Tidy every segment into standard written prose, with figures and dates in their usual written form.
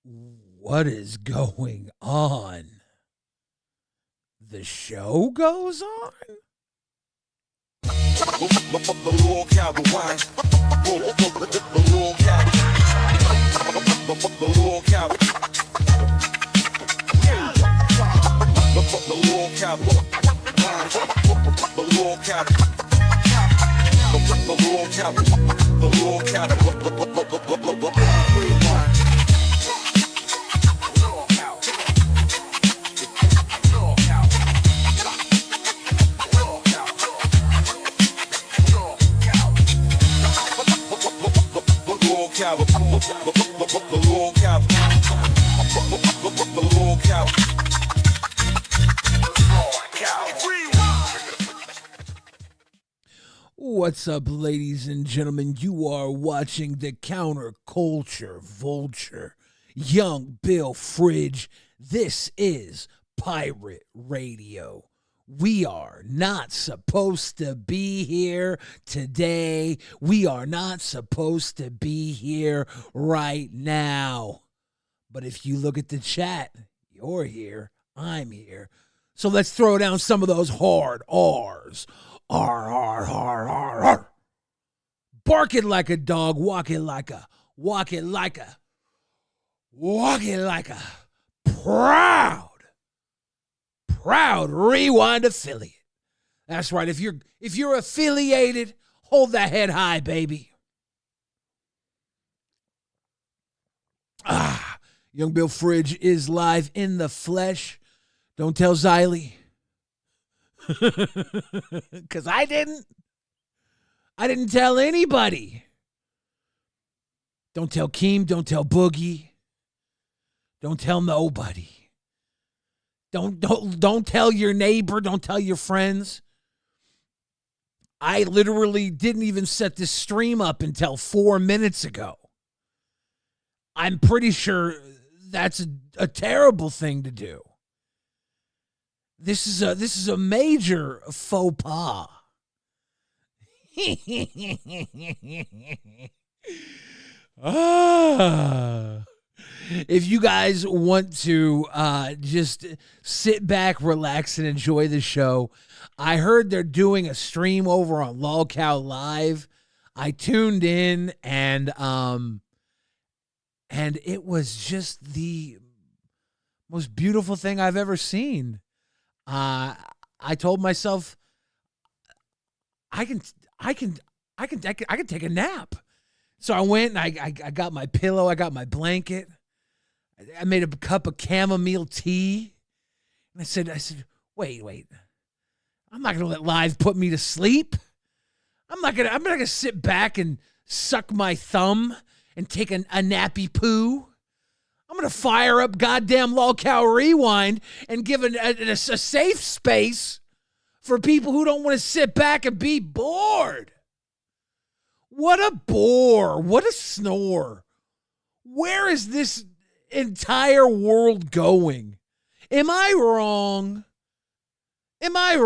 What is going on? The show goes on? What's up, ladies and gentlemen? You are watching the Counterculture Vulture, Young Bill Fridge. This is Pirate Radio. We are not supposed to be here today. We are not supposed to be here right now. But if you look at the chat, you're here, I'm here. So let's throw down some of those hard R's. R, R, R, R, R. Barking like a dog, walking like a proud Rewind affiliate. That's right. If you're affiliated, hold that head high, baby. Young Bill Fridge is live in the flesh. Don't tell Xylee. Because I didn't tell anybody. Don't tell Keem. Don't tell Boogie. Don't tell nobody. Don't tell your neighbor. Don't tell your friends. I literally didn't even set this stream up until 4 minutes ago. I'm pretty sure that's a terrible thing to do. This is a major faux pas. If you guys want to just sit back, relax, and enjoy the show, I heard they're doing a stream over on Lolcow Live. I tuned in, and it was just the most beautiful thing I've ever seen. I told myself I can take a nap. So I went and I got my pillow, I got my blanket. I made a cup of chamomile tea. And I said, wait. I'm not going to let live put me to sleep. I'm not going to sit back and suck my thumb and take a nappy poo. I'm going to fire up goddamn LolcowRewind and give a safe space for people who don't want to sit back and be bored. What a bore. What a snore. Where is this entire world going? Am I wrong? Am I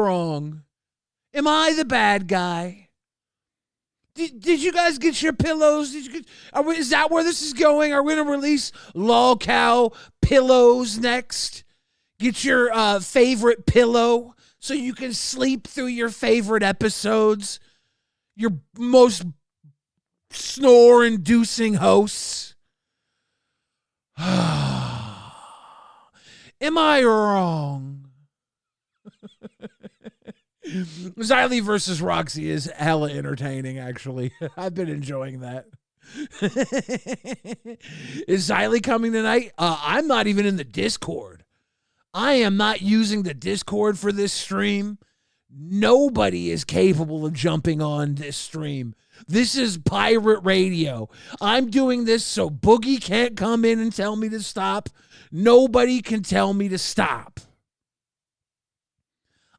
the bad guy? Did you guys get your pillows? Is that where this is going? Are we going to release Lolcow pillows next? Get your favorite pillow so you can sleep through your favorite episodes. Your most snore-inducing hosts. Am I wrong? Xylee versus Roxy is hella entertaining, actually. I've been enjoying that. Is Xylee coming tonight? I'm not even in the Discord. I am not using the Discord for this stream. Nobody is capable of jumping on this stream. This is Pirate Radio. I'm doing this so Boogie can't come in and tell me to stop. Nobody can tell me to stop.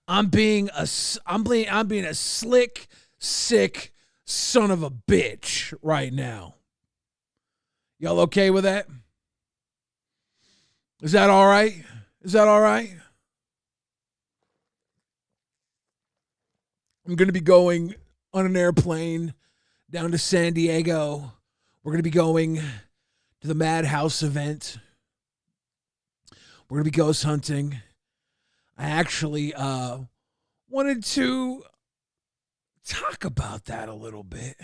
I'm being a slick, sick son of a bitch right now. Y'all okay with that? Is that all right? I'm going to be going on an airplane down to San Diego. We're going to be going to the Madhouse event. We're going to be ghost hunting. I actually wanted to talk about that a little bit.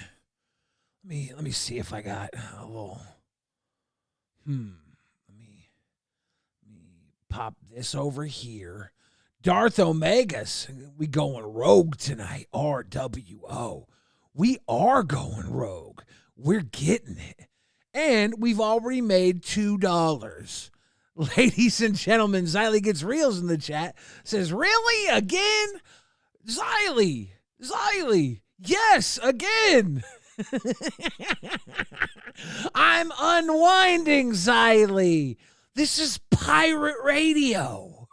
Let me see if I got a little. Let me pop this over here. Darth Omegas, we going rogue tonight. RWO. We are going rogue. We're getting it. And we've already made $2. Ladies and gentlemen, Xylee Gets Reels in the chat says, really? Again? Xylee. Yes, again. I'm unwinding, Xylee. This is pirate radio.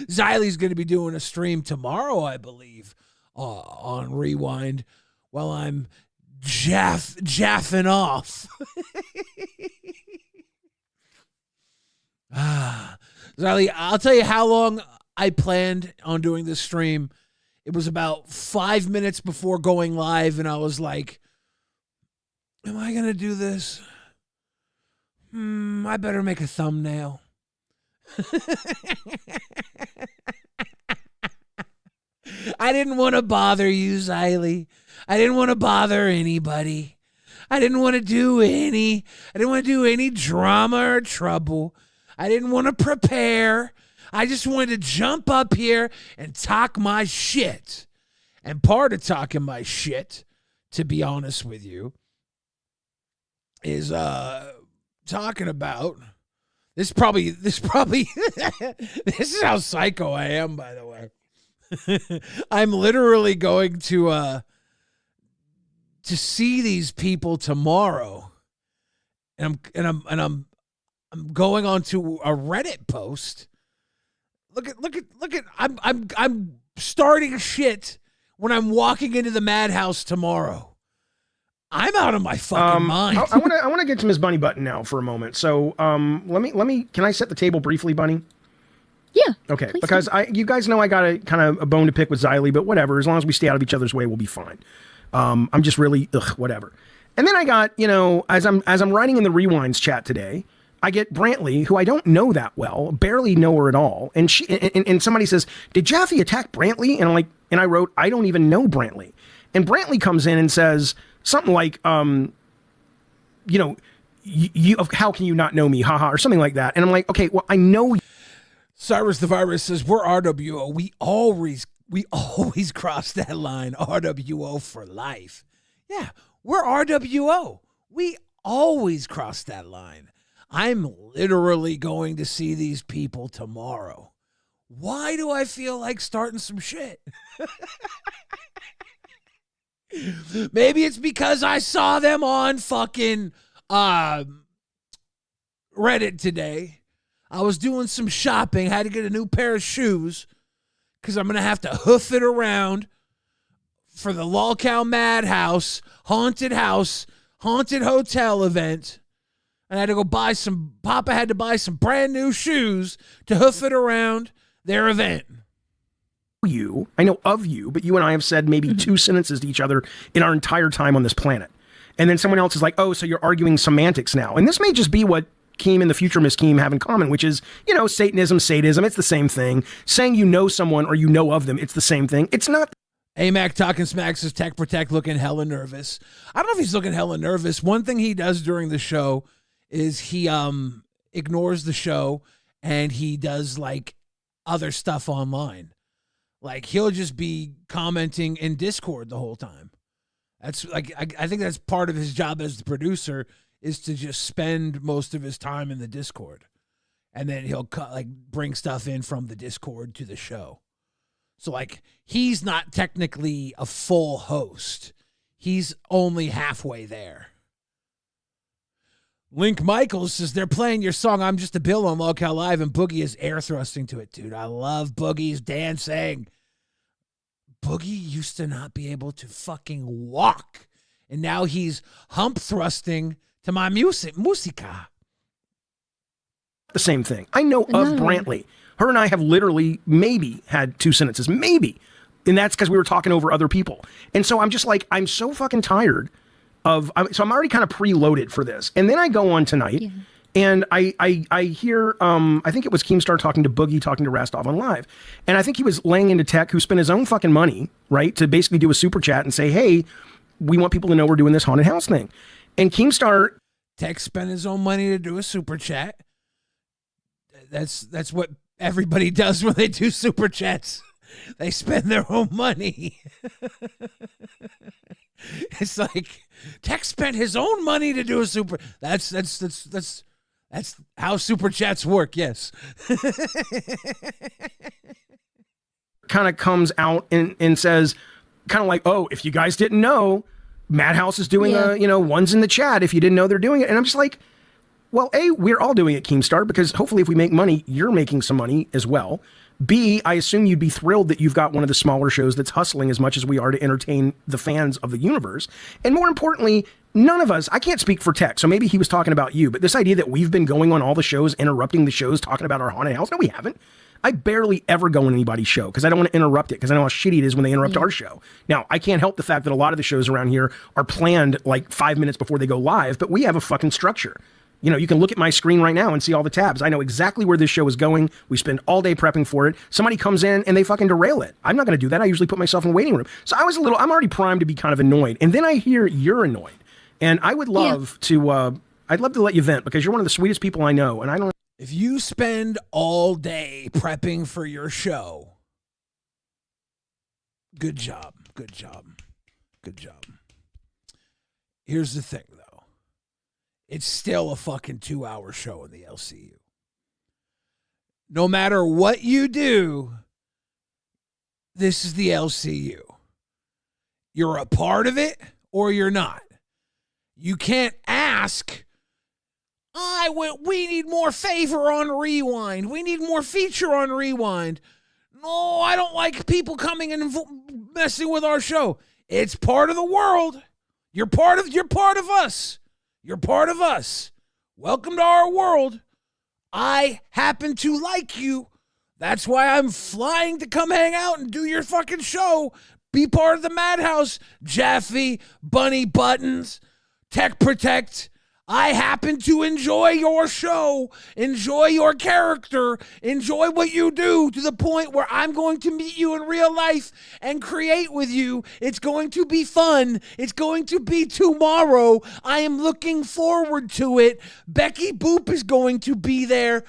Xylee's going to be doing a stream tomorrow, I believe, on Rewind while I'm jaffing off. Xylee, I'll tell you how long I planned on doing this stream. It was about 5 minutes before going live, and I was like, am I going to do this? I better make a thumbnail. I didn't want to bother you, Xylee. I didn't want to bother anybody. I didn't want to do any drama or trouble. I didn't want to prepare. I just wanted to jump up here and talk my shit. And part of talking my shit, to be honest with you, is talking about this is how psycho I am, by the way. I'm literally going to see these people tomorrow. And I'm going on to a Reddit post. Look at I'm starting shit when I'm walking into the Madhouse tomorrow. I'm out of my fucking mind. I want to get to Ms. Bunny Button now for a moment. So let me can I set the table briefly, Bunny? Yeah. Okay, because you guys know I got a bone to pick with Xylee, but whatever. As long as we stay out of each other's way, we'll be fine. I'm just really whatever. And then I got, as I'm writing in the Rewinds chat today, I get Brantley, who I don't know that well, barely know her at all, and somebody says, "Did Jaffe attack Brantley?" And I wrote, "I don't even know Brantley." And Brantley comes in and says something like, you how can you not know me, haha, or something like that. And I'm like, okay, well, I know. Cyrus the Virus says, we're RWO. We always cross that line. RWO for life. Yeah, we're RWO. We always cross that line. I'm literally going to see these people tomorrow. Why do I feel like starting some shit? Maybe it's because I saw them on fucking Reddit today. I was doing some shopping, had to get a new pair of shoes because I'm going to have to hoof it around for the Lolcow Madhouse haunted hotel event. And I had to go Papa had to buy some brand new shoes to hoof it around their event. I know of you, but you and I have said maybe 2 sentences to each other in our entire time on this planet. And then someone else is like, oh, so you're arguing semantics now. And this may just be what Keem and the future Miss Keem have in common, which is, Satanism, sadism, it's the same thing. Saying you know someone or you know of them, it's the same thing. It's not. AMAC Talking Smack says Tech Protect looking hella nervous. I don't know if he's looking hella nervous. One thing he does during the show is he ignores the show and he does like other stuff online. Like he'll just be commenting in Discord the whole time. That's like I think that's part of his job as the producer is to just spend most of his time in the Discord. And then he'll bring stuff in from the Discord to the show. So like he's not technically a full host. He's only halfway there. Link Michaels says they're playing your song I'm Just a Bill on Lolcow Live and Boogie is air thrusting to it, dude. I love Boogie's dancing. Boogie used to not be able to fucking walk. And now he's hump thrusting to my musica. The same thing. I know of Brantley. Her and I have literally maybe had 2 sentences. Maybe. And that's because we were talking over other people. And so I'm just like, I'm so fucking tired so I'm already kind of preloaded for this. And then I go on tonight and I hear, I think it was Keemstar talking to Boogie, talking to Rastov on live. And I think he was laying into Tech, who spent his own fucking money, right, to basically do a super chat and say, hey, we want people to know we're doing this haunted house thing. And Keemstar... Tech spent his own money to do a super chat. That's what everybody does when they do super chats. They spend their own money. It's like Tech spent his own money to do a super. That's how super chats work. Yes. Kind of comes out and says, kind of like, oh, if you guys didn't know, Madhouse is doing ones in the chat. If you didn't know, they're doing it. And I'm just like, well, A, we're all doing it, Keemstar, because hopefully if we make money, you're making some money as well. B, I assume you'd be thrilled that you've got one of the smaller shows that's hustling as much as we are to entertain the fans of the universe. And more importantly, none of us, I can't speak for Tech, so maybe he was talking about you, but this idea that we've been going on all the shows, interrupting the shows, talking about our haunted house, no, we haven't. I barely ever go on anybody's show because I don't want to interrupt it because I know how shitty it is when they interrupt our show. Now, I can't help the fact that a lot of the shows around here are planned like 5 minutes before they go live, but we have a fucking structure. You know, you can look at my screen right now and see all the tabs. I know exactly where this show is going. We spend all day prepping for it. Somebody comes in and they fucking derail it. I'm not going to do that. I usually put myself in the waiting room. So I'm already primed to be kind of annoyed. And then I hear you're annoyed. And I would love to, I'd love to let you vent because you're one of the sweetest people I know. And I don't. If you spend all day prepping for your show, good job. Good job. Good job. Here's the thing, though. It's still a fucking 2-hour show in the LCU. No matter what you do, this is the LCU. You're a part of it or you're not. You can't ask, we need more favor on Rewind. We need more feature on Rewind. No, I don't like people coming and messing with our show. It's part of the world. You're part of us. You're part of us. Welcome to our world. I happen to like you. That's why I'm flying to come hang out and do your fucking show. Be part of the Madhouse. Jaffe, Bunny Buttons, Tech Protect. I happen to enjoy your show, enjoy your character, enjoy what you do to the point where I'm going to meet you in real life and create with you. It's going to be fun. It's going to be tomorrow. I am looking forward to it. Becky Boop is going to be there.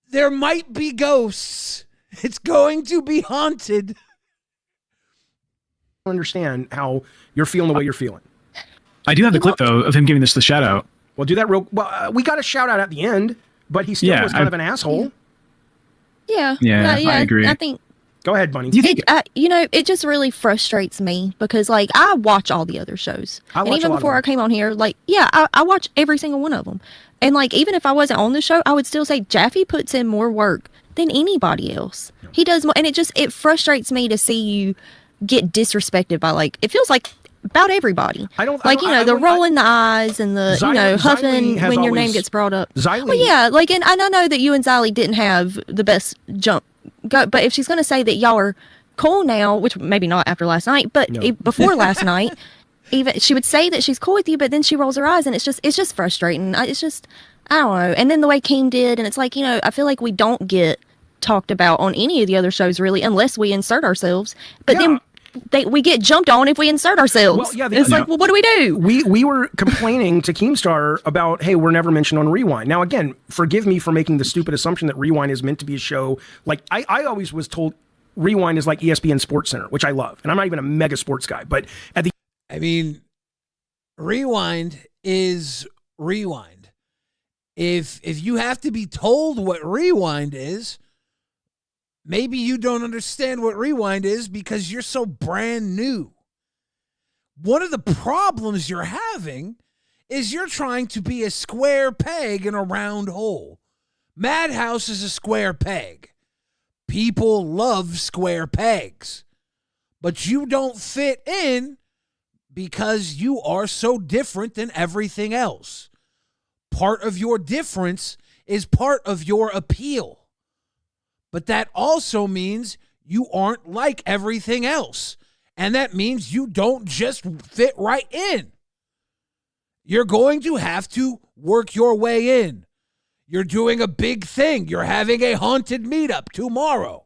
There might be ghosts. It's going to be haunted. Understand how you're feeling the way you're feeling. I do have the clip, though, of him giving this the shout out. Well, do that real... Well, we got a shout out at the end, but he still was kind of an asshole. Yeah. I agree. I think... Go ahead, Bunny. Do you think... it just really frustrates me because, like, I watch all the other shows. And even before I came on here, like, I watch every single one of them. And, like, even if I wasn't on the show, I would still say Jaffe puts in more work than anybody else. No. He does more... And it frustrates me to see you get disrespected by, like... It feels like... about everybody. The rolling the eyes and the, huffing when your name gets brought up. Xylee. Well, yeah, like, and I know that you and Xylee didn't have the best jump, but if she's going to say that y'all are cool now, which maybe not after last night, but before last night, even she would say that she's cool with you, but then she rolls her eyes and it's just frustrating. I don't know. And then the way Keem did, and it's like, I feel like we don't get talked about on any of the other shows really, unless we insert ourselves. But then we get jumped on if we insert ourselves. Well, it's like, well, what do we do? We were complaining to Keemstar about, hey, we're never mentioned on Rewind. Now, again, forgive me for making the stupid assumption that Rewind is meant to be a show. Like, I always was told Rewind is like ESPN Sports Center, which I love. And I'm not even a mega sports guy. But Rewind is Rewind. If you have to be told what Rewind is, maybe you don't understand what Rewind is because you're so brand new. One of the problems you're having is you're trying to be a square peg in a round hole. Madhouse is a square peg. People love square pegs. But you don't fit in because you are so different than everything else. Part of your difference is part of your appeal. But that also means you aren't like everything else. And that means you don't just fit right in. You're going to have to work your way in. You're doing a big thing. You're having a haunted meetup tomorrow.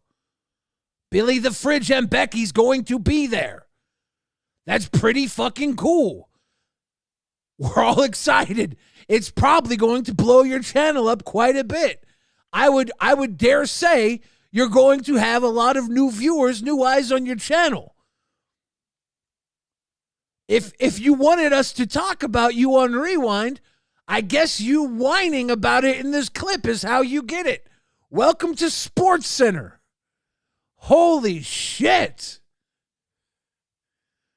Billy the Fridge and Becky's going to be there. That's pretty fucking cool. We're all excited. It's probably going to blow your channel up quite a bit. I would dare say you're going to have a lot of new viewers, new eyes on your channel. If you wanted us to talk about you on Rewind, I guess you whining about it in this clip is how you get it. Welcome to Sports Center. Holy shit.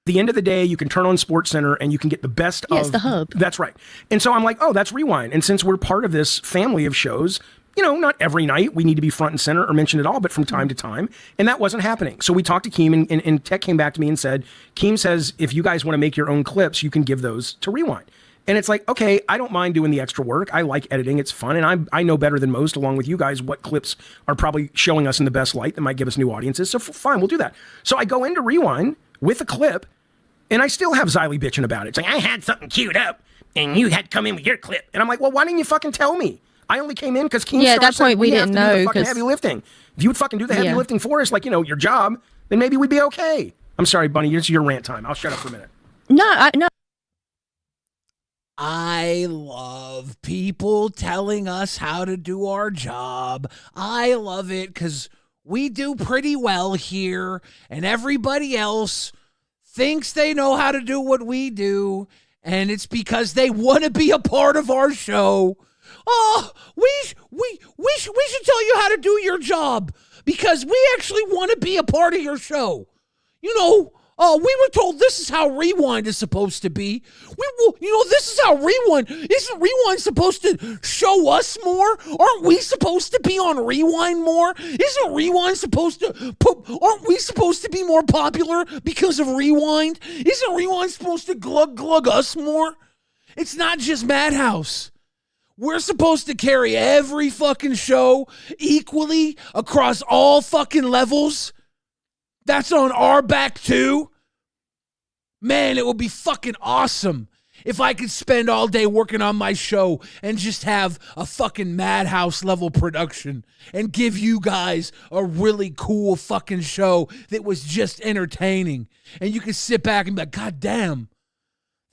At the end of the day, you can turn on Sports Center and you can get the best of... Yes, the hub. That's right. And so I'm like, oh, that's Rewind. And since we're part of this family of shows, you know, not every night we need to be front and center or mention it all, but from time to time. And that wasn't happening. So we talked to Keem and Tech came back to me and said, Keem says, if you guys want to make your own clips, you can give those to Rewind. And it's like, okay, I don't mind doing the extra work. I like editing. It's fun. And I know better than most, along with you guys, what clips are probably showing us in the best light that might give us new audiences. So fine, we'll do that. So I go into Rewind with a clip and I still have Xylee bitching about it. It's like, I had something queued up and you had to come in with your clip. And I'm like, well, why didn't you fucking tell me? I only came in because Keem at that point we didn't know the fucking heavy lifting. If you would fucking do the heavy lifting for us, like, you know, your job, then maybe we'd be okay. I'm sorry, Bunny, it's your rant time. I'll shut up for a minute. No. I love people telling us how to do our job. I love it because we do pretty well here, and everybody else thinks they know how to do what we do, and it's because they want to be a part of our show. Oh, we should tell you how to do your job because we actually want to be a part of your show. You know, we were told this is how Rewind is supposed to be. This is how Rewind. Isn't Rewind supposed to show us more? Aren't we supposed to be on Rewind more? Isn't Rewind supposed to aren't we supposed to be more popular because of Rewind? Isn't Rewind supposed to glug us more? It's not just Madhouse. We're supposed to carry every fucking show equally across all fucking levels. That's on our back too. Man, it would be fucking awesome if I could spend all day working on my show and just have a fucking Madhouse level production and give you guys a really cool fucking show that was just entertaining. And you could sit back and be like, God damn,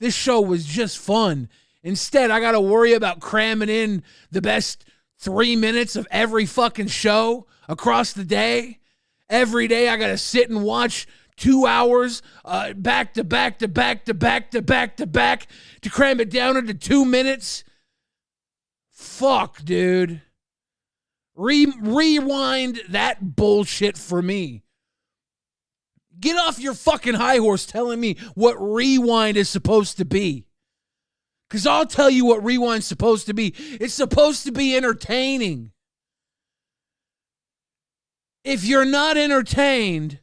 this show was just fun. Instead, I got to worry about cramming in the best 3 minutes of every fucking show across the day. Every day, I got to sit and watch 2 hours back to back to cram it down into 2 minutes. Fuck, dude. Rewind that bullshit for me. Get off your fucking high horse telling me what Rewind is supposed to be. Because I'll tell you what Rewind's supposed to be. It's supposed to be entertaining. If you're not entertained,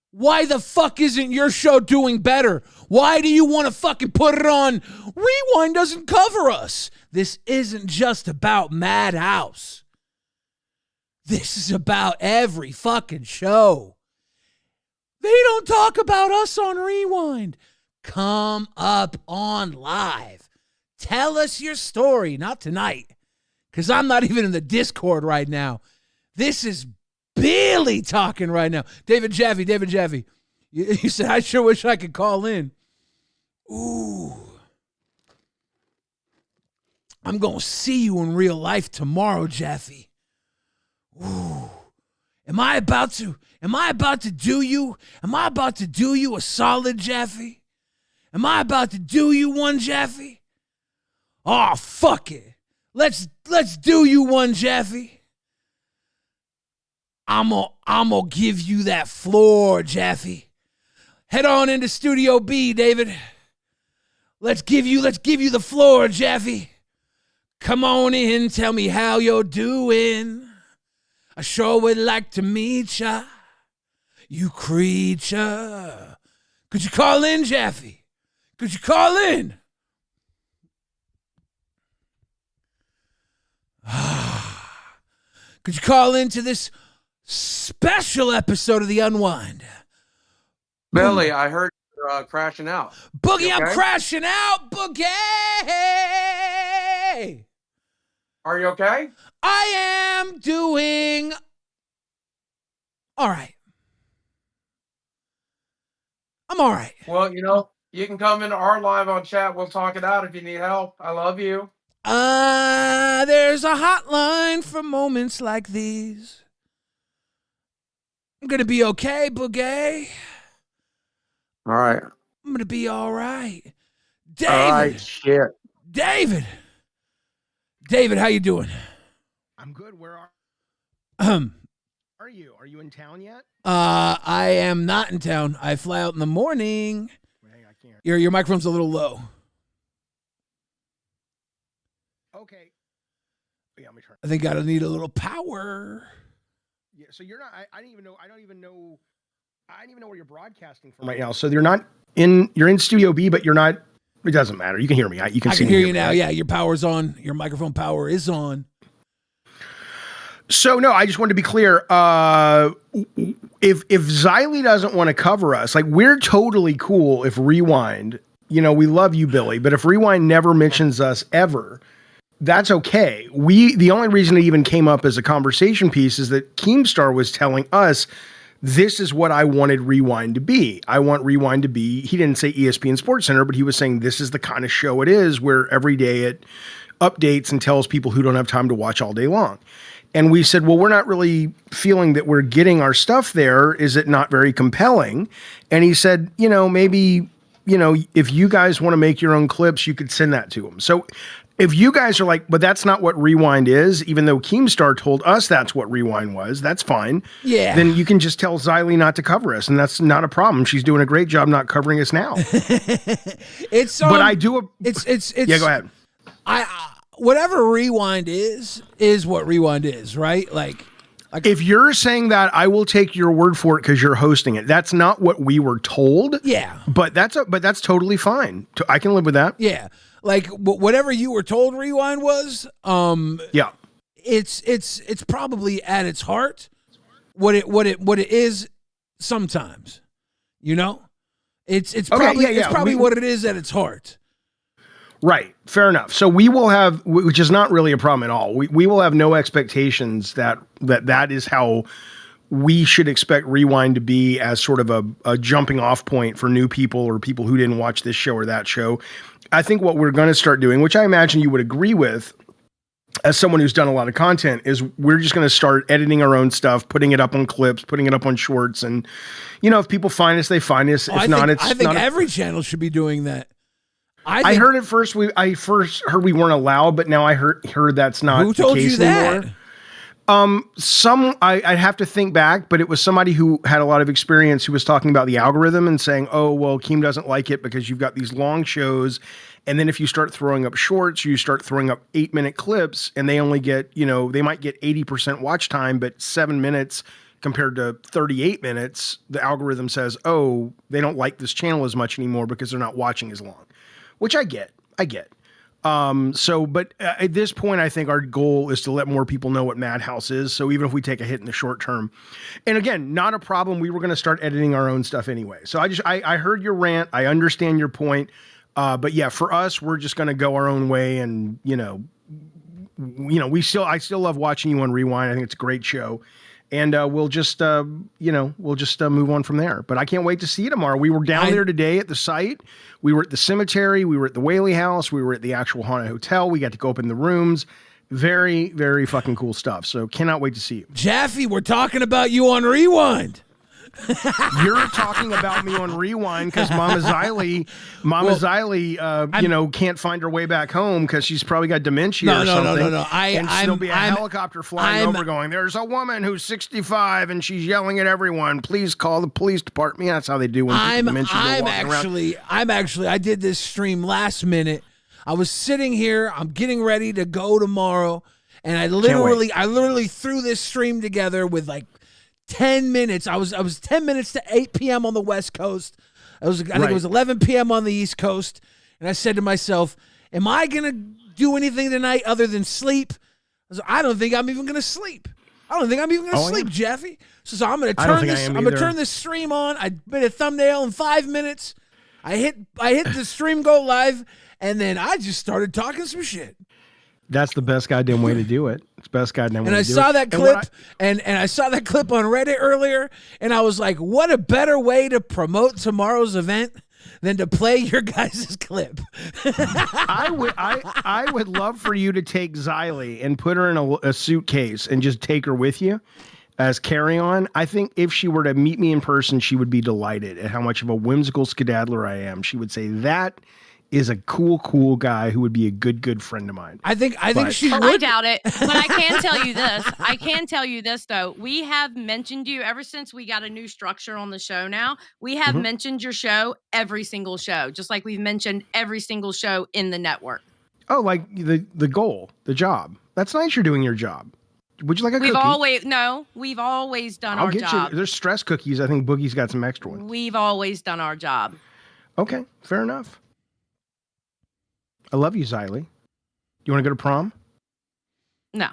why the fuck isn't your show doing better? Why do you want to fucking put it on? Rewind doesn't cover us. This isn't just about Madhouse. This is about every fucking show. They don't talk about us on Rewind. Come up on live. Tell us your story. Not tonight, because I'm not even in the Discord right now. This is Billy talking right now. David Jaffe. You said, I sure wish I could call in. Ooh. I'm going to see you in real life tomorrow, Jaffe. Ooh. Am I about to do you a solid, Jaffe? Am I about to do you one, Jaffe? Oh, fuck it. Let's do you one, Jaffe. I'm gonna give you that floor, Jaffe. Head on into Studio B, David. Let's give you the floor, Jaffe. Come on in, tell me how you're doing. I sure would like to meet ya, you creature. Could you call in, Jaffe? Could you call in? Could you call into this special episode of the Unwind? Billy, I heard crashing out. Boogie, You I'm okay? crashing out, Boogie. Are you okay? I am doing all right. I'm all right. Well, you can come into our live on chat. We'll talk it out if you need help. I love you. There's a hotline for moments like these. I'm gonna be okay, Boogie. All right. I'm gonna be all right. David. All right. Shit. David, how you doing? I'm good. Where are you? Are you in town yet? I am not in town. I fly out in the morning. Hey, I can't. Your microphone's a little low. Okay. Yeah, let me turn. I think I need a little power. Yeah, so you're not. I don't even know. I don't even know where you're broadcasting from right now. So you're not in. You're in Studio B, but you're not. It doesn't matter. You can hear me. You can I see can me hear you now. right? Yeah, your power's on. Your microphone power is on. So no, I just wanted to be clear. If Xylee doesn't want to cover us, like we're totally cool if Rewind. We love you, Billy, but if Rewind never mentions us ever, that's okay. The only reason it even came up as a conversation piece is that Keemstar was telling us, this is what I wanted Rewind to be. I want Rewind to be, he didn't say ESPN Sports Center, but he was saying this is the kind of show it is, where every day it updates and tells people who don't have time to watch all day long. And we said, well, we're not really feeling that we're getting our stuff there. Is it not very compelling? And he said, maybe, if you guys want to make your own clips, you could send that to him. So if you guys are like, but that's not what Rewind is, even though Keemstar told us that's what Rewind was, that's fine. Yeah. Then you can just tell Xylee not to cover us, and that's not a problem. She's doing a great job not covering us now. But I do. It's. Yeah, go ahead. Whatever Rewind is what Rewind is, right? Like if you're saying that, I will take your word for it because you're hosting it. That's not what we were told. Yeah. But that's totally fine. I can live with that. Yeah. Like whatever you were told Rewind was, yeah. It's probably at its heart what it is sometimes. It's probably it's probably what it is at its heart. Right. Fair enough. So we will have, which is not really a problem at all. We will have no expectations that is how we should expect Rewind to be, as sort of a jumping off point for new people or people who didn't watch this show or that show. I think what we're going to start doing, which I imagine you would agree with, as someone who's done a lot of content, is we're just going to start editing our own stuff, putting it up on clips, putting it up on shorts. And, if people find us, they find us. If not, it's I think every channel should be doing that. I heard at first I first heard we weren't allowed, but now I heard that's not who told the case you that? anymore. I'd have to think back, but it was somebody who had a lot of experience who was talking about the algorithm and saying, oh, well, Keem doesn't like it because you've got these long shows. And then if you start throwing up shorts, you start throwing up 8-minute clips, and they only get, they might get 80% watch time, but 7 minutes compared to 38 minutes, the algorithm says, oh, they don't like this channel as much anymore because they're not watching as long, which I get. But at this point, I think our goal is to let more people know what Madhouse is. So even if we take a hit in the short term, and again, not a problem. We were going to start editing our own stuff anyway. So I heard your rant. I understand your point. But yeah, for us, we're just going to go our own way. And, I still love watching you on Rewind. I think it's a great show. And we'll just move on from there. But I can't wait to see you tomorrow. We were down there today at the site. We were at the cemetery. We were at the Whaley House. We were at the actual haunted hotel. We got to go up in the rooms. Very, very fucking cool stuff. So cannot wait to see you. Jaffe, we're talking about you on Rewind. You're talking about me on Rewind because Mama Xylee, can't find her way back home because she's probably got dementia or something. No. There'll be a helicopter flying over going, there's a woman who's 65 and she's yelling at everyone, please call the police department. That's how they do when people with dementia go walking around. I did this stream last minute. I was sitting here. I'm getting ready to go tomorrow. And I literally threw this stream together with like 10 minutes. I was 10 minutes to 8 p.m. on the West Coast. I think it was 11 p.m. on the East Coast. And I said to myself, am I going to do anything tonight other than sleep? I don't think I'm even going to sleep. Sleep, Jeffy. So I'm going to turn this stream on. I made a thumbnail in 5 minutes. I hit the stream go live, and then I just started talking some shit. That's the best goddamn way to do it. It's the best goddamn way to do it. And I saw that clip, and I saw that clip on Reddit earlier, and I was like, what a better way to promote tomorrow's event than to play your guys' clip. I would love for you to take Xylee and put her in a suitcase and just take her with you as carry-on. I think if she were to meet me in person, she would be delighted at how much of a whimsical skedaddler I am. She would say, that is a cool guy who would be a good friend of mine. I think she would. I doubt it, but I can tell you this. I can tell you this, though. We have mentioned you ever since we got a new structure on the show now. We have mentioned your show every single show, just like we've mentioned every single show in the network. Oh, like the goal, the job. That's nice you're doing your job. Would you like a cookie? We've always done our job. I'll get you. There's stress cookies. I think Boogie's got some extra ones. We've always done our job. Okay, fair enough. I love you, Xylee. You want to go to prom? No.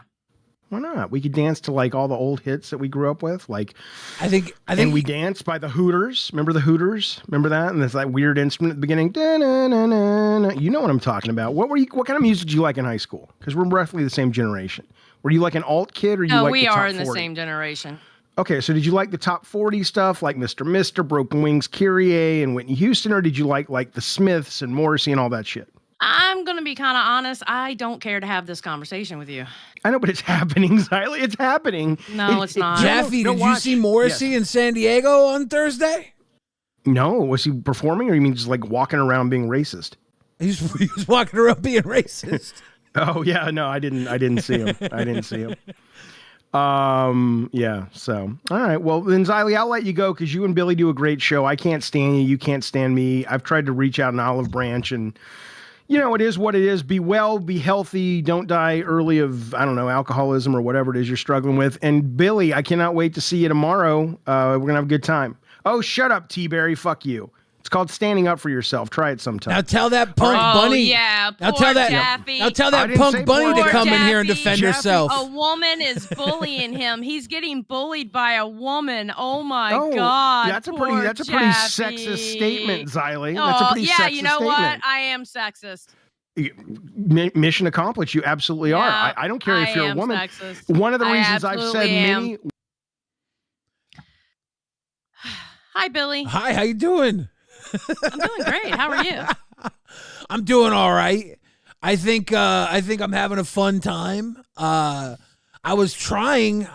Why not? We could dance to like all the old hits that we grew up with. Like, I think and we danced by the Hooters. Remember the Hooters? Remember that? And there's that weird instrument at the beginning. Da-na-na-na-na. You know what I'm talking about. What kind of music did you like in high school? Because we're roughly the same generation. Were you like an alt kid, or you like the top 40? No, we are in the same generation. Okay, so did you like the top 40 stuff, like Mr. Broken Wings, Kyrie, and Whitney Houston, or did you like the Smiths and Morrissey and all that shit? I'm going to be kind of honest. I don't care to have this conversation with you. I know, but it's happening, Xylee. It's happening. No, it's not. Jeffy, did you see Morrissey in San Diego on Thursday? No. Was he performing, or you mean just like walking around being racist? He was walking around being racist. Oh, yeah. No, I didn't see him. I didn't see him. Yeah. So, all right. Well, then, Xylee, I'll let you go because you and Billy do a great show. I can't stand you. You can't stand me. I've tried to reach out an olive branch, and you know, it is what it is. Be well, be healthy. Don't die early of, I don't know, alcoholism or whatever it is you're struggling with. And Billy, I cannot wait to see you tomorrow. We're going to have a good time. Oh, shut up, T-Berry. Fuck you. It's called standing up for yourself. Try it sometime. Now tell that punk bunny. Yeah, now tell that punk bunny to come in here and defend herself. A woman is bullying him. He's getting bullied by a woman. Oh my God. That's a pretty sexist statement, Xylee. That's a pretty sexist statement. You know what? I am sexist. Mission accomplished. You absolutely are. I don't care if you're a woman. Sexist. One of the reasons I've said many. Hi, Billy. Hi, how you doing? I'm doing great. How are you? I'm doing all right. I think I'm having a fun time. I was trying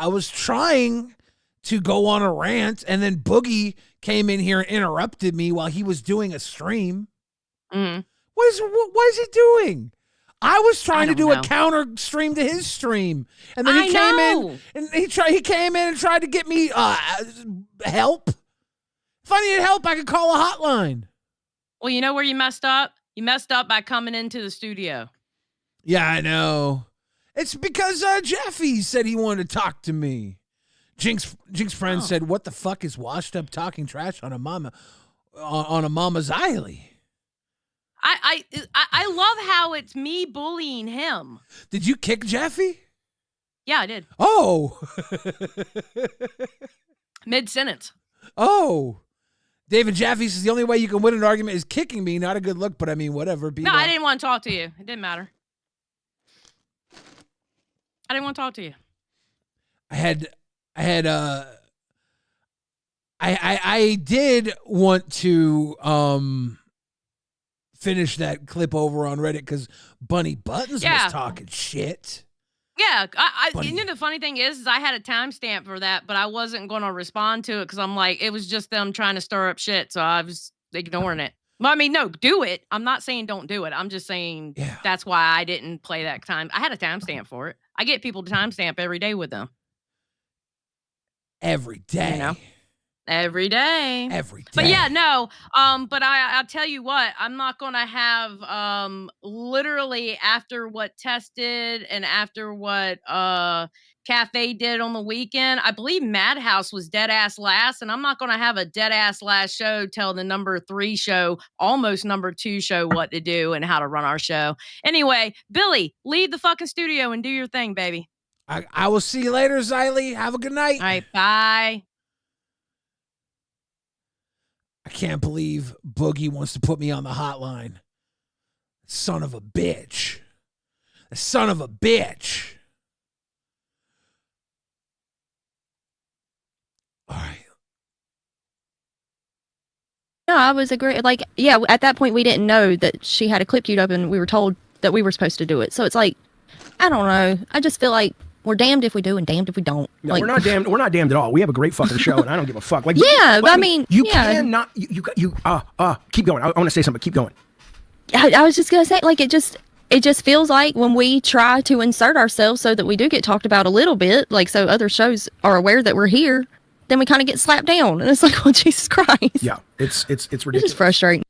to go on a rant, and then Boogie came in here and interrupted me while he was doing a stream. Mm. What is he doing? I was trying to do a counter stream to his stream, and then he came in and he came in and tried to get me help. If I needed help, I could call a hotline. Well, you know where you messed up? You messed up by coming into the studio. Yeah, I know. It's because Jeffy said he wanted to talk to me. Jinx friend said, "What the fuck is washed up talking trash on a mama Xylee?" I love how it's me bullying him. Did you kick Jeffy? Yeah, I did. Oh. Mid-sentence. Oh. David Jaffe says the only way you can win an argument is kicking me. Not a good look, but I mean, whatever. No, I didn't want to talk to you. It didn't matter. I didn't want to talk to you. I did want to finish that clip over on Reddit because Bunny Buttons was talking shit. Yeah, you know the funny thing is I had a timestamp for that, but I wasn't going to respond to it because I'm like, it was just them trying to stir up shit, so I was ignoring it. Well, I mean, no, do it. I'm not saying don't do it. I'm just saying that's why I didn't play that time. I had a timestamp for it. I get people to timestamp every day with them. Every day. You know? Every day. Every day. But yeah, no. But I'll tell you what, I'm not gonna have literally after what Tess did and after what Cafe did on the weekend. I believe Madhouse was dead ass last, and I'm not gonna have a dead ass last show tell the number 3 show, almost number 2 show what to do and how to run our show. Anyway, Billy, leave the fucking studio and do your thing, baby. I will see you later, Xylee. Have a good night. All right, bye. I can't believe Boogie wants to put me on the hotline. Son of a bitch. The son of a bitch. All right. No, I was agree. Like, yeah, at that point we didn't know that she had a clip queued up, and we were told that we were supposed to do it. So it's like, I don't know. I just feel like we're damned if we do and damned if we don't. No, like, we're not damned. We're not damned at all. We have a great fucking show, and I don't give a fuck. Like, yeah, but I mean, you yeah. cannot. You keep going. I want to say something. Keep going. I was just gonna say, like, it just feels like when we try to insert ourselves so that we do get talked about a little bit, like, so other shows are aware that we're here, then we kind of get slapped down, and it's like, well, Jesus Christ. Yeah, it's ridiculous. It's just frustrating.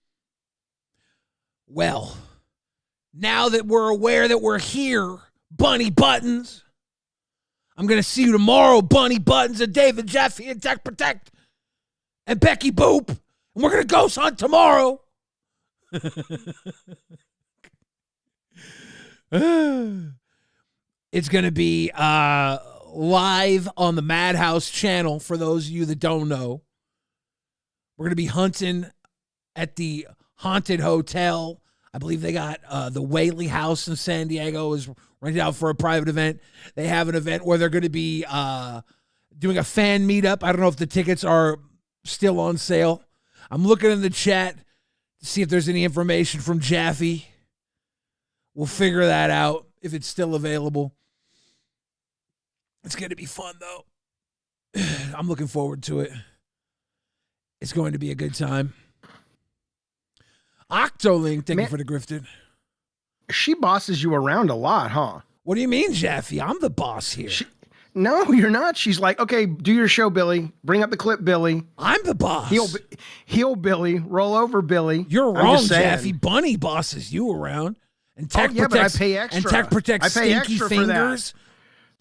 Well, now that we're aware that we're here, Bunny Buttons, I'm going to see you tomorrow, Bunny Buttons and David Jeffy and Tech Protect and Becky Boop. And we're going to ghost hunt tomorrow. It's going to be live on the Madhouse channel for those of you that don't know. We're going to be hunting at the Haunted Hotel. I believe they got the Whaley House in San Diego is rented out for a private event. They have an event where they're going to be doing a fan meetup. I don't know if the tickets are still on sale. I'm looking in the chat to see if there's any information from Jaffe. We'll figure that out if it's still available. It's going to be fun, though. I'm looking forward to it. It's going to be a good time. Octolink, thank you for the grifted. She bosses you around a lot, huh? What do you mean, Jaffe? I'm the boss here. No, you're not. She's like, okay, do your show, Billy. Bring up the clip, Billy. I'm the boss. Heel Billy. Roll over, Billy. You're wrong, Jaffe. Bunny bosses you around. And Tech but I pay extra. And Tech protects stinky fingers.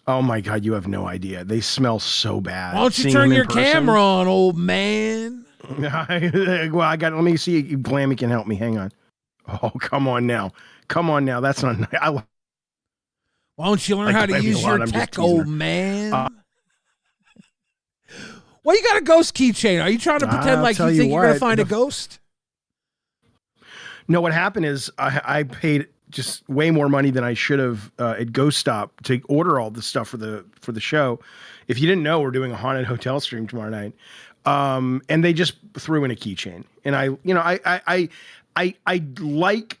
Oh my God, you have no idea. They smell so bad. Why don't you turn your camera on, old man? Well, let me see if Glammy can help me. Hang on. Oh, come on now. That's not. Why don't you learn how to use your tech, old man? Well, you got a ghost keychain. Are you trying to pretend like you think you're going to find a ghost? No, what happened is I paid just way more money than I should have at Ghost Stop to order all the stuff for the show. If you didn't know, we're doing a haunted hotel stream tomorrow night. And they just threw in a keychain, and I like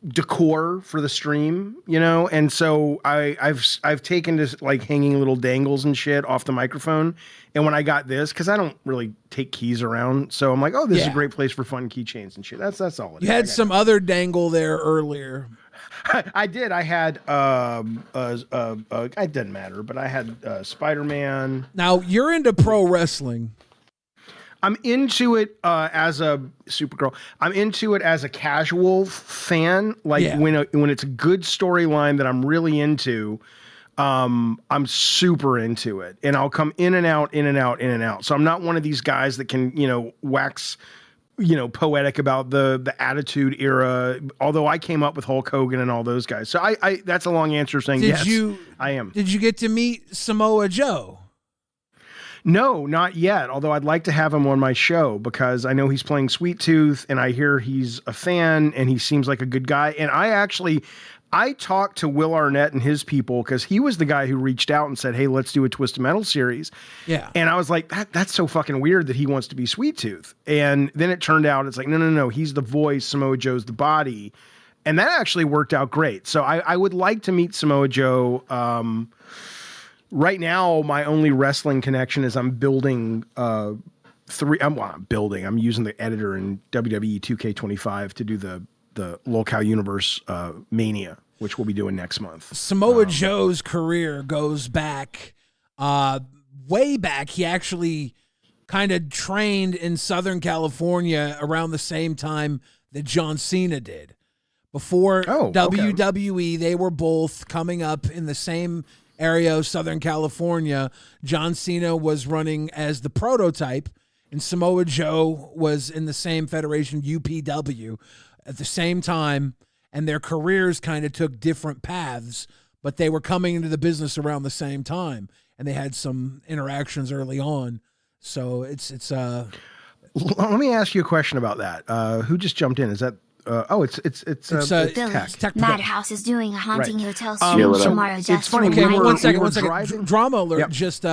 decor for the stream, and so I've taken to like hanging little dangles and shit off the microphone. And when I got this, because I don't really take keys around, so I'm like, oh, this is a great place for fun keychains and shit. That's all. You had some other dangle there earlier. I did. I had it doesn't matter, but I had Spider-Man. Now you're into pro wrestling. I'm into it as a Supergirl. I'm into it as a casual fan. Like when it's a good storyline that I'm really into, I'm super into it, and I'll come in and out. So I'm not one of these guys that can wax poetic about the Attitude Era. Although I came up with Hulk Hogan and all those guys. So I that's a long answer saying yes. I am. Did you get to meet Samoa Joe? No, not yet. Although I'd like to have him on my show because I know he's playing Sweet Tooth, and I hear he's a fan and he seems like a good guy. And I talked to Will Arnett and his people because he was the guy who reached out and said, hey, let's do a Twisted Metal series. Yeah. And I was like, that's so fucking weird that he wants to be Sweet Tooth. And then it turned out it's like, no. He's the voice. Samoa Joe's the body. And that actually worked out great. So I would like to meet Samoa Joe. Right now, my only wrestling connection is I'm building I'm using the editor in WWE 2K25 to do the Lolcow Universe Mania, which we'll be doing next month. Samoa Joe's career goes back way back. He actually kind of trained in Southern California around the same time that John Cena did. Before WWE, they were both coming up in the same area of Southern California. John Cena was running as the Prototype, and Samoa Joe was in the same federation, UPW, at the same time, and their careers kind of took different paths, but they were coming into the business around the same time, and they had some interactions early on. So it's let me ask you a question about that. Who just jumped in? Is that? It's Tech. Madhouse is doing a haunting hotel so stream tomorrow. it's funny. Okay, we were, one second. driving. Drama Alert Yep. just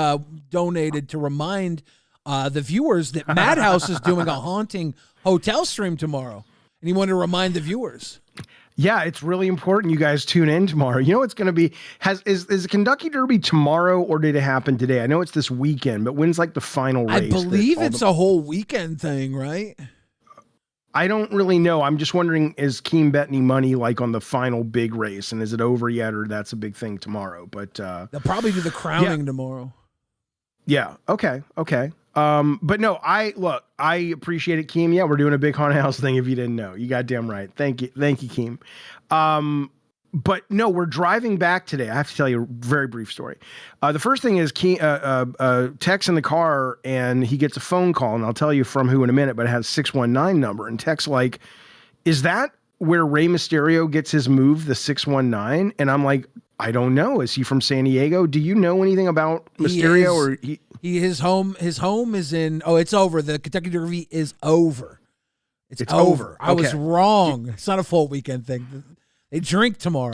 donated to remind the viewers that Madhouse is doing a haunting hotel stream tomorrow, and he wanted to remind the viewers. Yeah, it's really important you guys tune in tomorrow. You know it's going to be is the Kentucky Derby tomorrow or did it happen today? I know it's this weekend, but when's like the final race? I believe it's a whole weekend thing, right? I don't really know. I'm just wondering, is Keem bet any money like on the final big race, and is it over yet, or that's a big thing tomorrow? But they'll probably do the crowning tomorrow. Yeah. Okay. But no, I appreciate it, Keem. Yeah, we're doing a big haunted house thing. If you didn't know, you goddamn right. Thank you, Keem. But no, we're driving back today. I have to tell you a very brief story. The first thing is Tech's in the car and he gets a phone call, and I'll tell you from who in a minute, but it has 619 number. And Tech's like, is that where Rey Mysterio gets his move, the 619? And I'm like, I don't know. Is he from San Diego? Do you know anything about Mysterio? His home is in. Oh, it's over. The Kentucky Derby is over. It's over. I was wrong. It's not a full weekend thing. They drink tomorrow.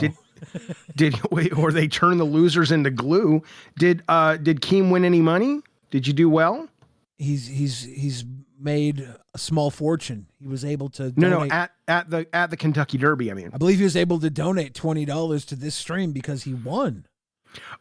Or they turn the losers into glue. Did Keem win any money? Did you do well? He's made a small fortune. He was able to donate. at the Kentucky Derby. I mean, I believe he was able to donate $20 to this stream because he won.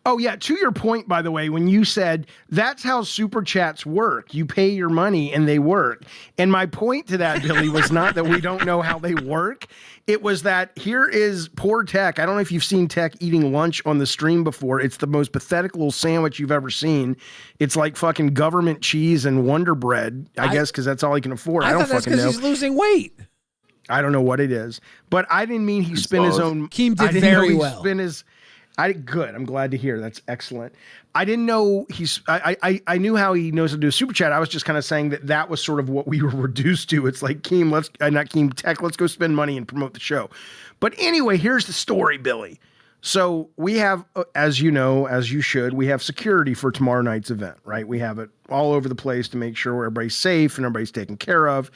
Oh, yeah. To your point, by the way, when you said that's how super chats work, you pay your money and they work. And my point to that, Billy, was not that we don't know how they work. It was that here is poor Tech. I don't know if you've seen Tech eating lunch on the stream before. It's the most pathetic little sandwich you've ever seen. It's like fucking government cheese and Wonder Bread, I guess, because that's all he can afford. I don't fucking know. He's losing weight. I don't know what it is. But I didn't mean he spent his own. Keem did very well. Good. I'm glad to hear. That's excellent. I didn't know I knew how he knows how to do a super chat. I was just kind of saying that was sort of what we were reduced to. It's like Keem, not Keem Tech. Let's go spend money and promote the show. But anyway, here's the story, Billy. So we have, as you know, as you should, we have security for tomorrow night's event, right? We have it all over the place to make sure everybody's safe and everybody's taken care of.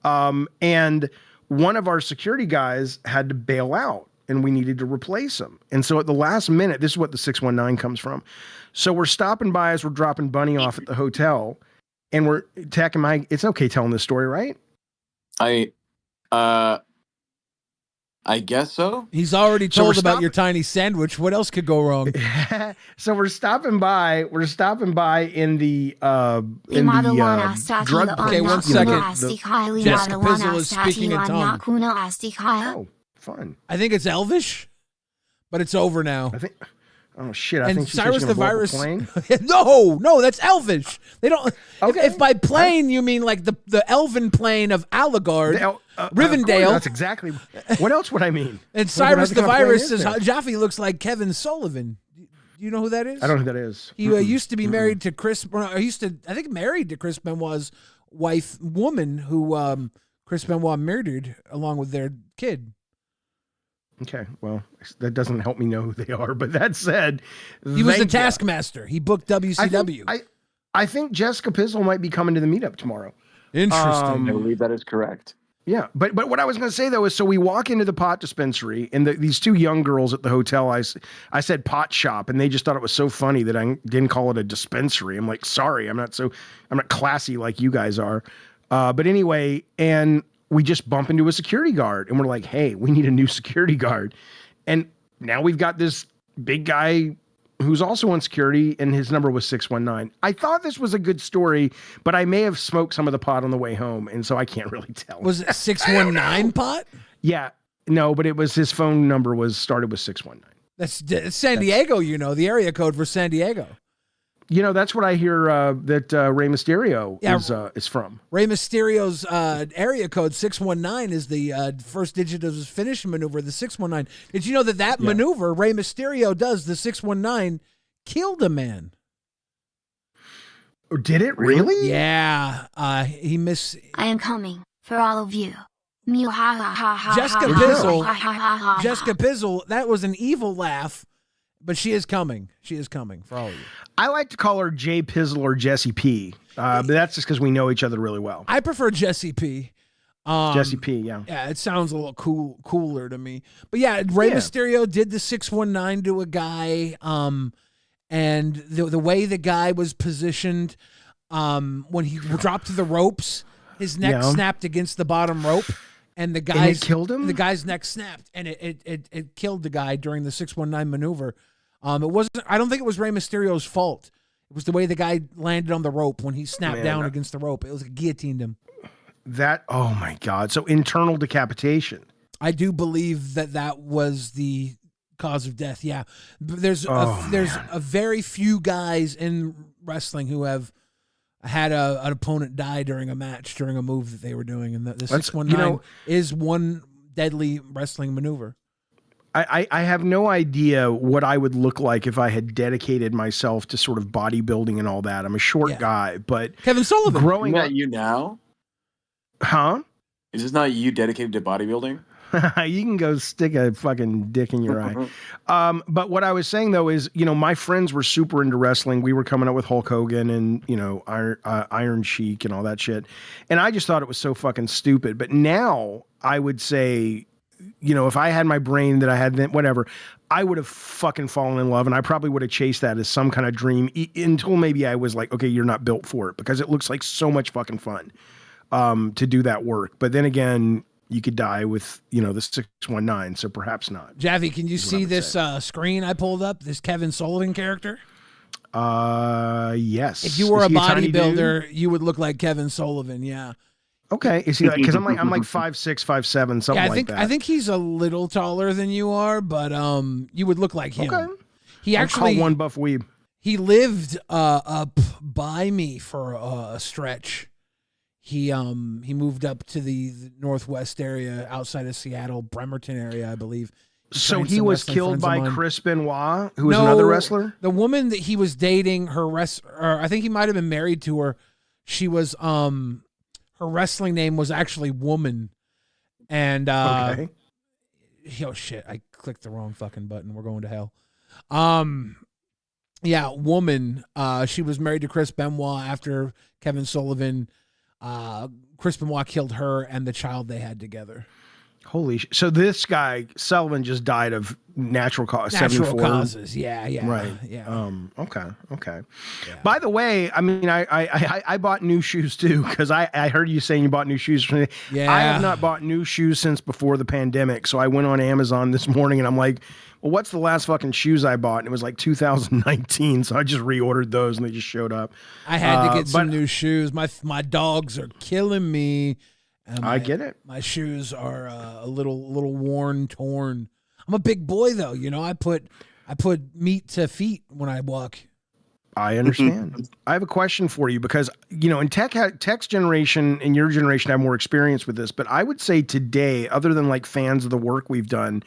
And one of our security guys had to bail out, and we needed to replace him. And so at the last minute, this is what the 619 comes from. So we're stopping by as we're dropping Bunny off at the hotel, and we're Tech. It's okay telling this story, right? I guess so. He's already told about your tiny sandwich. What else could go wrong? So we're stopping by in the drug. Okay, 1 second. Jessica Pizzle is speaking in tongue. Oh, fun. I think it's Elvish, but it's over now. I think. Oh shit! I think Cyrus the Virus. No, that's Elvish. They don't. Okay. If by plane you mean like the Elven plane of Allegard, Rivendell. That's exactly. What else would I mean? And Cyrus the Virus says Jaffe looks like Kevin Sullivan. Do you know who that is? I don't know who that is. He used to be married to Chris. I think married to Chris Benoit's woman, who Chris Benoit murdered along with their kid. Okay, well, that doesn't help me know who they are. But that said, he was the Taskmaster. He booked WCW. I think Jessica Pizzle might be coming to the meetup tomorrow. Interesting. I believe that is correct. Yeah, but what I was going to say though is, so we walk into the pot dispensary, and these two young girls at the hotel, I said pot shop, and they just thought it was so funny that I didn't call it a dispensary. I'm like, sorry, I'm not classy like you guys are. But anyway, and we just bump into a security guard, and we're like, hey, we need a new security guard. And now we've got this big guy who's also on security, and his number was 619. I thought this was a good story, but I may have smoked some of the pot on the way home, and so I can't really tell. Was it 619 pot? Yeah. No, but it was his phone number started with 619. That's San Diego, the area code for San Diego. That's what I hear that Rey Mysterio is from. Rey Mysterio's area code 619 is the first digit of his finishing maneuver, the 619. Did you know that maneuver Rey Mysterio does, the 619, killed a man? Did it really? Yeah. He missed. I am coming for all of you. Jessica Pizzle, that was an evil laugh. but she is coming. She is coming for all of you. I like to call her J Pizzle or Jessie P, but that's just because we know each other really well. I prefer Jessie P. Jessie P, yeah. Yeah, it sounds a little cooler to me. But yeah, Rey Mysterio did the 619 to a guy, and the way the guy was positioned, when he dropped to the ropes, his neck snapped against the bottom rope, and it killed him. The guy's neck snapped, and it killed the guy during the 619 maneuver. It wasn't. I don't think it was Rey Mysterio's fault. It was the way the guy landed on the rope when he snapped down against the rope. It was like guillotined him. Oh my God. So internal decapitation. I do believe that was the cause of death. Yeah. There's a very few guys in wrestling who have had an opponent die during a match, during a move that they were doing. And the 619 is one deadly wrestling maneuver. I have no idea what I would look like if I had dedicated myself to sort of bodybuilding and all that. I'm a short guy, but Kevin Sullivan. Growing up, you now? Huh? Is this not you dedicated to bodybuilding? You can go stick a fucking dick in your eye. But what I was saying though is, my friends were super into wrestling. We were coming up with Hulk Hogan and, Iron Sheik and all that shit. And I just thought it was so fucking stupid. But now I would say, if I had my brain that I had then, whatever, I would have fucking fallen in love, and I probably would have chased that as some kind of dream until maybe I was like, okay, you're not built for it, because it looks like so much fucking fun to do that work. But then again, you could die with, the 619, so perhaps not. Javi, can you see this screen I pulled up, this Kevin Sullivan character? Yes. If you were a bodybuilder, you would look like Kevin Sullivan, yeah. Okay, is he? Because I'm like 5'6", 5'7", something like that. I think he's a little taller than you are, but you would look like him. Okay. He actually one buff weeb. He lived up by me for a stretch. He moved up to the northwest area outside of Seattle, Bremerton area, I believe. So he was killed by Chris Benoit, who was another wrestler? The woman that he was dating, I think he might have been married to her. She was her wrestling name was actually Woman. And oh shit, I clicked the wrong fucking button. We're going to hell. Yeah, Woman. She was married to Chris Benoit after Kevin Sullivan. Chris Benoit killed her and the child they had together. Holy shit. So this guy, Sullivan, just died of natural causes. Natural causes, yeah. Right. Yeah. Okay. Yeah. By the way, I mean, I bought new shoes too, because I heard you saying you bought new shoes. Yeah. I have not bought new shoes since before the pandemic. So I went on Amazon this morning and I'm like, well, what's the last fucking shoes I bought? And it was like 2019. So I just reordered those and they just showed up. I had to get some new shoes. My dogs are killing me. I get it. My shoes are a little worn, torn. I'm a big boy though, I put meat to feet when I walk. I understand. I have a question for you because, in tech's generation and your generation have more experience with this, but I would say today, other than like fans of the work we've done,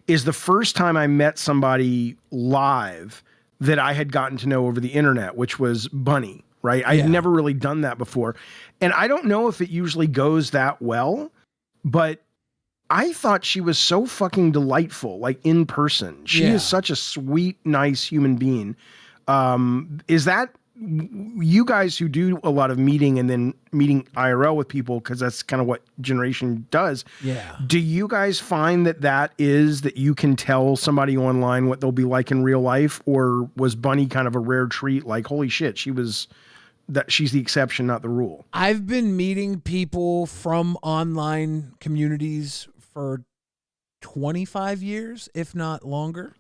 is the first time I met somebody live that I had gotten to know over the internet, which was Bunny. Right. I had never really done that before. And I don't know if it usually goes that well, but I thought she was so fucking delightful, like in person. She is such a sweet, nice human being. Is that you guys who do a lot of meeting and then meeting IRL with people, because that's kind of what Generation does. Yeah. Do you guys find that you can tell somebody online what they'll be like in real life? Or was Bunny kind of a rare treat? Like, holy shit, she's the exception, not the rule. I've been meeting people from online communities for 25 years, if not longer.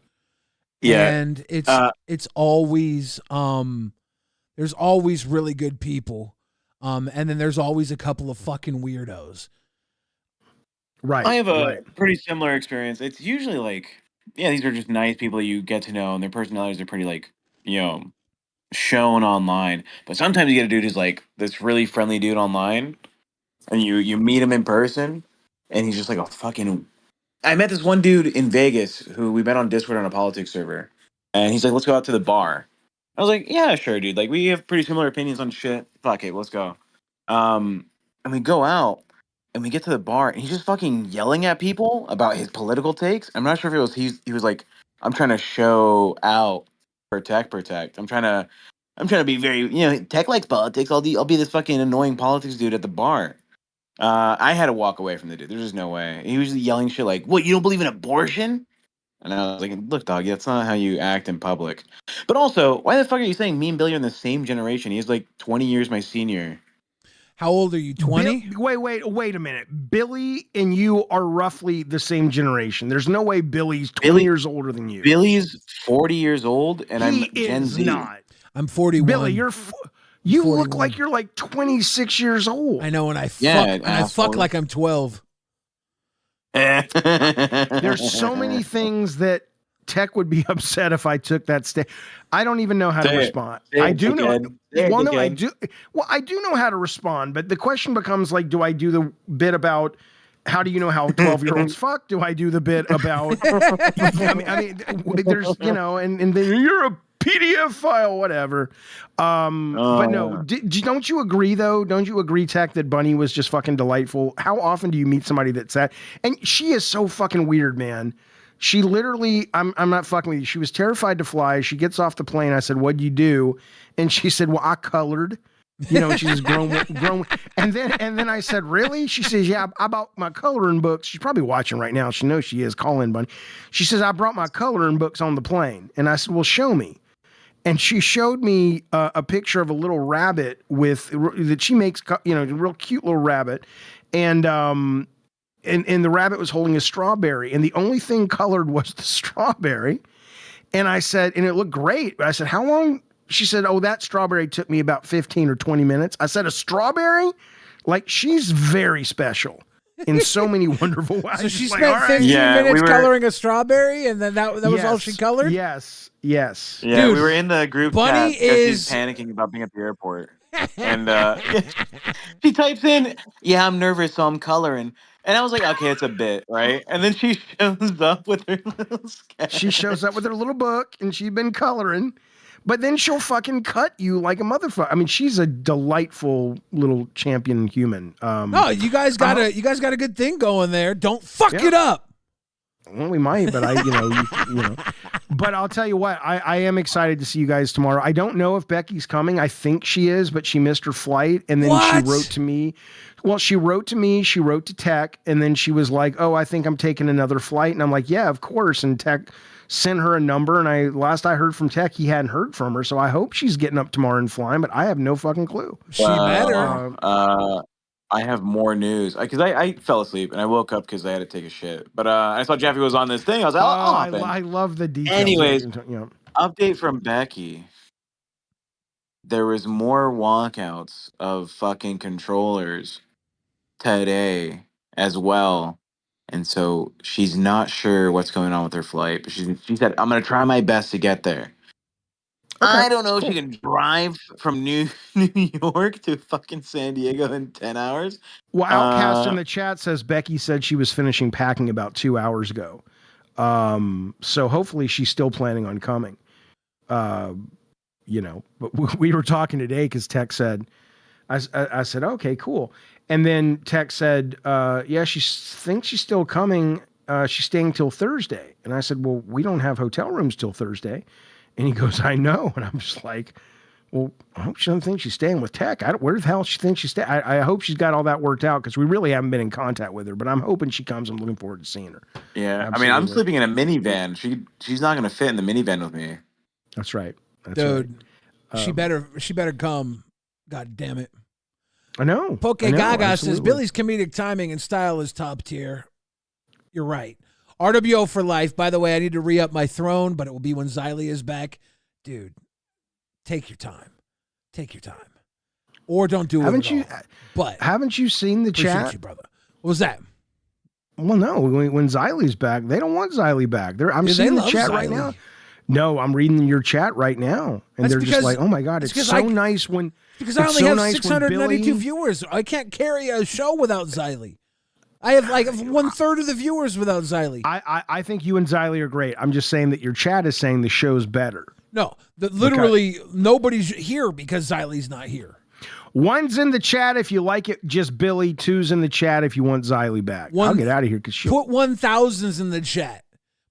Yeah. And it's always there's always really good people. And then there's always a couple of fucking weirdos. Right. I have a pretty similar experience. It's usually like, these are just nice people you get to know, and their personalities are pretty like, shown online. But sometimes you get a dude who's like this really friendly dude online, and you meet him in person, and he's just like a fucking... I met this one dude in Vegas who we met on Discord on a politics server, and he's like, let's go out to the bar. I was like, yeah, sure, dude. Like, we have pretty similar opinions on shit. Fuck it, let's go. And we go out, and we get to the bar, and he's just fucking yelling at people about his political takes. I'm not sure if it was he was like I'm trying to show out, protect. I'm trying to be very, Tech likes politics. I'll be this fucking annoying politics dude at the bar. I had to walk away from the dude. There's just no way. He was yelling shit like, "What? You don't believe in abortion?" And I was like, "Look, dog, that's not how you act in public." But also, why the fuck are you saying me and Billy are in the same generation? He's like 20 years my senior. How old are you? 20? Wait a minute. Billy and you are roughly the same generation. There's no way Billy's 20 years older than you. Billy's 40 years old, and I'm Gen Z. Not. I'm 41. Billy, you look like you're like 26 years old. I know, and I fuck like I'm 12. There's so many things that Tech would be upset if I took that step. I don't even know how to respond. I do know. Well, no, I do. Well, I do know how to respond, but the question becomes like, do I do the bit about how do you know how 12-year-olds fuck? Do I do the bit about? I mean, there's and then you're a PDF file, whatever. But no, don't you agree though? Don't you agree, Tech, that Bunny was just fucking delightful? How often do you meet somebody that's that? And she is so fucking weird, man. She literally, I'm not fucking with you. She was terrified to fly. She gets off the plane. I said, "What'd you do?" And she said, "Well, I colored." She's grown. And then I said, "Really?" She says, "Yeah, I bought my coloring books." She's probably watching right now. She knows she is. Call in, Bunny. She says, "I brought my coloring books on the plane." And I said, "Well, show me." And she showed me a picture of a little rabbit that she makes, a real cute little rabbit. And the rabbit was holding a strawberry, and the only thing colored was the strawberry. And I said, and it looked great. I said, "How long?" She said, "Oh, that strawberry took me about 15 or 20 minutes. I said, "A strawberry?" Like, she's very special in so many wonderful ways. So she spent 15 minutes coloring a strawberry, and then that was all she colored? Yes. Yeah, dude, we were in the group Bunny chat because she's panicking about being at the airport. And she types in, "Yeah, I'm nervous, so I'm coloring." And I was like, okay, it's a bit, right? And then she shows up with her little sketch. She shows up with her little book, and she'd been coloring. But then she'll fucking cut you like a motherfucker. I mean, she's a delightful little champion human. No, you guys got a good thing going there. Don't fuck it up. Well, we might, but But I'll tell you what, I am excited to see you guys tomorrow. I don't know if Becky's coming. I think she is, but she missed her flight, and then she wrote to me. Well, she wrote to me, she wrote to Tech, and then she was like, "Oh, I think I'm taking another flight." And I'm like, "Yeah, of course." And Tech sent her a number, and last I heard from Tech, he hadn't heard from her. So I hope she's getting up tomorrow and flying, but I have no fucking clue. She better. I have more news because I fell asleep and I woke up because I had to take a shit. But I saw Jeffy was on this thing. I was like, I love the details. Anyways, update from Becky. There was more walkouts of fucking controllers today as well. And so she's not sure what's going on with her flight. But she said, "I'm going to try my best to get there." Okay, I don't know if she can drive from New York to fucking San Diego in 10 hours. Well, Outcast in the chat says Becky said she was finishing packing about 2 hours ago. So hopefully she's still planning on coming. But we were talking today because Tech said, I said, "Okay, cool." And then Tech said, "Yeah, she thinks she's still coming. She's staying till Thursday." And I said, "Well, we don't have hotel rooms till Thursday." And he goes, "I know." And I'm just like, "Well, I hope she doesn't think she's staying with Tech. Where the hell she thinks she's staying? I hope she's got all that worked out because we really haven't been in contact with her. But I'm hoping she comes. I'm looking forward to seeing her." Yeah, absolutely. I mean, I'm sleeping in a minivan. She's not going to fit in the minivan with me. That's right, dude. Right. She better come. God damn it! I know. Poke Gaga says Billy's comedic timing and style is top tier. You're right. RWO for life. By the way, I need to re-up my throne, but it will be when Xylee is back. Dude, take your time. Take your time. Or don't do it at all. But haven't you seen the chat? You, brother. What was that? Well, no. When Xylee's back, they don't want Xylee back. I'm seeing the chat right now. No, I'm reading your chat right now. And they're just like, "Oh my God, it's so nice when..." Because I only have 692 viewers. I can't carry a show without Xylee. I have like 1/3 of the viewers without Xylee. I think you and Xylee are great. I'm just saying that your chat is saying the show's better. No, literally nobody's here because Xylee's not here. 1's in the chat if you like it, just Billy. 2's in the chat if you want Xylee back. I'll get out of here because put 1,000s in the chat.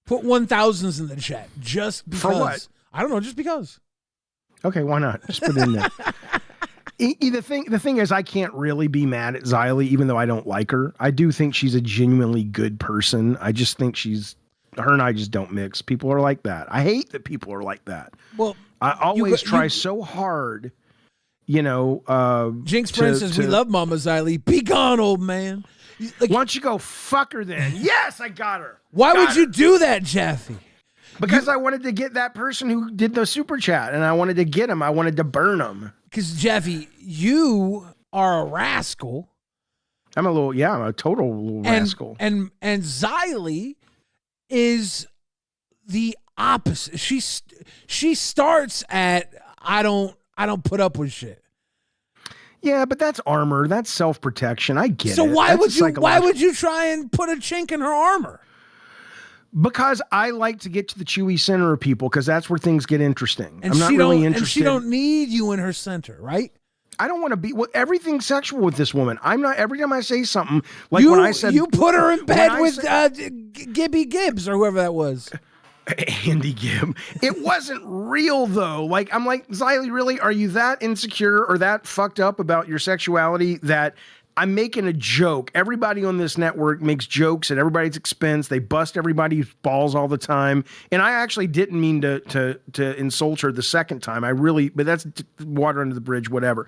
Put 1000s in the chat just because. For what? I don't know, just because. Okay, why not? Just put it in there. The thing is, I can't really be mad at Xylee, even though I don't like her. I do think she's a genuinely good person. I just think her and I just don't mix. People are like that. I hate that people are like that. Well, I always try so hard, Jinx Friend says, we love Mama Xylee. Be gone, old man. Like, why don't you go fuck her then? Yes, I got her. Why would you do that, Jeffy? Because I wanted to get that person who did the super chat, and I wanted to get him. I wanted to burn him. Because, Jeffy, you are a rascal. I'm a total rascal. And Xylee is the opposite. She starts at I don't put up with shit. Yeah, but that's armor. That's self-protection. I get it. So why would you try and put a chink in her armor? Because I like to get to the chewy center of people, because that's where things get interesting. I'm not really interested. And she don't need you in her center, right? I don't want to be everything's sexual with this woman. I'm not. Every time I say something, like when I said you put her in bed with Gibby Gibbs or whoever that was. Andy Gibb. It wasn't real though. Like, I'm like, Xylee, really? Are you that insecure or that fucked up about your sexuality that I'm making a joke? Everybody on this network makes jokes at everybody's expense. They bust everybody's balls all the time. And I actually didn't mean to insult her the second time. But that's water under the bridge, whatever.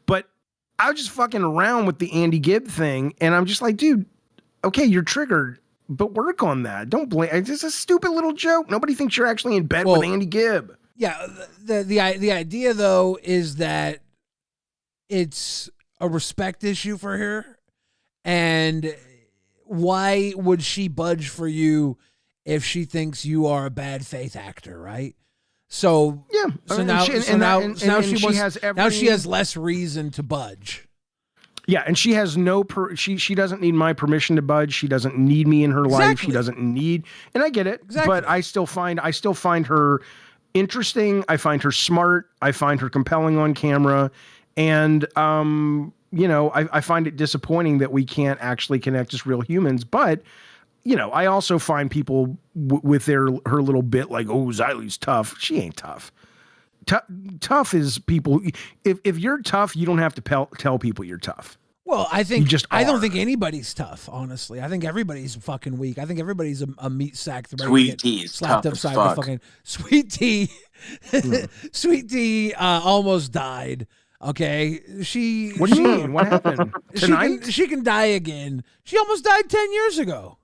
But I was just fucking around with the Andy Gibb thing. And I'm just like, dude, okay, you're triggered, but work on that. Don't blame. It's just a stupid little joke. Nobody thinks you're actually in bed with Andy Gibb. Yeah. The idea though is that it's a respect issue for her, and why would she budge for you if she thinks you are a bad faith actor, right? So yeah. So now she has less reason to budge. Yeah, and she has she doesn't need my permission to budge. She doesn't need me in her life. She doesn't need, and I get it. Exactly. But I still find her interesting. I find her smart. I find her compelling on camera. And, I find it disappointing that we can't actually connect as real humans. But, I also find people with her little bit like, oh, Xylee's tough. She ain't tough. Tough is people. If you're tough, you don't have to tell people you're tough. Well, I don't think anybody's tough, honestly. I think everybody's fucking weak. I think everybody's a meat sack. Sweet Tea's slapped upside the fucking Sweet Tea. Sweet Tea almost died. Okay, What do you mean? What happened tonight? She can die again. She almost died 10 years ago.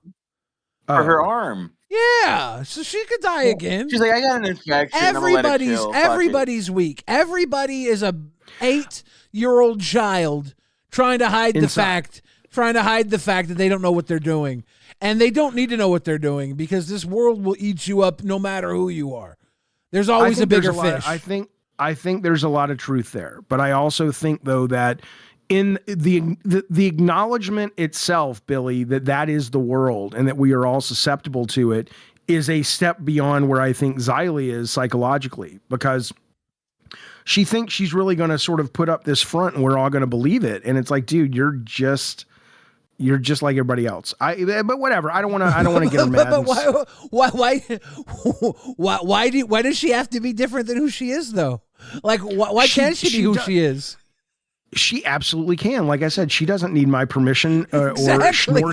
For her arm. Yeah, so she could die again. She's like, I got an infection. Everybody's weak. Everybody is a 8-year-old child trying to hide the fact that they don't know what they're doing, and they don't need to know what they're doing because this world will eat you up no matter who you are. There's always a bigger fish. I think there's a lot of truth there, but I also think though that in the acknowledgement itself, Billy, that is the world and that we are all susceptible to it is a step beyond where I think Xylee is psychologically, because she thinks she's really going to sort of put up this front and we're all going to believe it. And it's like, dude, you're just like everybody else. But whatever. I don't want to get her mad. But why does she have to be different than who she is though? Like, why can't she be who she is? She absolutely can. Like I said, she doesn't need my permission nor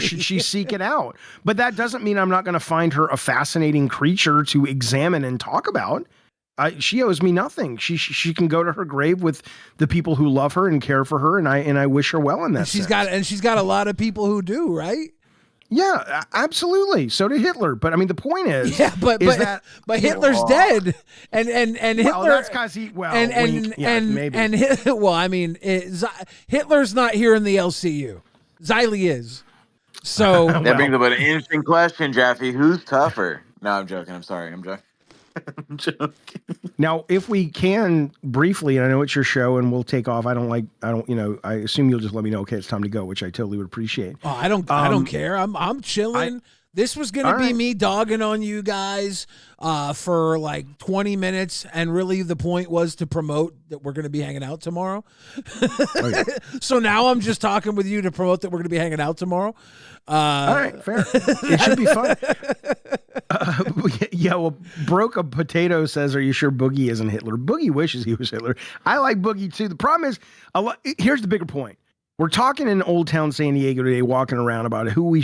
should she seek it out. But that doesn't mean I'm not going to find her a fascinating creature to examine and talk about. She owes me nothing. She can go to her grave with the people who love her and care for her, and I wish her well in that. She's got a lot of people who do, right? Yeah, absolutely. So did Hitler. But I mean, the point is, but Hitler's dead, and Hitler. That's because Hitler's not here in the LCU. Xylee is. So that brings up an interesting question, Jeffy. Who's tougher? No, I'm joking. I'm sorry. I'm joking. I'm joking. Now, if we can briefly, and I know it's your show and we'll take off. I assume you'll just let me know, okay, it's time to go, which I totally would appreciate. Oh, I don't care. I'm chilling. This was going to be me dogging on you guys for like 20 minutes. And really the point was to promote that we're going to be hanging out tomorrow. So now I'm just talking with you to promote that we're going to be hanging out tomorrow. All right, fair. It should be fun. Yeah, well, Broke a Potato says, are you sure Boogie isn't Hitler? Boogie wishes he was Hitler. I like Boogie too. The problem is, here's the bigger point. We're talking in Old Town San Diego today, walking around about who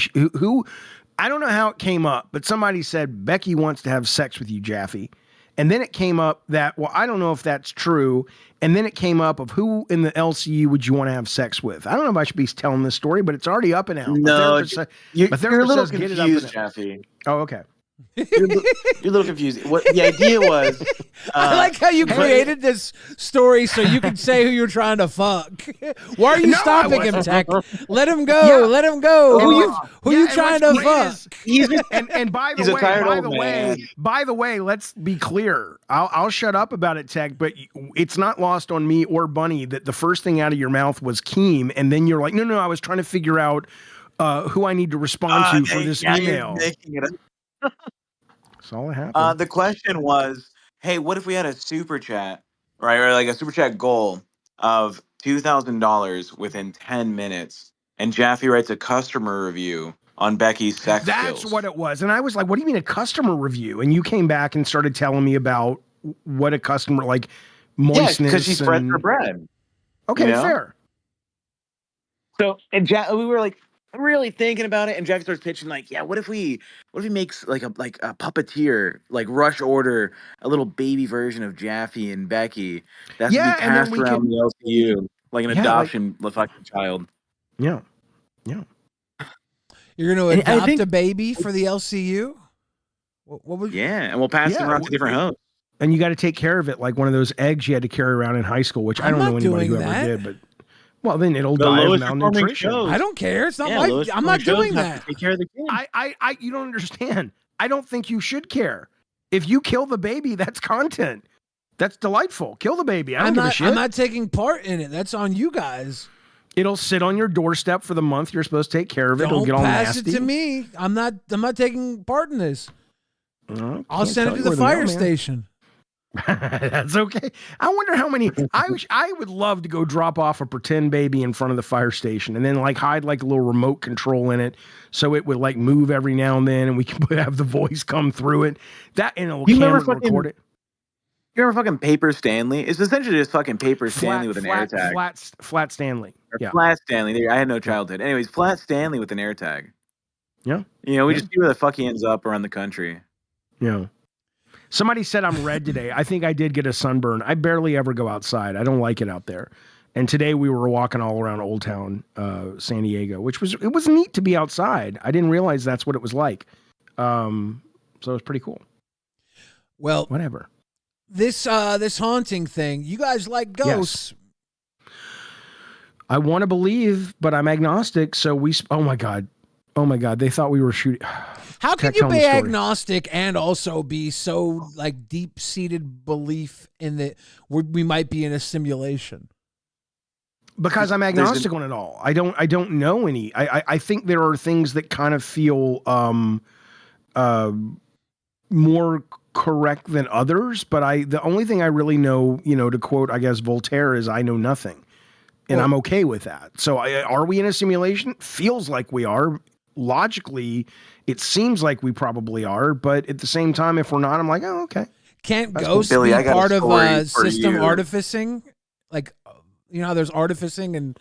I don't know how it came up, but somebody said Becky wants to have sex with you, Jaffe. And then it came up that, well, I don't know if that's true. And then it came up of who in the LCU would you want to have sex with? I don't know if I should be telling this story, but it's already up and out. No, you're a little confused, Jaffe. Oh, okay. You're a little confused. What the idea was? I like how you created this story so you could say who you're trying to fuck. Why are you stopping him, Tech? Let him go. Yeah. Let him go. Who you trying to fuck? And by the way, let's be clear. I'll shut up about it, Tech, but it's not lost on me or Bunny that the first thing out of your mouth was Keem, and then you're like, no, I was trying to figure out who I need to respond to for this email. That's all that happened. The question was, hey, what if we had a super chat, right? Or like a super chat goal of $2,000 within 10 minutes, and Jaffe writes a customer review on Becky's sex skills. That's what it was. And I was like, what do you mean a customer review? And you came back and started telling me about what a customer, like moistness. Yeah, because she spreads her bread. Okay, fair. So, and we were like, really thinking about it, and Jack starts pitching like, yeah, what if he makes like a puppeteer, like rush order a little baby version of Jaffe and Becky that's to be passed around the LCU like an adoption fucking child. Yeah. You're gonna adopt a baby for the LCU? What would? Yeah, and we'll pass it around to different hosts. And you got to take care of it like one of those eggs you had to carry around in high school, which I don't know anybody who ever did, but. Well, then it'll die of malnutrition. I don't care. It's not I'm not doing that. Take care of the kid. You don't understand. I don't think you should care. If you kill the baby, that's content. That's delightful. Kill the baby. I don't give a shit. I'm not taking part in it. That's on you guys. It'll sit on your doorstep for the month you're supposed to take care of it. It'll get all pass nasty. It to me. I'm not taking part in this. I'll send it to the fire station. That's okay. I wonder how many. I would love to go drop off a pretend baby in front of the fire station and then like hide like a little remote control in it so it would like move every now and then and we can have the voice come through it. That and a camera record it. You remember fucking Paper Stanley? It's essentially just fucking Paper Stanley with an air tag. Flat Stanley. Yeah. Flat Stanley. I had no childhood. Anyways, Flat Stanley with an air tag. Yeah. We just see where the fuck he ends up around the country. Yeah. Somebody said I'm red today. I think I did get a sunburn. I barely ever go outside. I don't like it out there. And today we were walking all around Old Town, San Diego, it was neat to be outside. I didn't realize that's what it was like. So it was pretty cool. Well, whatever. This haunting thing, you guys like ghosts? Yes. I want to believe, but I'm agnostic. So oh my God, they thought we were shooting. How can you be agnostic and also be so like deep-seated belief in that we might be in a simulation? Because I'm agnostic on it all. I don't know any. I think there are things that kind of feel more correct than others, but the only thing I really know, to quote, I guess, Voltaire, is I know nothing. And I'm okay with that. So are we in a simulation? Feels like we are. Logically, it seems like we probably are, but at the same time, if we're not, I'm like, oh, okay. Can't ghosts be part of system artificing? Like, how there's artificing in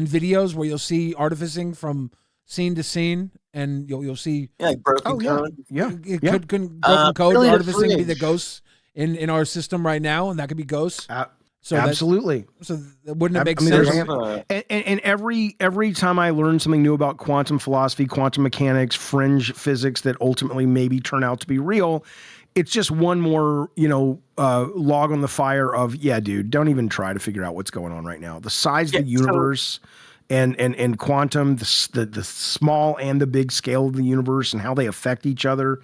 videos where you'll see artificing from scene to scene, and you'll see like broken code. Yeah. Broken code artificing be the ghosts in our system right now, and that could be ghosts. So absolutely. So wouldn't it make sense? And every time I learn something new about quantum philosophy, quantum mechanics, fringe physics that ultimately maybe turn out to be real, it's just one more, log on the fire of, yeah, dude, don't even try to figure out what's going on right now. The size of the universe and quantum, the small and the big scale of the universe and how they affect each other.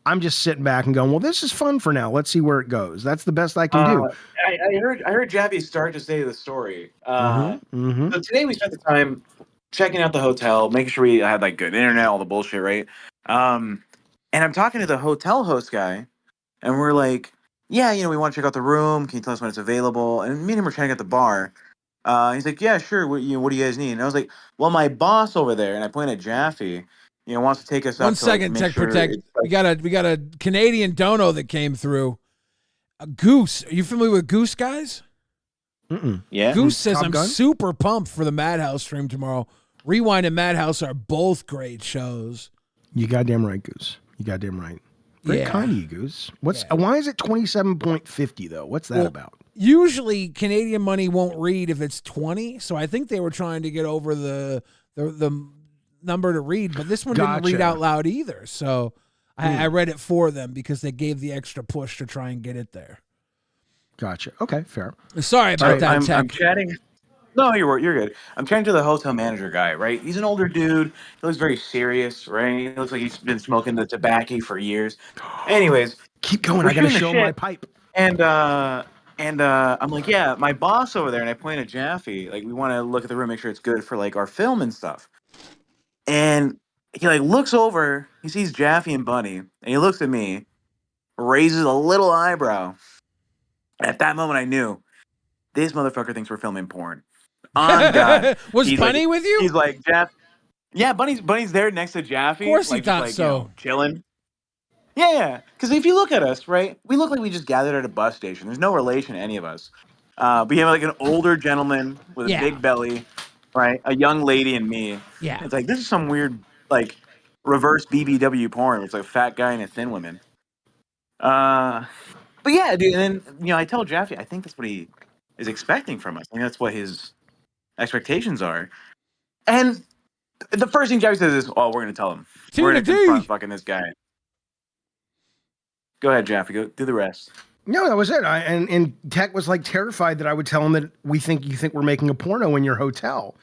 I'm just sitting back and going, well, this is fun for now. Let's see where it goes. That's the best I can do. I heard Jaffe start to say the story. Mm-hmm. So today we spent the time checking out the hotel, making sure we had like good internet, all the bullshit, right? And I'm talking to the hotel host guy, and we're like, yeah, we want to check out the room. Can you tell us when it's available? And me and him were chatting at the bar. He's like, yeah, sure. What do you guys need? And I was like, well, my boss over there, and I pointed at Jaffe, wants to take us One up to like, second, make Tech sure Protect. it's, like, We got a Canadian dono that came through. A Goose. Are you familiar with Goose, guys? Yeah. Goose says, Top I'm Gun? super pumped for the Madhouse stream tomorrow. Rewind and Madhouse are both great shows. You goddamn right, Goose. You goddamn right. Very Yeah. kind of you, Goose. Why is it 27.50 though? What's that about? Usually Canadian money won't read if it's 20, so I think they were trying to get over the number to read, but this one didn't read out loud either. So I read it for them because they gave the extra push to try and get it there. Gotcha. Okay, fair. Sorry about that, Tech. I'm chatting. No, you're good. I'm chatting to the hotel manager guy, right? He's an older dude. He looks very serious, right? He looks like he's been smoking the tobacco for years. Anyways, keep going. I gotta show my pipe. And I'm like, yeah, my boss over there, and I point at Jaffe. Like, we want to look at the room, make sure it's good for like our film and stuff. And he like looks over, he sees Jaffe and Bunny, and he looks at me, raises a little eyebrow. At that moment, I knew this motherfucker thinks we're filming porn. On God, was Bunny with you? He's like, Jaffe. Yeah, Bunny's there next to Jaffe. Of course he like, thought so. Chilling. Yeah. Because if you look at us, right, we look like we just gathered at a bus station. There's no relation to any of us. But you have like an older gentleman with a big belly, right? A young lady and me. Yeah. It's like, this is some weird, like, reverse BBW porn. It's like a fat guy and a thin woman. But yeah, dude. And then, I tell Jaffe, I think that's what he is expecting from us. I think that's what his expectations are. And the first thing Jaffe says is, oh, we're going to tell him. We're going to confront fucking this guy. Go ahead, Jaffe. Go do the rest. No, that was it. And Tech was like terrified that I would tell him that you think we're making a porno in your hotel.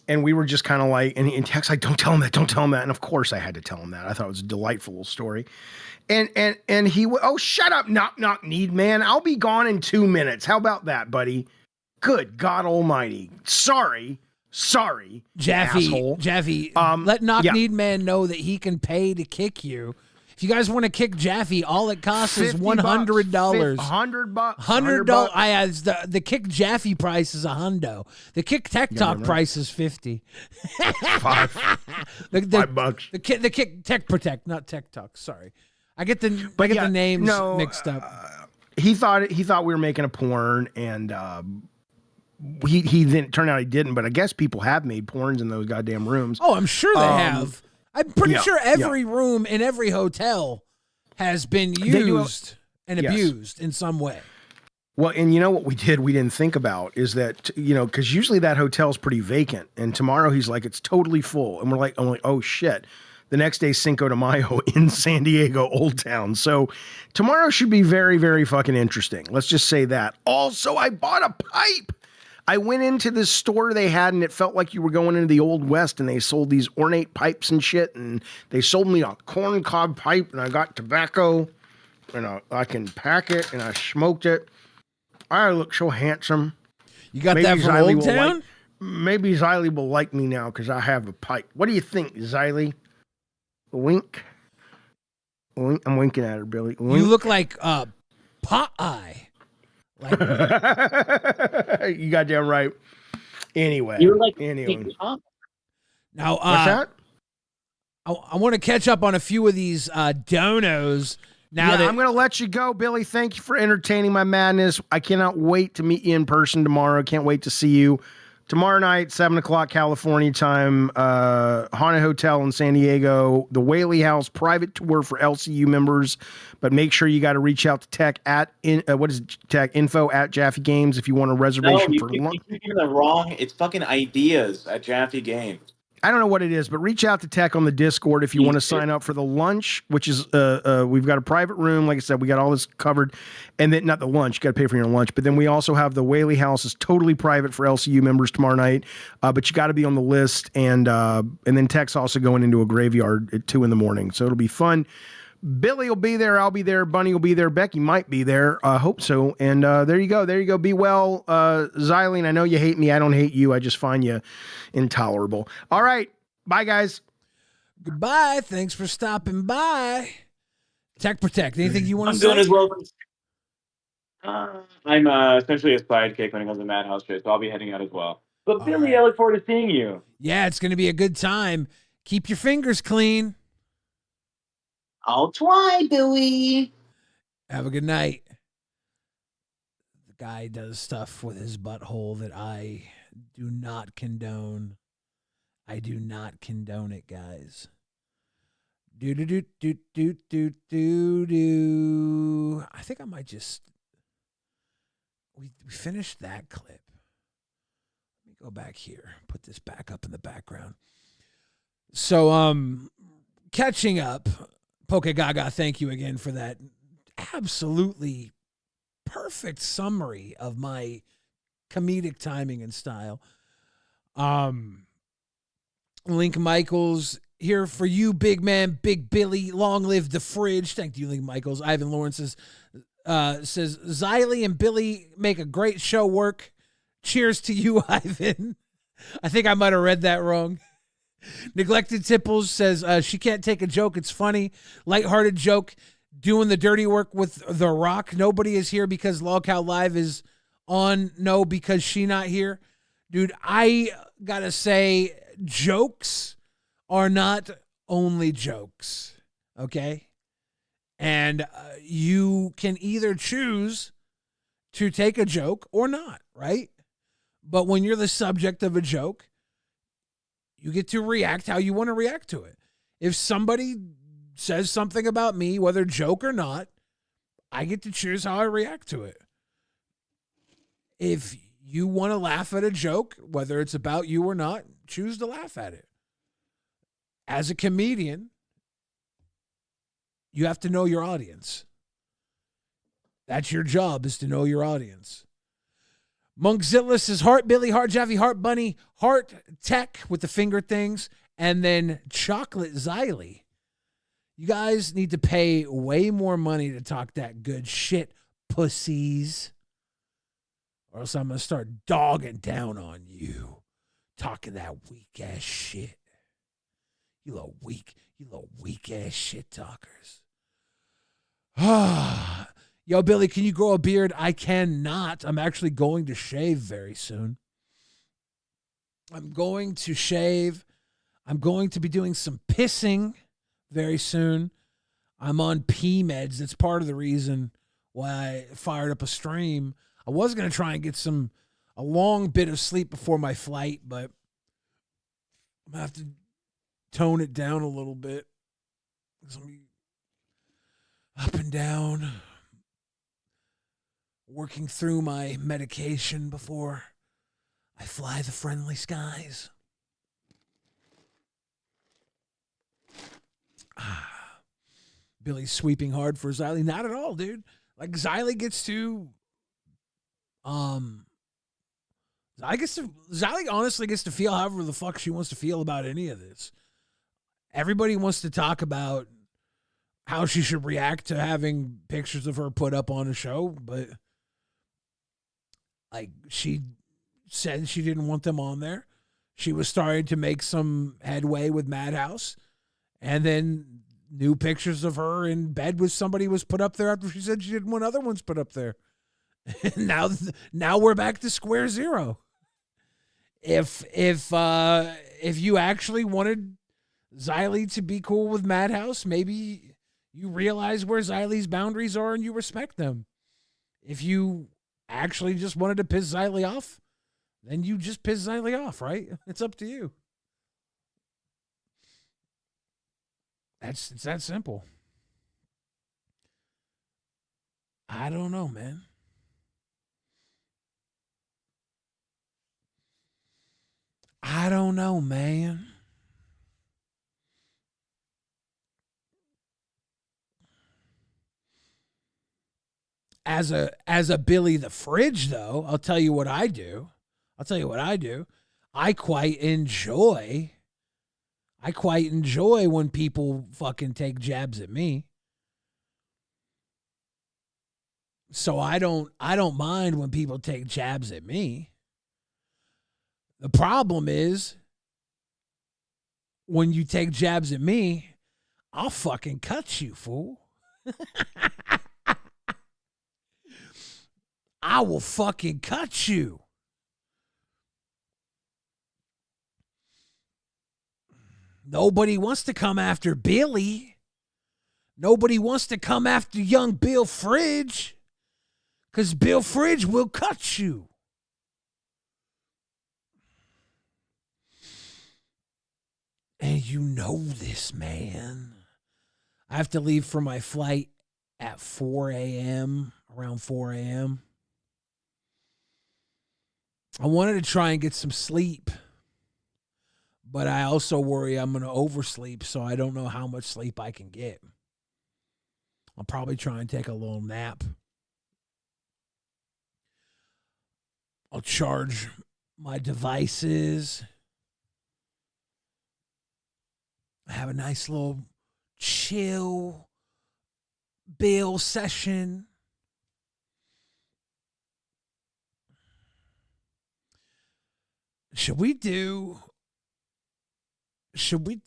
And we were just kind of like, and Tech's like, don't tell him that, don't tell him that. And of course I had to tell him that. I thought it was a delightful little story. And he oh, shut up, knock, knock, need man. I'll be gone in 2 minutes. How about that, buddy? Good God almighty. Sorry, Jaffe, asshole. Jaffe, let Knock Need Man know that he can pay to kick you. If you guys want to kick Jaffe, all it costs is $100. $100. $100. The kick Jaffe price is $100. The kick Tech Talk price is $50. $5. The kick Tech Protect, not Tech Talk. Sorry, I get the names mixed up. He thought we were making a porn, and he didn't turn out he didn't. But I guess people have made porns in those goddamn rooms. Oh, I'm sure they have. I'm pretty sure every room in every hotel has been used and abused in some way. Well, and you know what we did? We didn't think about is that, because usually that hotel's pretty vacant. And tomorrow he's like, it's totally full. And we're like, oh shit. The next day, Cinco de Mayo in San Diego, Old Town. So tomorrow should be very, very fucking interesting. Let's just say that. Also, I bought a pipe. I went into this store they had, and it felt like you were going into the Old West, and they sold these ornate pipes and shit, and they sold me a corncob pipe, and I got tobacco, and I can pack it, and I smoked it. I look so handsome. You got that from Old Town? Maybe Xylee will like me now because I have a pipe. What do you think, Xylee? Wink. Wink. I'm winking at her, Billy. Wink. You look like Pot Eye. You goddamn right. Anyway. You were like, now, what's that? I want to catch up on a few of these donos. Now that I'm going to let you go, Billy. Thank you for entertaining my madness. I cannot wait to meet you in person tomorrow. Can't wait to see you. Tomorrow night, 7 o'clock California time, Haunted Hotel in San Diego, the Whaley House private tour for LCU members. But make sure you got to reach out to Tech at info at Jaffe Games if you want a reservation for lunch. You're giving the wrong. It's fucking ideas at Jaffe Games. I don't know what it is, but reach out to Tech on the Discord if you want to sign up for the lunch, which is we've got a private room. Like I said, we got all this covered, and then not the lunch. You got to pay for your lunch, but then we also have the Whaley House is totally private for LCU members tomorrow night. But you got to be on the list, and then Tech's also going into a graveyard at 2 a.m, so it'll be fun. Billy will be there. I'll be there. Bunny will be there. Becky might be there. I hope so. And there you go. There you go. Be well. Xylee, I know you hate me. I don't hate you. I just find you intolerable. All right. Bye, guys. Goodbye. Thanks for stopping by. Tech Protect. Anything you want to say? I'm doing as well. I'm essentially a sidekick when it comes to Madhouse shit, so I'll be heading out as well. But All Billy, right. I look forward to seeing you. Yeah, it's going to be a good time. Keep your fingers clean. I'll try, Billy. Have a good night. The guy does stuff with his butthole that I do not condone. I do not condone it, guys. Do do do do do do do do. I think I might just. We finished that clip. Let me go back here. Put this back up in the background. So, catching up. Poke Gaga, thank you again for that absolutely perfect summary of my comedic timing and style. Link Michaels, here for you, big man, Big Billy. Long live the fridge. Thank you, Link Michaels. Ivan Lawrence says Xylee and Billy make a great show work. Cheers to you, Ivan. I think I might have read that wrong. Neglected Tipples says she can't take a joke. It's funny. Lighthearted joke. Doing the dirty work with The Rock. Nobody is here because Lolcow Live is on. No, because she not here. Dude, I gotta say, jokes are not only jokes, okay? And you can either choose to take a joke or not, right? But when you're the subject of a joke, you get to react how you want to react to it. If somebody says something about me, whether joke or not, I get to choose how I react to it. If you want to laugh at a joke, whether it's about you or not, choose to laugh at it. As a comedian, you have to know your audience. That's your job, is to know your audience. Monkzilla says Heart Billy, Heart Jaffy, Heart Bunny, Heart Tech with the finger things, and then Chocolate Xylee. You guys need to pay way more money to talk that good shit, pussies. Or else I'm going to start dogging down on you. Talking that weak-ass shit. You little weak-ass shit talkers. Yo, Billy, can you grow a beard? I cannot. I'm actually going to shave very soon. I'm going to shave. I'm going to be doing some pissing very soon. I'm on pee meds. That's part of the reason why I fired up a stream. I was going to try and get a long bit of sleep before my flight, but I'm going to have to tone it down a little bit. I'm up and down, working through my medication before I fly the friendly skies. Billy's sweeping hard for Xylee. Not at all, dude. Like, Xylee gets to Xylee honestly gets to feel however the fuck she wants to feel about any of this. Everybody wants to talk about how she should react to having pictures of her put up on a show, but like, she said she didn't want them on there. She was starting to make some headway with Madhouse, and then new pictures of her in bed with somebody was put up there after she said she didn't want other ones put up there. now we're back to square zero. If you actually wanted Xylee to be cool with Madhouse, maybe you realize where Xylee's boundaries are and you respect them. If you actually just wanted to piss Xylee off, then you just piss Xylee off, right? It's up to you. It's that simple. I don't know, man. I don't know, man. As a Billy the Fridge, though, I'll tell you what I do. I quite enjoy when people fucking take jabs at me. So I don't mind when people take jabs at me. The problem is when you take jabs at me, I'll fucking cut you, fool. I will fucking cut you. Nobody wants to come after Billy. Nobody wants to come after young Bill Fridge. Because Bill Fridge will cut you. And you know this, man. I have to leave for my flight at 4 a.m., around 4 a.m. I wanted to try and get some sleep, but I also worry I'm going to oversleep, so I don't know how much sleep I can get. I'll probably try and take a little nap. I'll charge my devices. Have a nice little chill Bill session. Should we do something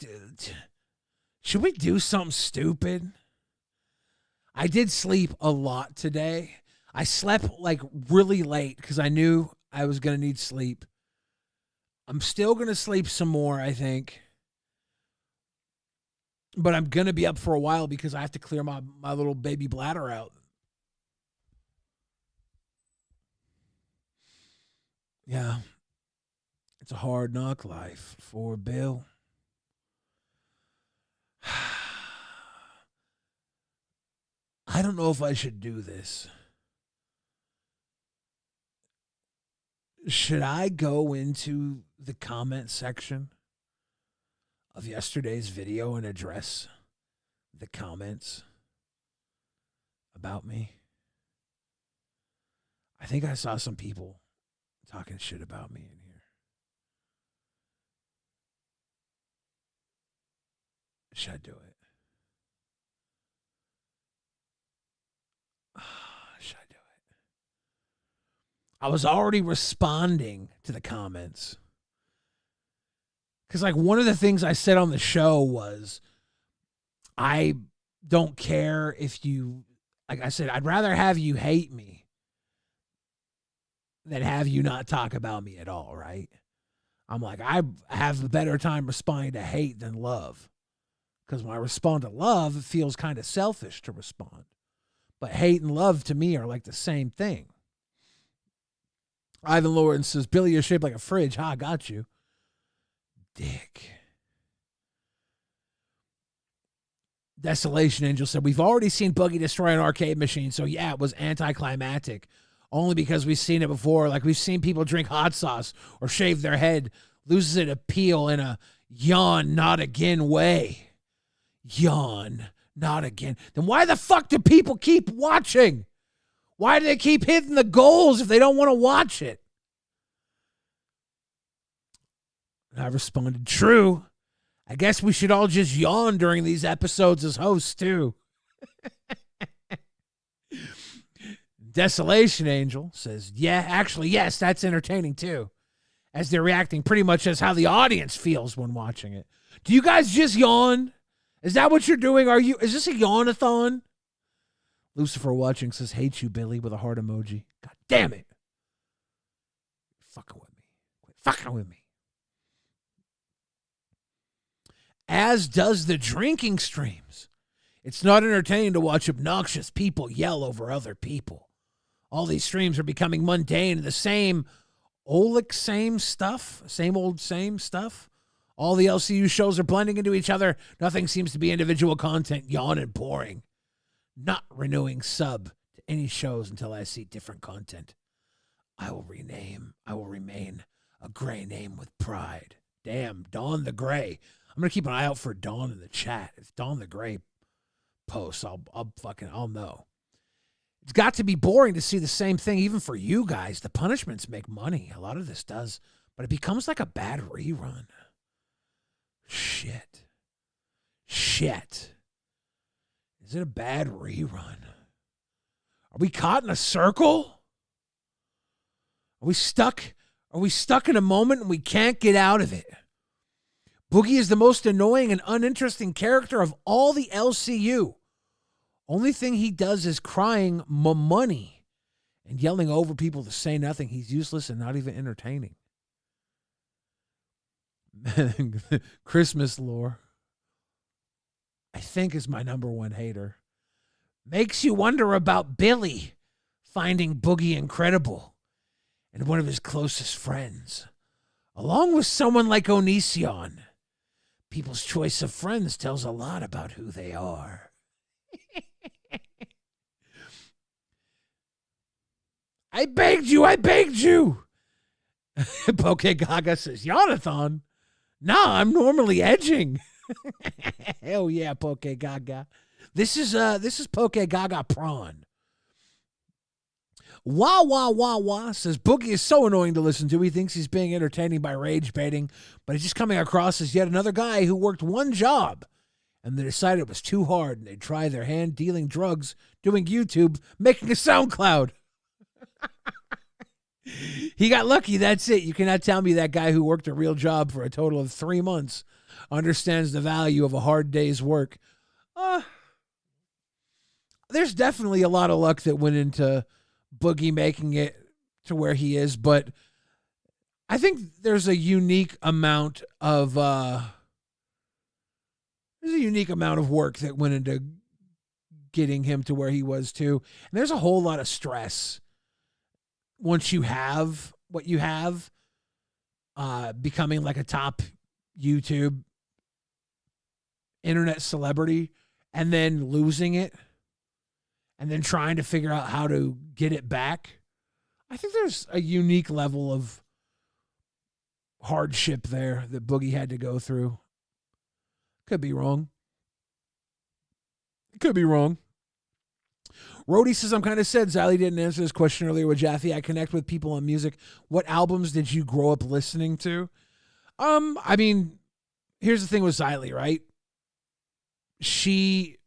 stupid? I did sleep a lot today. I slept like really late because I knew I was going to need sleep. I'm still going to sleep some more, I think. But I'm going to be up for a while because I have to clear my little baby bladder out. Yeah. It's a hard knock life for Bill. I don't know if I should do this. Should I go into the comment section of yesterday's video and address the comments about me? I think I saw some people talking shit about me in here. Should I do it? Should I do it? I was already responding to the comments. Because, like, one of the things I said on the show was, I don't care if you, like I said, I'd rather have you hate me than have you not talk about me at all, right? I'm like, I have a better time responding to hate than love. Because when I respond to love, it feels kind of selfish to respond. But hate and love to me are like the same thing. Ivan Lawrence says, Billy, you're shaped like a fridge. Ha, got you. Dick. Desolation Angel said, we've already seen Boogie destroy an arcade machine, so yeah, it was anticlimactic. Only because we've seen it before. Like, we've seen people drink hot sauce or shave their head. Loses its appeal in a yawn, not again way. Yawn, not again. Then why the fuck do people keep watching? Why do they keep hitting the goals if they don't want to watch it? And I responded, true. I guess we should all just yawn during these episodes as hosts, too. Desolation Angel says, yeah, actually, yes, that's entertaining, too. As they're reacting pretty much as how the audience feels when watching it. Do you guys just yawn? Is that what you're doing? Is this a yawn-a-thon? Lucifer watching says, hate you, Billy, with a heart emoji. God damn it. You're fucking with me. Quit fucking with me. As does the drinking streams. It's not entertaining to watch obnoxious people yell over other people. All these streams are becoming mundane. The same old same stuff. All the LCU shows are blending into each other. Nothing seems to be individual content. Yawn and boring. Not renewing sub to any shows until I see different content. I will remain a gray name with pride. Damn, Dawn the Gray. I'm going to keep an eye out for Dawn in the chat. If Dawn the Gray posts, I'll know. It's got to be boring to see the same thing, even for you guys. The punishments make money. A lot of this does. But it becomes like a bad rerun. Shit. Is it a bad rerun? Are we caught in a circle? Are we stuck in a moment and we can't get out of it? Boogie is the most annoying and uninteresting character of all the LCU. Only thing he does is crying money and yelling over people to say nothing. He's useless and not even entertaining. Christmas lore, I think, is my number one hater. Makes you wonder about Billy finding Boogie incredible and one of his closest friends, along with someone like Onision. People's choice of friends tells a lot about who they are. I begged you. Poke Gaga says, Jonathan, nah, I'm normally edging. Hell yeah, Poke Gaga. This is Poke Gaga prawn. Wah says Boogie is so annoying to listen to. He thinks he's being entertaining by rage baiting, but he's just coming across as yet another guy who worked one job and they decided it was too hard and they tried their hand dealing drugs, doing YouTube, making a SoundCloud. He got lucky. That's it. You cannot tell me that guy who worked a real job for a total of 3 months understands the value of a hard day's work. There's definitely a lot of luck that went into Boogie making it to where he is, but I think there's a unique amount of work that went into getting him to where he was too. And there's a whole lot of stress once you have what you have, becoming like a top YouTube internet celebrity and then losing it and then trying to figure out how to get it back. I think there's a unique level of hardship there that Boogie had to go through. Could be wrong. Rhodey says, I'm kind of sad Xylee didn't answer this question earlier with Jaffe. I connect with people on music. What albums did you grow up listening to? I mean, here's the thing with Xylee, right? She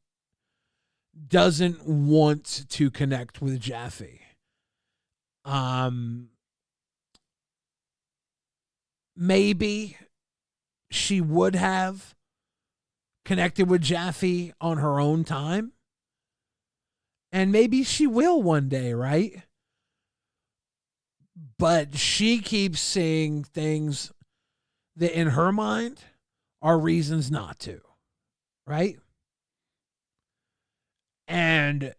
doesn't want to connect with Jaffe. Maybe she would have connected with Jaffe on her own time. And maybe she will one day, right? But she keeps seeing things that in her mind are reasons not to, right? And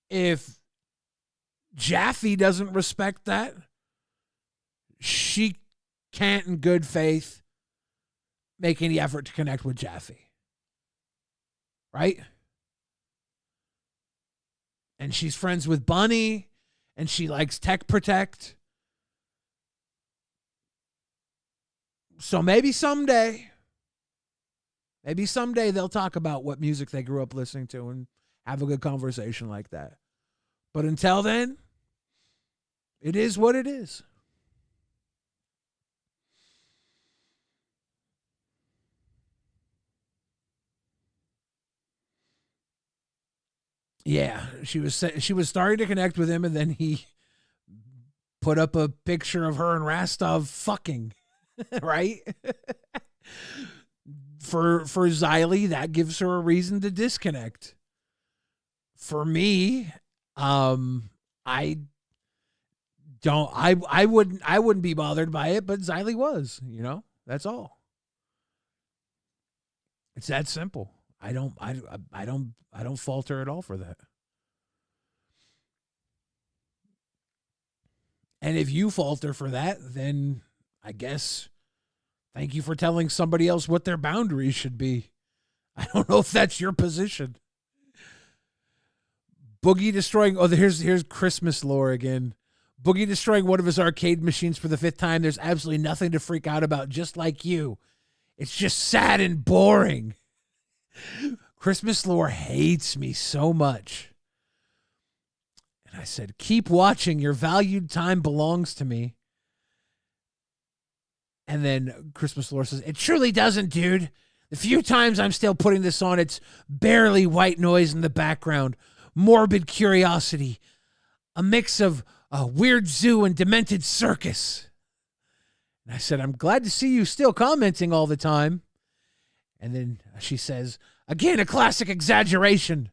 if Jaffe doesn't respect that, she can't in good faith make any effort to connect with Jaffe. Right? And she's friends with Bunny, and she likes Tech Protect. So maybe someday they'll talk about what music they grew up listening to and have a good conversation like that. But until then, it is what it is. Yeah, she was starting to connect with him, and then he put up a picture of her and Rastov fucking, right? For Xylee, that gives her a reason to disconnect. For me, I wouldn't be bothered by it, but Xylee was, that's all. It's that simple. I don't fault her at all for that. And if you falter for that, then I guess thank you for telling somebody else what their boundaries should be. I don't know if that's your position. Boogie destroying, here's Christmas lore again. Boogie destroying one of his arcade machines for the 5th time. There's absolutely nothing to freak out about, just like you. It's just sad and boring. Christmas lore hates me so much. And I said, keep watching. Your valued time belongs to me. And then Christmas lore says, it truly doesn't, dude. The few times I'm still putting this on, it's barely white noise in the background. Morbid curiosity. A mix of a weird zoo and demented circus. And I said, I'm glad to see you still commenting all the time. And then she says, again, a classic exaggeration.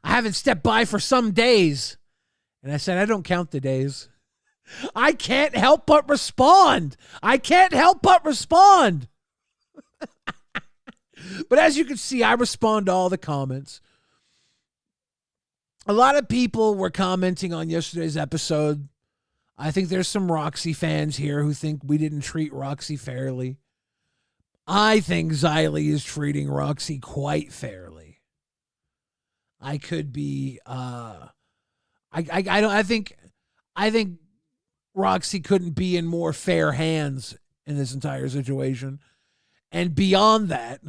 I haven't stepped by for some days. And I said, I don't count the days. I can't help but respond. I can't help but respond. But as you can see, I respond to all the comments. A lot of people were commenting on yesterday's episode. I think there's some Roxy fans here who think we didn't treat Roxy fairly. I think Xylee is treating Roxy quite fairly. I could be I think Roxy couldn't be in more fair hands in this entire situation. And beyond that,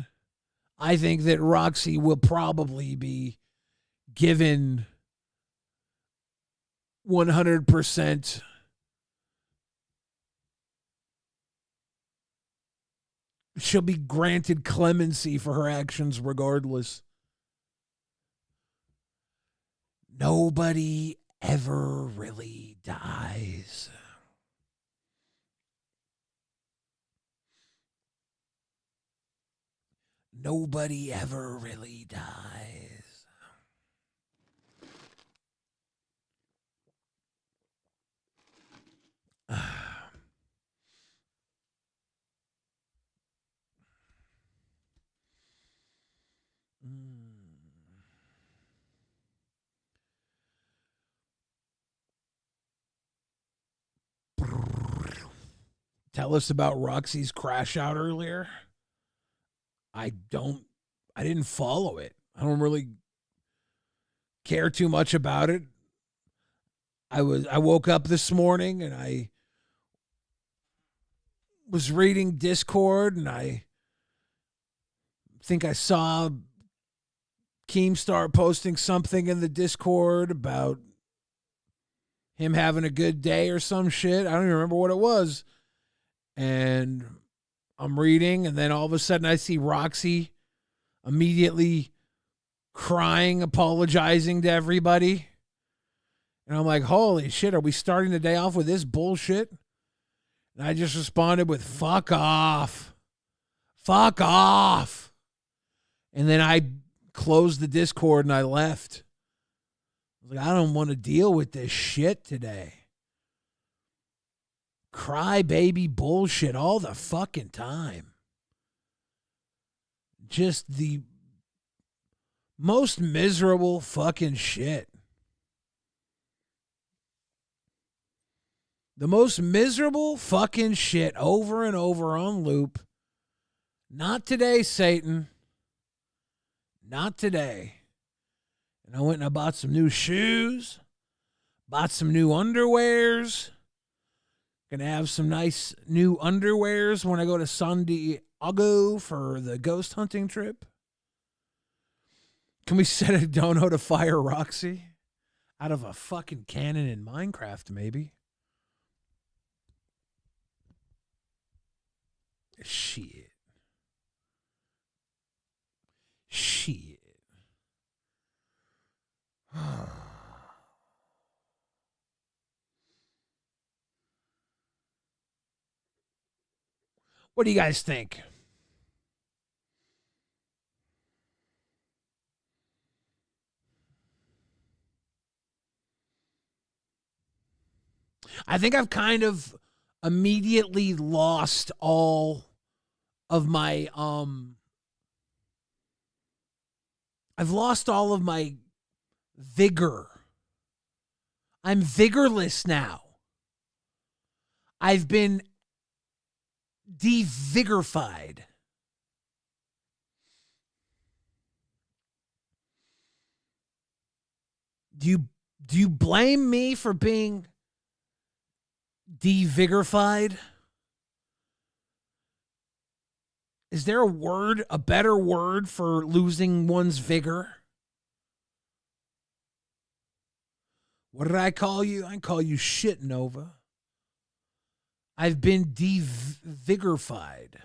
I think that Roxy will probably be given 100% she'll be granted clemency for her actions regardless. Nobody ever really dies. Nobody ever really dies. Tell us about Roxy's crash out earlier. I didn't follow it. I don't really care too much about it. I woke up this morning and I was reading Discord and I think I saw Keemstar posting something in the Discord about him having a good day or some shit. I don't even remember what it was. And I'm reading, and then all of a sudden I see Roxy immediately crying, apologizing to everybody. And I'm like, holy shit, are we starting the day off with this bullshit? And I just responded with, fuck off. Fuck off. And then I closed the Discord and I left. I was like, I don't want to deal with this shit today. Cry baby bullshit all the fucking time. Just the most miserable fucking shit. The most miserable fucking shit over and over on loop. Not today, Satan. Not today. And I went and I bought some new shoes. Bought some new underwears. Gonna have some nice new underwears when I go to San Diego for the ghost hunting trip. Can we set a dono to fire Roxy? Out of a fucking cannon in Minecraft, maybe. Shit. Shit. What do you guys think? I think I've kind of immediately lost all of my I've lost all of my vigor. I'm vigorless now. I've been devigorified. Do you blame me for being devigorified? Is there a better word for losing one's vigor? What did I call you? I call you shit, Nova. I've been devigorified.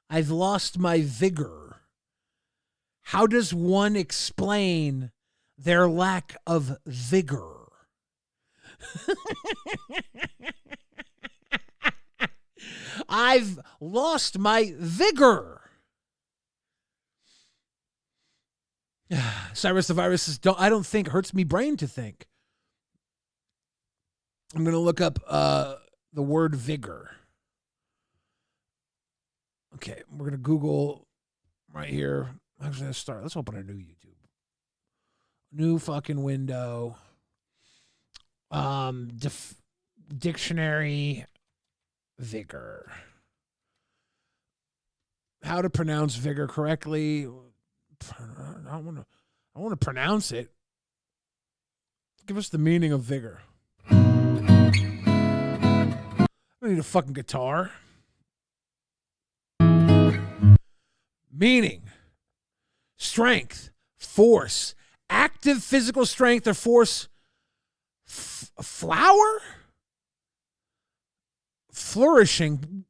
I've lost my vigor. How does one explain their lack of vigor? I've lost my vigor. Cyrus the Virus says, I don't think hurts me brain to think. I'm going to look up the word vigor. Okay, we're going to Google right here. Actually, let's start. Let's open a new YouTube. New fucking window. Dictionary vigor. How to pronounce vigor correctly. I want to pronounce it. Give us the meaning of vigor. I don't need a fucking guitar. Meaning. Strength. Force. Active physical strength or force. Flower? Flourishing.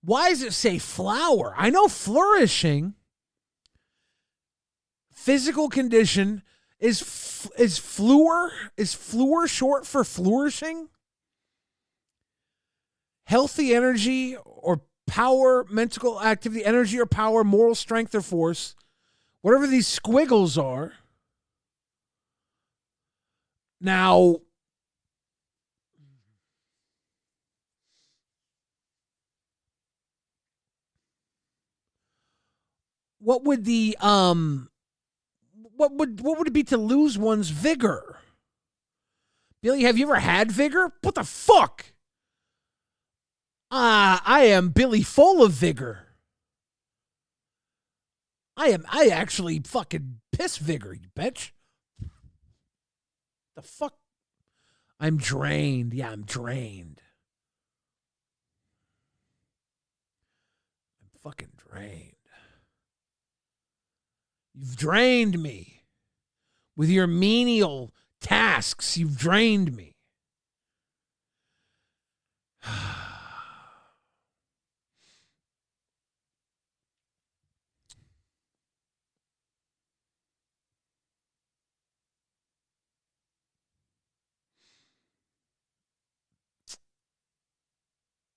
Why does it say flower? I know flourishing. Physical condition is fluor short for flourishing? Healthy energy or power, mental activity, energy or power, moral strength or force, whatever these squiggles are. Now, what would the what would it be to lose one's vigor? Billy, have you ever had vigor? What the fuck? I am Billy full of vigor. I actually fucking piss vigor, you bitch. The fuck? I'm drained. Yeah, I'm drained. I'm fucking drained. You've drained me. With your menial tasks, you've drained me.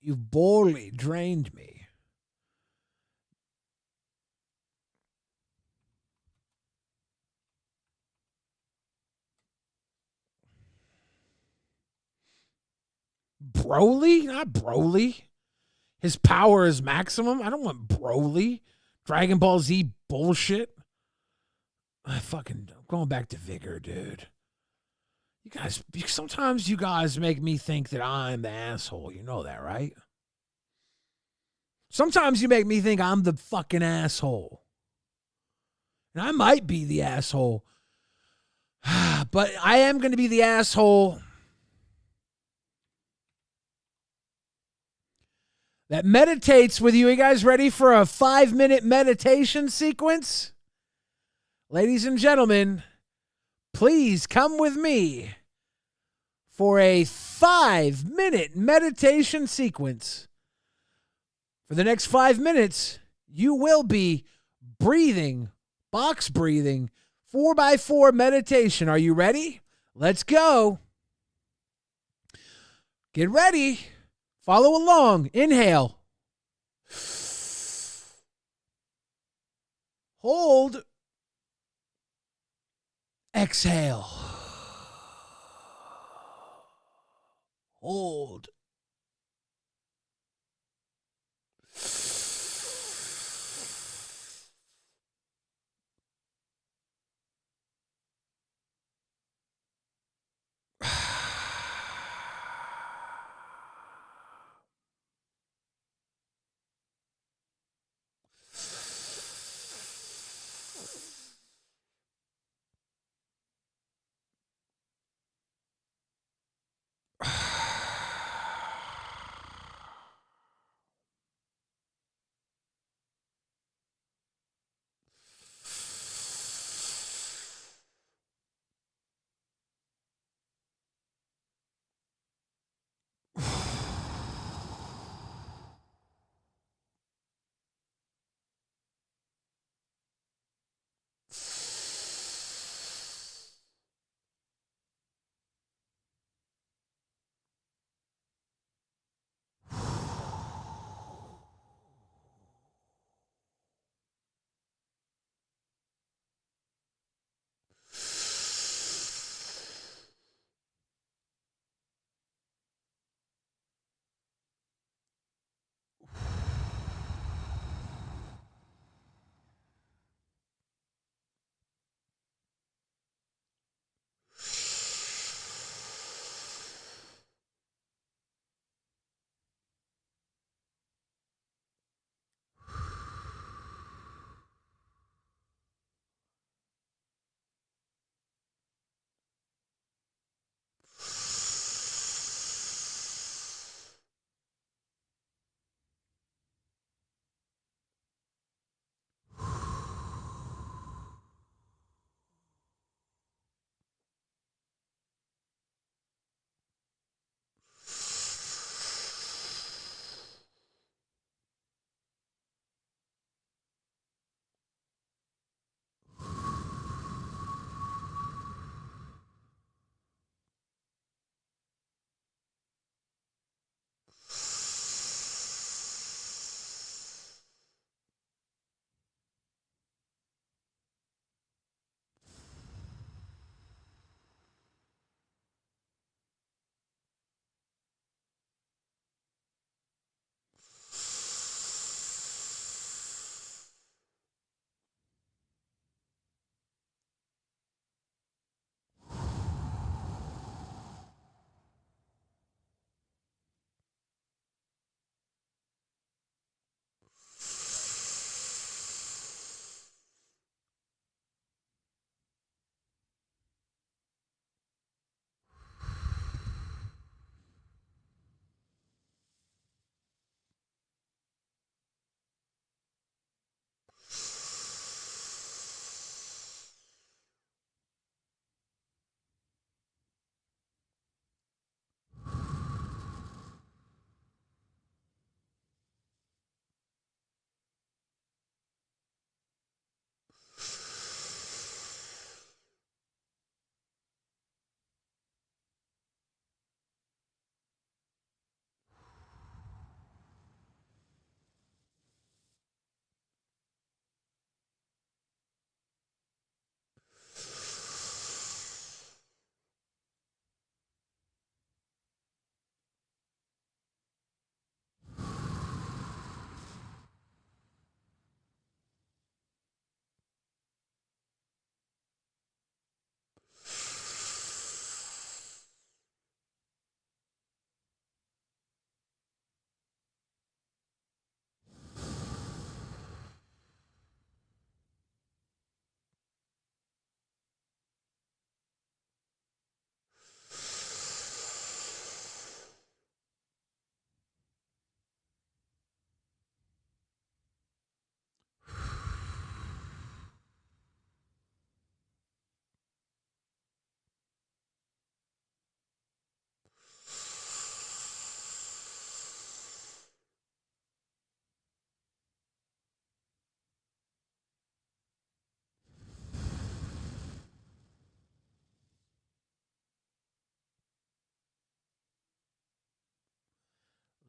You've boldly drained me. Broly? Not Broly. His power is maximum. I don't want Broly. Dragon Ball Z bullshit. I'm going back to vigor, dude. Sometimes you guys make me think that I'm the asshole. You know that, right? Sometimes you make me think I'm the fucking asshole. And I might be the asshole. But I am going to be the asshole that meditates with you. Are you guys ready for a 5-minute meditation sequence? Ladies and gentlemen, please come with me for a 5-minute meditation sequence. For the next 5 minutes, you will be breathing, box breathing, 4x4 meditation. Are you ready? Let's go. Get ready. Follow along. Inhale. Hold. Exhale. Hold.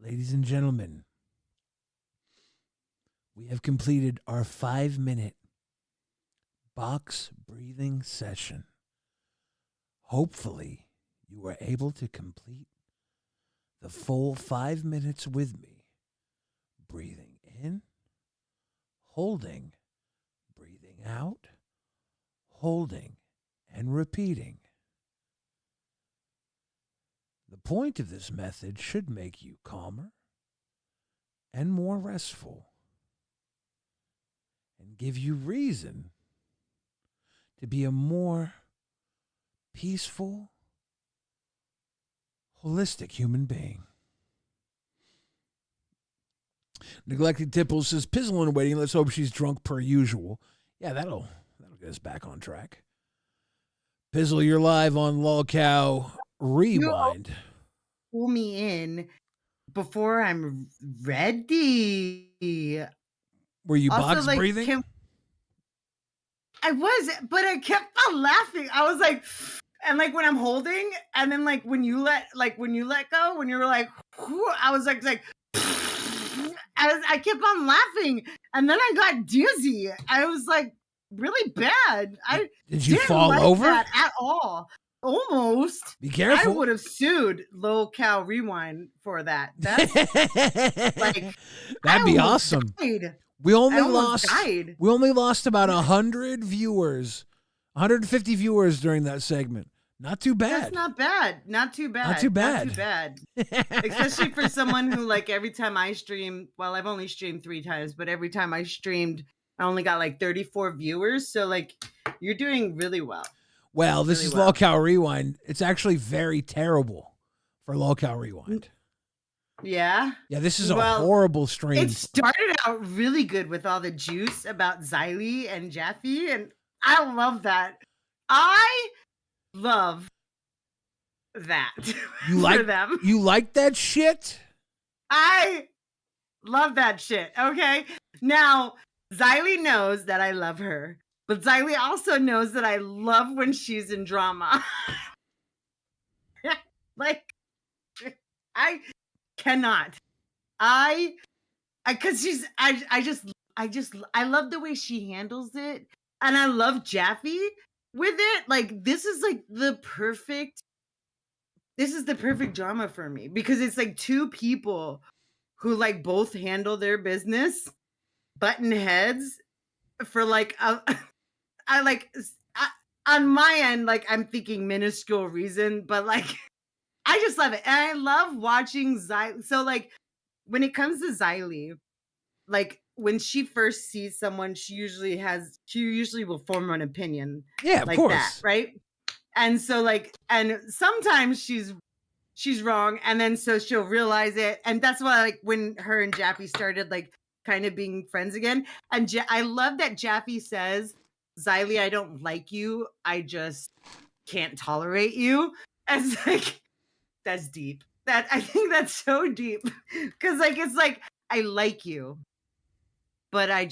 Ladies and gentlemen, we have completed our 5-minute box breathing session. Hopefully, you were able to complete the full 5 minutes with me. Breathing in, holding, breathing out, holding, and repeating. The point of this method should make you calmer and more restful and give you reason to be a more peaceful, holistic human being. Neglected Tipple says, Pizzle in waiting. Let's hope she's drunk per usual. Yeah, that'll get us back on track. Pizzle, you're live on LolcowRewind. Pull me in before I'm ready. Were you Also, box like, breathing? I was, but I kept on laughing. I was like, and like when I'm holding, and then like when you let go, when you were like, whew, I was like, I kept on laughing, and then I got dizzy. I was like really bad. Did you didn't fall like over that at all? Almost. Be careful. I would have sued LolcowRewind for that. That's like that'd be awesome. Died. We only died. lost about 100 viewers, 150 viewers during that segment. Not too bad. That's not bad. Not too bad. Not too bad. Not too bad. Especially for someone who, like, every time I stream, well, I've only streamed 3 times, but every time I streamed, I only got like 34 viewers. So like, you're doing really well. Well, this is LolcowRewind. It's actually very terrible for LolcowRewind. Yeah. Yeah, this is a horrible stream. It started out really good with all the juice about Xylee and Jaffe, and I love that. I love that. You like them. You like that shit? I love that shit. Okay. Now, Xylee knows that I love her, but Xylee also knows that I love when she's in drama. Like, I cannot. Because I love the way she handles it, and I love Jaffe with it. Like, this is the perfect drama for me, because it's like 2 people who like both handle their business, button heads for like on my end, like I'm thinking minuscule reason, but like I just love it. And I love watching Xylee. So like when it comes to Xylee, like when she first sees someone, she usually will form an opinion. Yeah, of like course. that, right? And so like, and sometimes she's wrong, and then so she'll realize it, and that's why like when her and Jaffe started like kind of being friends again, and I love that Jaffe says, Xylee, I don't like you, I just can't tolerate you. And it's like, that's deep. That I think that's so deep, because like it's like I like you, but I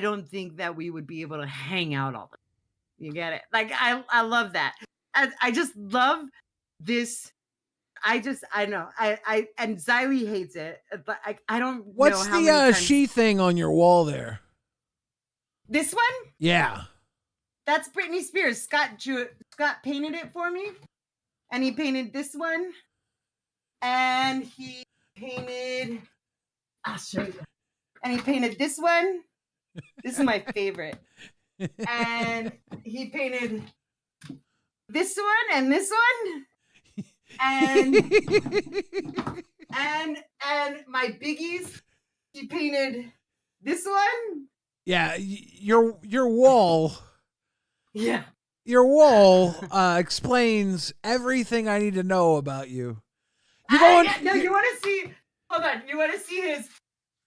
don't think that we would be able to hang out all the time. You get it? Like I love that. I just love this. I know. And Xylee hates it, but I don't What's know how the many times... she thing on your wall there? This one? Yeah. That's Britney Spears. Scott painted it for me. And he painted this one. And he painted... I'll show you. And he painted this one. This is my favorite. And he painted this one and this one. And my biggies, he painted this one. Yeah, your wall. Yeah. Your wall explains everything I need to know about you. You want to see? Hold on. You want to see his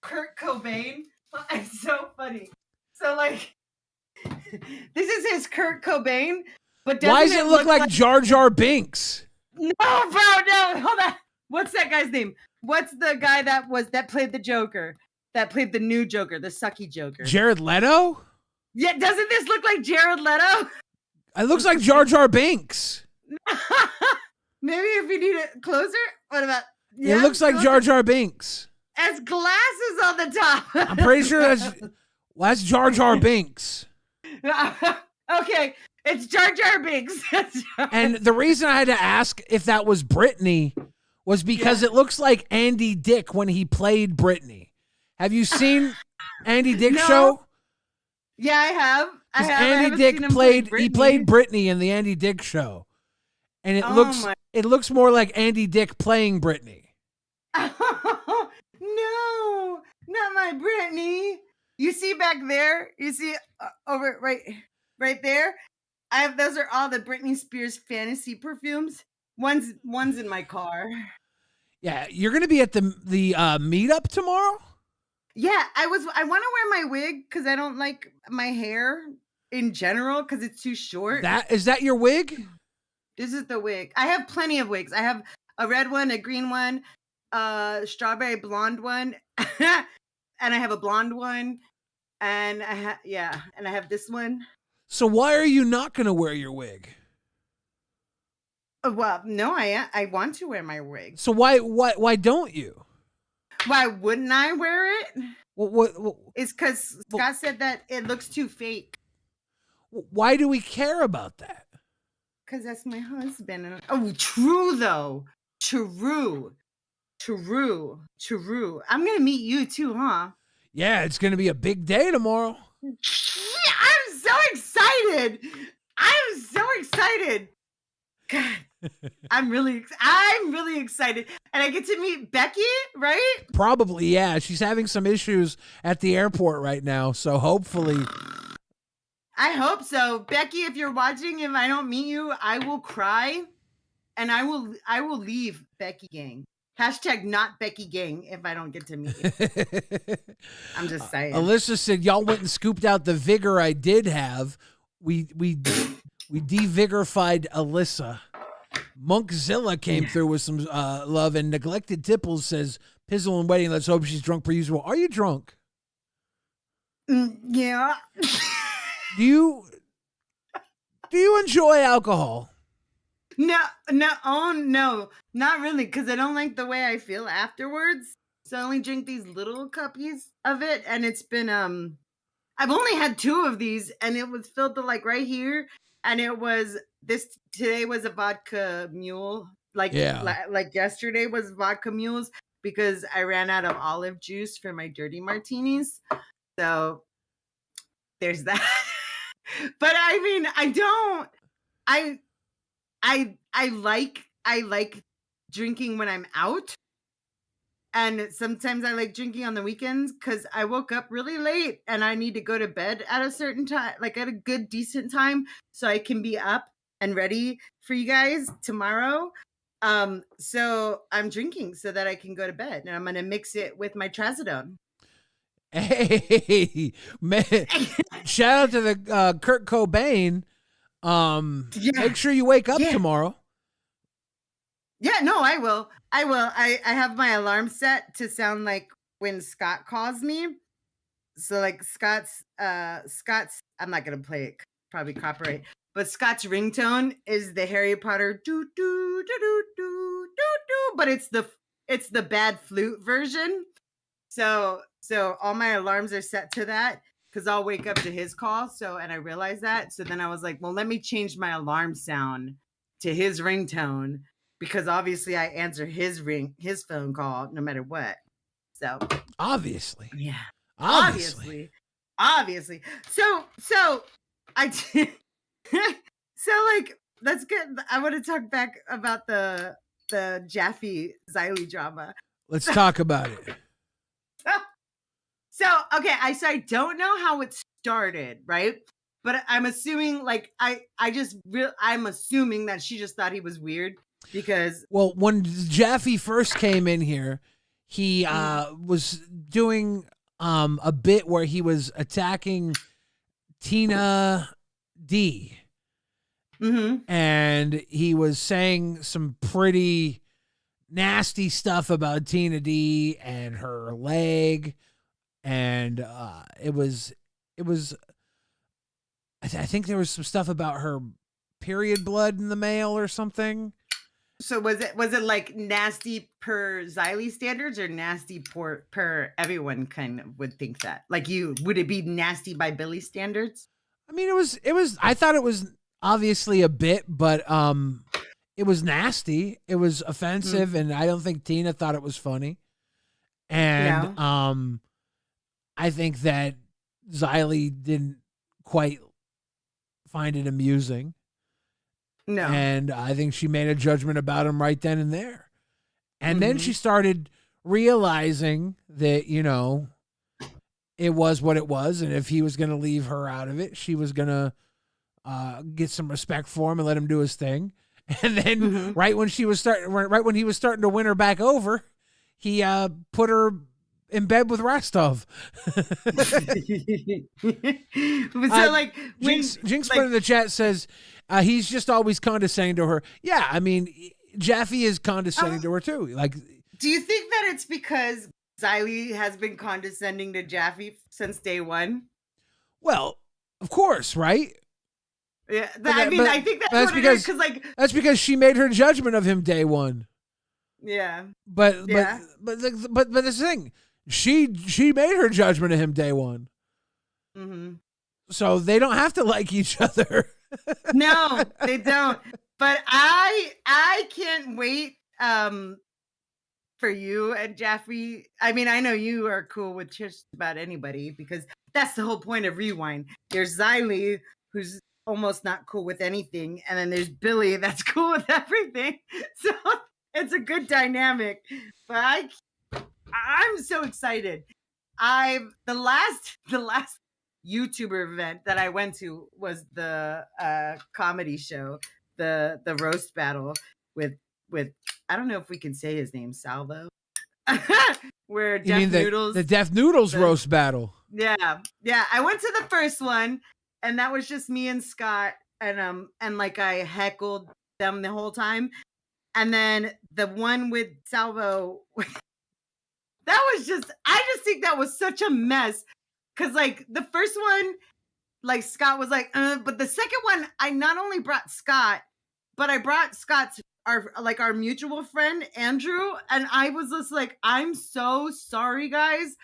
Kurt Cobain? It's so funny. So like, this is his Kurt Cobain, but why does it look like Jar Jar Binks? No, bro, no. Hold on. What's that guy's name? What's the guy that played the Joker? That played the new Joker, the sucky Joker. Jared Leto? Yeah, doesn't this look like Jared Leto? It looks like Jar Jar Binks. Maybe if you need it closer. What about It looks like Jar Jar Binks. Has glasses on the top. I'm pretty sure that's Jar Jar Binks. Okay, it's Jar Jar Binks. And the reason I had to ask if that was Brittany was because it looks like Andy Dick when he played Brittany. Have you seen Andy Dick's show? Yeah, I have. Andy Dick played Brittany in the Andy Dick show. And it looks more like Andy Dick playing Brittany. No, not my Brittany. You see back there? You see over right there? Those are all the Britney Spears fantasy perfumes. One's in my car. Yeah, you're gonna be at the meetup tomorrow? Yeah, I want to wear my wig because I don't like my hair in general because it's too short. Is that your wig? This is the wig. I have plenty of wigs. I have a red one, a green one, a strawberry blonde one, and I have a blonde one, and I have this one. So why are you not going to wear your wig? Well, no, I want to wear my wig. So why don't you? Why wouldn't I wear it? What it's because Scott said that it looks too fake. Why do we care about that? Because that's my husband. Oh, true though. True. I'm gonna meet you too, huh? Yeah, it's gonna be a big day tomorrow. I'm so excited. God, I'm really excited, and I get to meet Becky, right? Probably, yeah. She's having some issues at the airport right now, so hopefully. I hope so, Becky. If you're watching, if I don't meet you, I will cry, and I will leave Becky Gang. Hashtag not Becky Gang if I don't get to meet you. I'm just saying. Alyssa said y'all went and scooped out the vigor I did have. We devigorified Alyssa. Monkzilla came through with some love, and Neglected Tipples says Pizzle and Wedding. Let's hope she's drunk per usual. Are you drunk? Yeah. Do you enjoy alcohol? No, not really, because I don't like the way I feel afterwards. So I only drink these little cuppies of it, and it's been I've only had 2 of these, and it was filled to like right here, and it was today was a vodka mule, like yesterday was vodka mules because I ran out of olive juice for my dirty martinis. So there's that. But I mean, I like drinking when I'm out. And sometimes I like drinking on the weekends because I woke up really late and I need to go to bed at a certain time, like at a good, decent time, so I can be up and ready for you guys tomorrow. So I'm drinking so that I can go to bed, and I'm going to mix it with my trazodone. Hey, man. Shout out to the Kurt Cobain. Make sure you wake up tomorrow. Yeah, no, I will. I have my alarm set to sound like when Scott calls me. So like Scott's I'm not gonna play it, probably copyright, but Scott's ringtone is the Harry Potter do do do do do do do, but it's the bad flute version. So all my alarms are set to that because I'll wake up to his call. And I realized that. So then I was like, well, let me change my alarm sound to his ringtone, because obviously I answer his phone call no matter what. So obviously. Yeah. Obviously. So I did. So like, let's get, I want to talk back about the Jaffe Xylee drama. Let's talk about it. So okay, I don't know how it started, right? But I'm assuming like I'm assuming that she just thought he was weird because when Jaffe first came in here, he was doing a bit where he was attacking Tina D. Mm-hmm. And he was saying some pretty nasty stuff about Tina D and her leg. And it was I think there was some stuff about her period blood in the mail or something. So was it like nasty per Xylee standards or nasty per everyone kind of would think that? Like would it be nasty by Billy standards? I mean, it was I thought it was obviously a bit, but it was nasty. It was offensive, and I don't think Tina thought it was funny. And I think that Xylee didn't quite find it amusing. No. And I think she made a judgment about him right then and there. And then she started realizing that, it was what it was. And if he was going to leave her out of it, she was going to get some respect for him and let him do his thing. And then right when he was starting to win her back over, he put her in bed with Rostov. So like Jinx in the chat says he's just always condescending to her. Yeah, I mean Jaffe is condescending to her too. Like, do you think that it's because Xylee has been condescending to Jaffe since day one? Well, of course, right? Yeah, I think that's what because, it is. Because that's because she made her judgment of him day one. Yeah. But that's the thing. She made her judgment of him day one. Mm-hmm. So they don't have to like each other. No, they don't. But I can't wait for you and Jaffe. I mean, I know you are cool with just about anybody because that's the whole point of Rewind. There's Xylee, who's almost not cool with anything, and then there's Billy that's cool with everything. So it's a good dynamic. But I'm so excited. The last YouTuber event that I went to was the comedy show, the roast battle with I don't know if we can say his name, Salvo. Where you mean the Deaf Noodles roast battle? Yeah. I went to the first one, and that was just me and Scott, and like I heckled them the whole time. And then the one with Salvo, I just think that was such a mess. Cause like the first one, like Scott was like, but the second one, I not only brought Scott, but I brought Scott's our mutual friend, Andrew. And I was just like, I'm so sorry, guys.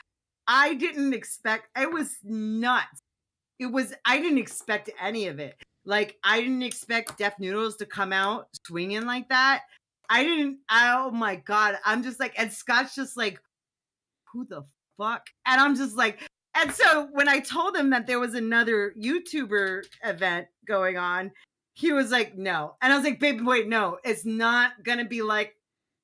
I didn't expect, it was nuts. I didn't expect any of it. Like, I didn't expect Deaf Noodles to come out swinging like that. Oh my God. I'm just like, and Scott's just like, who the fuck? And I'm just like, and so when I told him that there was another YouTuber event going on, he was like, no. And I was like, baby, wait, no, it's not going to be like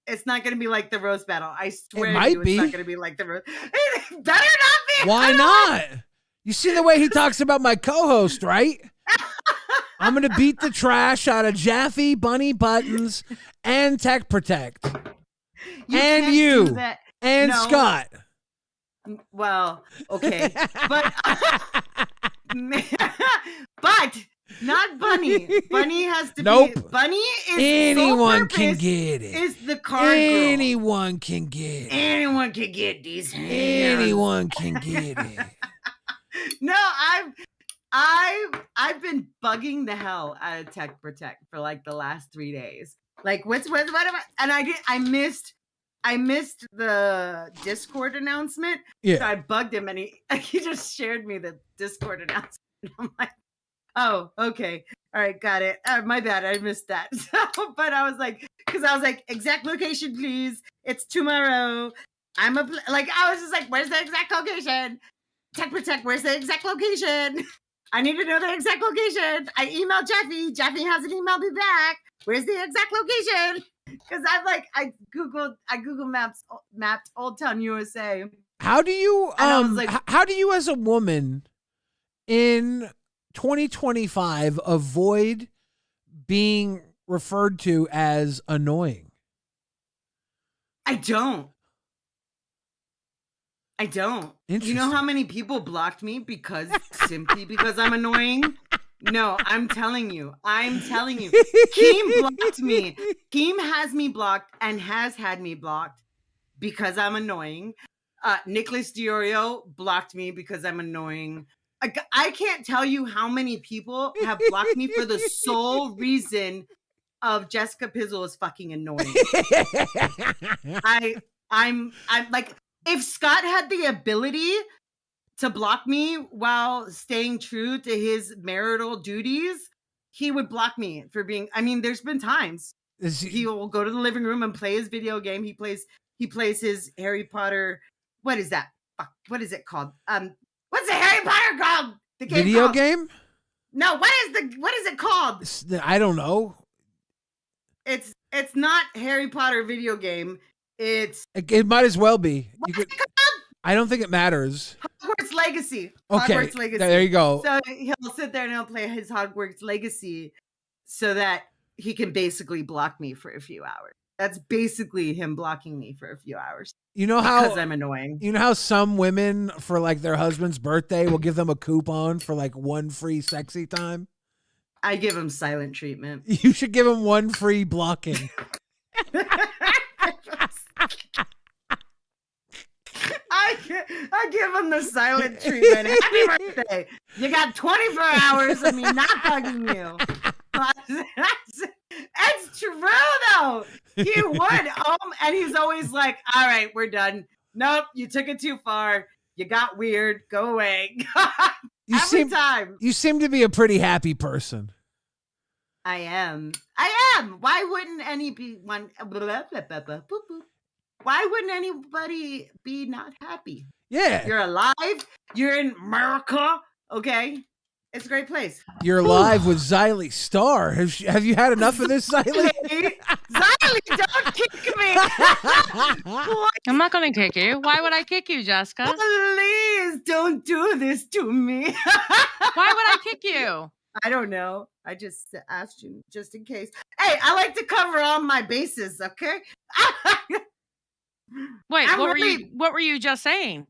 the roast battle. I swear to you, it's not going to be like the roast. It better not be. Why not? You see the way he talks about my co-host, right? I'm going to beat the trash out of Jaffe, Bunny Buttons, and Tech Protect. And you. And no. Scott. Well, okay. But not Bunny. Bunny has to be. Bunny is anyone can get it. Is the card girl. Anyone can get it. Anyone can get these hands. Anyone can get it. No, I've been bugging the hell out of Tech Protect for like the last 3 days. Like what am I? And I missed the Discord announcement. Yeah. So I bugged him and he just shared me the Discord announcement. I'm like, oh, okay. All right, got it. My bad. I missed that. But I was like, exact location, please. It's tomorrow. I was just like, where's the exact location? Tech Protect, where's the exact location? I need to know the exact location. I emailed Jaffe. Jaffe hasn't emailed me back. Where's the exact location? Because I Google mapped Old Town USA. How do you how do you as a woman in 2025 avoid being referred to as annoying? I don't. You know how many people blocked me simply because I'm annoying? No, I'm telling you. Keem blocked me. Keem has me blocked and has had me blocked because I'm annoying. Nicholas Diorio blocked me because I'm annoying. I can't tell you how many people have blocked me for the sole reason of Jessica Pizzle is fucking annoying. I'm like, if Scott had the ability to block me while staying true to his marital duties, he would block me for being. I mean, there's been times he will go to the living room and play his video game. He plays his Harry Potter. What is that? Fuck, what is it called? What's the Harry Potter called? The game Video called? game? No, what is it called? I don't know. It's not Harry Potter video game. It might as well be. I don't think it matters. Hogwarts Legacy. Okay, Hogwarts Legacy. there you go. So he'll sit there and he'll play his Hogwarts Legacy so that he can basically block me for a few hours. That's basically him blocking me for a few hours. You know how because I'm annoying. You know how some women for like their husband's birthday will give them a coupon for like 1 free sexy time? I give him silent treatment. You should give him 1 free blocking. I give him the silent treatment. Happy birthday. You got 24 hours of me not bugging you. It's true though. He would. And he's always like, all right, we're done. Nope, you took it too far. You got weird. Go away. Every time. You seem to be a pretty happy person. I am. Why wouldn't anyone? Why wouldn't anybody be not happy? Yeah. You're alive. You're in America. Okay. It's a great place. You're live with Xylee Star. Have you had enough of this, Xylee? Xylee, don't kick me. I'm not going to kick you. Why would I kick you, Jessica? Please don't do this to me. Why would I kick you? I don't know. I just asked you just in case. Hey, I like to cover all my bases, okay? Wait, what were you just saying?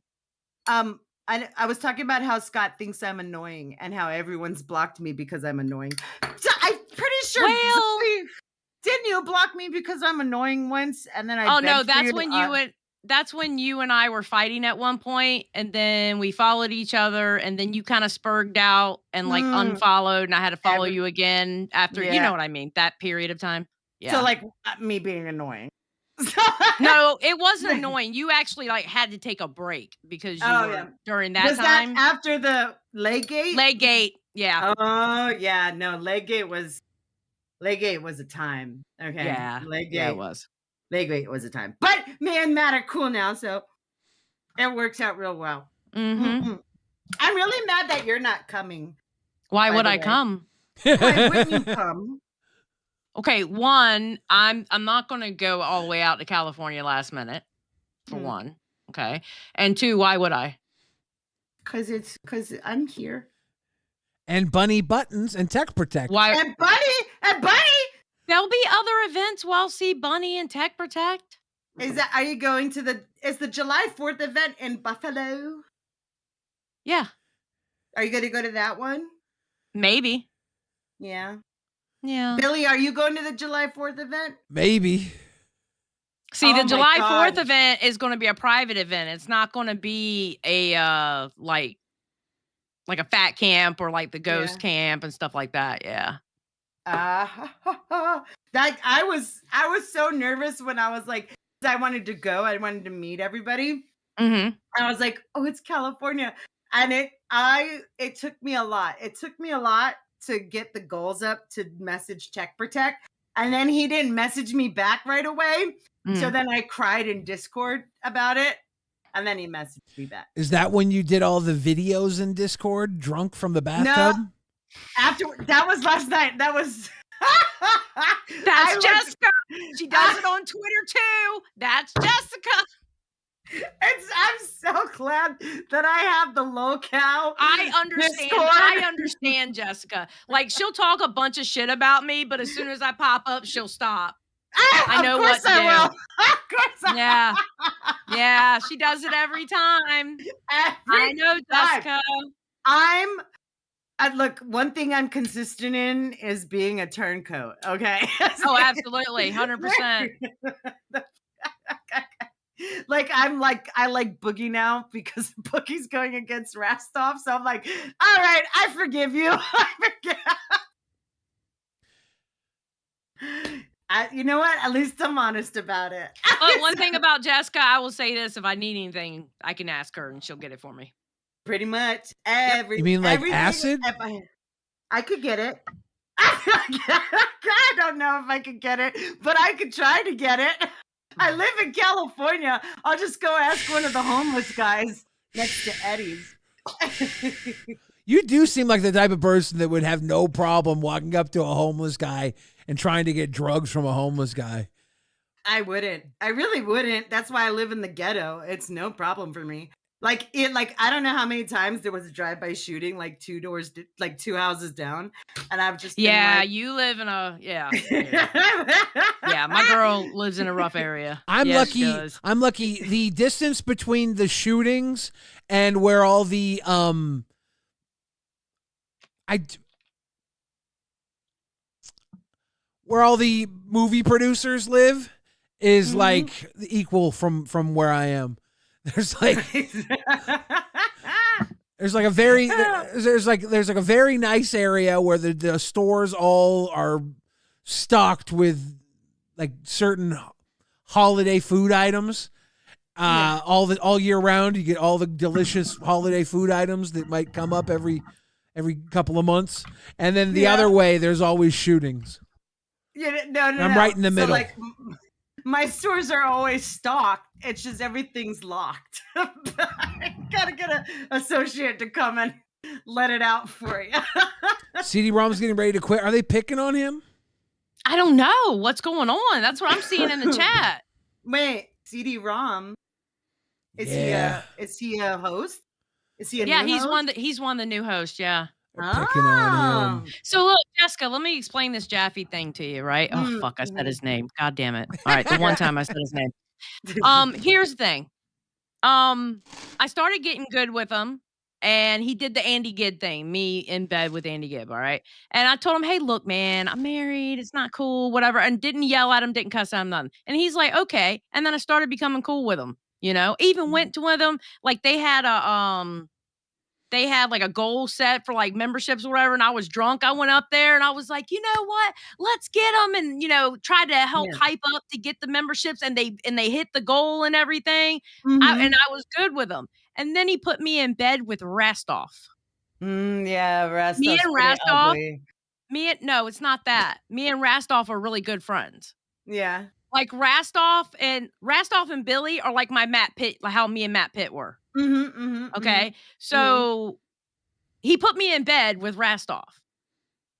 I was talking about how Scott thinks I'm annoying and how everyone's blocked me because I'm annoying. So I'm pretty sure. Well, didn't you block me because I'm annoying once? And then that's when you and I were fighting at one point, and then we followed each other, and then you kind of spurged out and like unfollowed, and I had to follow you again after. You know what I mean? That period of time. Yeah. So like me being annoying. No, it wasn't annoying. You actually like had to take a break because you were during that time. That after the legate? Legate, yeah. Oh yeah, no, legate was a time. Okay. Yeah. Legate was a time. But me and Matt are cool now, so it works out real well. Mm-hmm. I'm really mad that you're not coming. Why would I come? Why wouldn't you come? Okay, one, I'm not going to go all the way out to California last minute, for one. Okay, and two, why would I? Because I'm here. And Bunny Buttons and Tech Protect. Why? And Bunny. There'll be other events while see Bunny and Tech Protect. Are you going to is the July 4th event in Buffalo? Yeah. Are you going to go to that one? Maybe. Yeah. Yeah. Billy, are you going to the July 4th event? Maybe. See, the July 4th event is going to be a private event. It's not going to be a like a fat camp or like the ghost camp and stuff like that. Yeah. Like I was so nervous when I was like, I wanted to go. I wanted to meet everybody. Mm-hmm. I was like, oh, it's California. And it took me a lot. It took me a lot to get the goals up to message Tech Protect. And then he didn't message me back right away. So then I cried in Discord about it. And then he messaged me back. Is that when you did all the videos in Discord, drunk from the bathtub? No. That was last night. That was That's Jessica. She does it on Twitter too. That's Jessica. I'm so glad that I have the LolcowRewind. I understand, Jessica. Like she'll talk a bunch of shit about me, but as soon as I pop up, she'll stop. I know what to do. Will. Of course I Yeah. Yeah, she does it every time. I know, Jessica. Look, one thing I'm consistent in is being a turncoat, okay? Oh, absolutely. 100%. I like Boogie now because Boogie's going against Rastov. So I'm like, all right, I forgive you. You know what? At least I'm honest about it. But one thing about Jessica, I will say this: if I need anything, I can ask her, and she'll get it for me. Pretty much You mean like everything acid? I could get it. I don't know if I could get it, but I could try to get it. I live in California. I'll just go ask one of the homeless guys next to Eddie's. You do seem like the type of person that would have no problem walking up to a homeless guy and trying to get drugs from a homeless guy. I wouldn't. I really wouldn't. That's why I live in the ghetto. It's no problem for me. Like I don't know how many times there was a drive-by shooting, like two houses down, and I've just you live in a yeah. My girl lives in a rough area. I'm lucky. The distance between the shootings and where all the where all the movie producers live is like equal from where I am. There's like there's like a very nice area where the stores all are stocked with like certain holiday food items. All year round you get all the delicious holiday food items that might come up every couple of months. And then the other way there's always shootings. I'm right in the middle. Like, my stores are always stocked. It's just everything's locked. I gotta get an associate to come and let it out for you. CD-ROM's getting ready to quit. Are they picking on him? I don't know what's going on. That's what I'm seeing in the chat. Wait, CD-ROM? Is he a host? Is he a new host? He's one of the new hosts, yeah. Picking on him. So look, Jessica, let me explain this Jaffe thing to you, right? Oh fuck, I said his name. God damn it. All right, the one time I said his name. Here's the thing. I started getting good with him, and he did the Andy Gibb thing, me in bed with Andy Gibb, all right? And I told him, hey, look, man, I'm married, it's not cool, whatever, and didn't yell at him, didn't cuss at him, nothing. And he's like, okay. And then I started becoming cool with him, even went to with him, like they had like a goal set for like memberships or whatever. And I was drunk. I went up there and I was like, you know what? Let's get them. And, tried to help hype up to get the memberships, and they hit the goal and everything. And I was good with them. And then he put me in bed with Rastov. Rastov. Me and Rastov. No, it's not that. Me and Rastov are really good friends. Yeah. Like Rastov and Billy are like my Matt Pitt, like how me and Matt Pitt were. Okay. So he put me in bed with Rastov.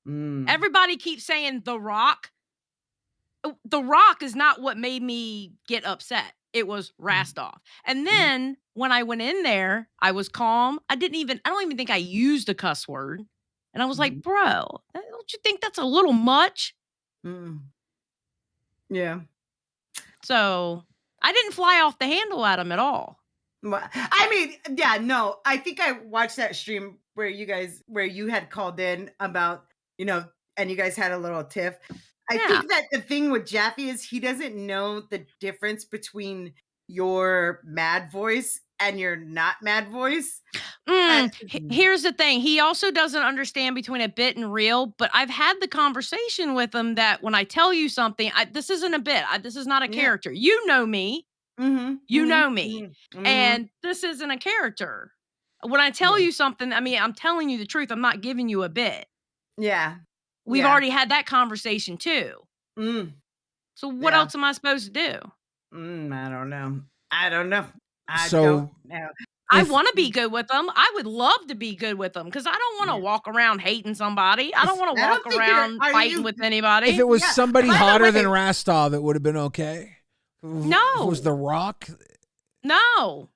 Everybody keeps saying The Rock. The Rock is not what made me get upset. It was Rastov. And then when I went in there, I was calm. I don't even think I used a cuss word. And I was like, bro, don't you think that's a little much? Yeah. So I didn't fly off the handle at him at all. I mean, yeah, no, I think I watched that stream where you had called in about, and you guys had a little tiff. I think that the thing with Jaffe is he doesn't know the difference between your mad voice and your not mad voice. Here's the thing. He also doesn't understand between a bit and real, but I've had the conversation with him that when I tell you something, this isn't a bit. This is not a character. You know me. You know me. And this isn't a character. When I tell you something, I mean, I'm telling you the truth. I'm not giving you a bit. Yeah. We've already had that conversation too. So what else am I supposed to do? I don't know. I don't know. I want to be good with them. I would love to be good with them because I don't want to walk around hating somebody. I don't want to walk around fighting with anybody. If it was somebody hotter than Rastov, it would have been okay. No. If it was The Rock? No,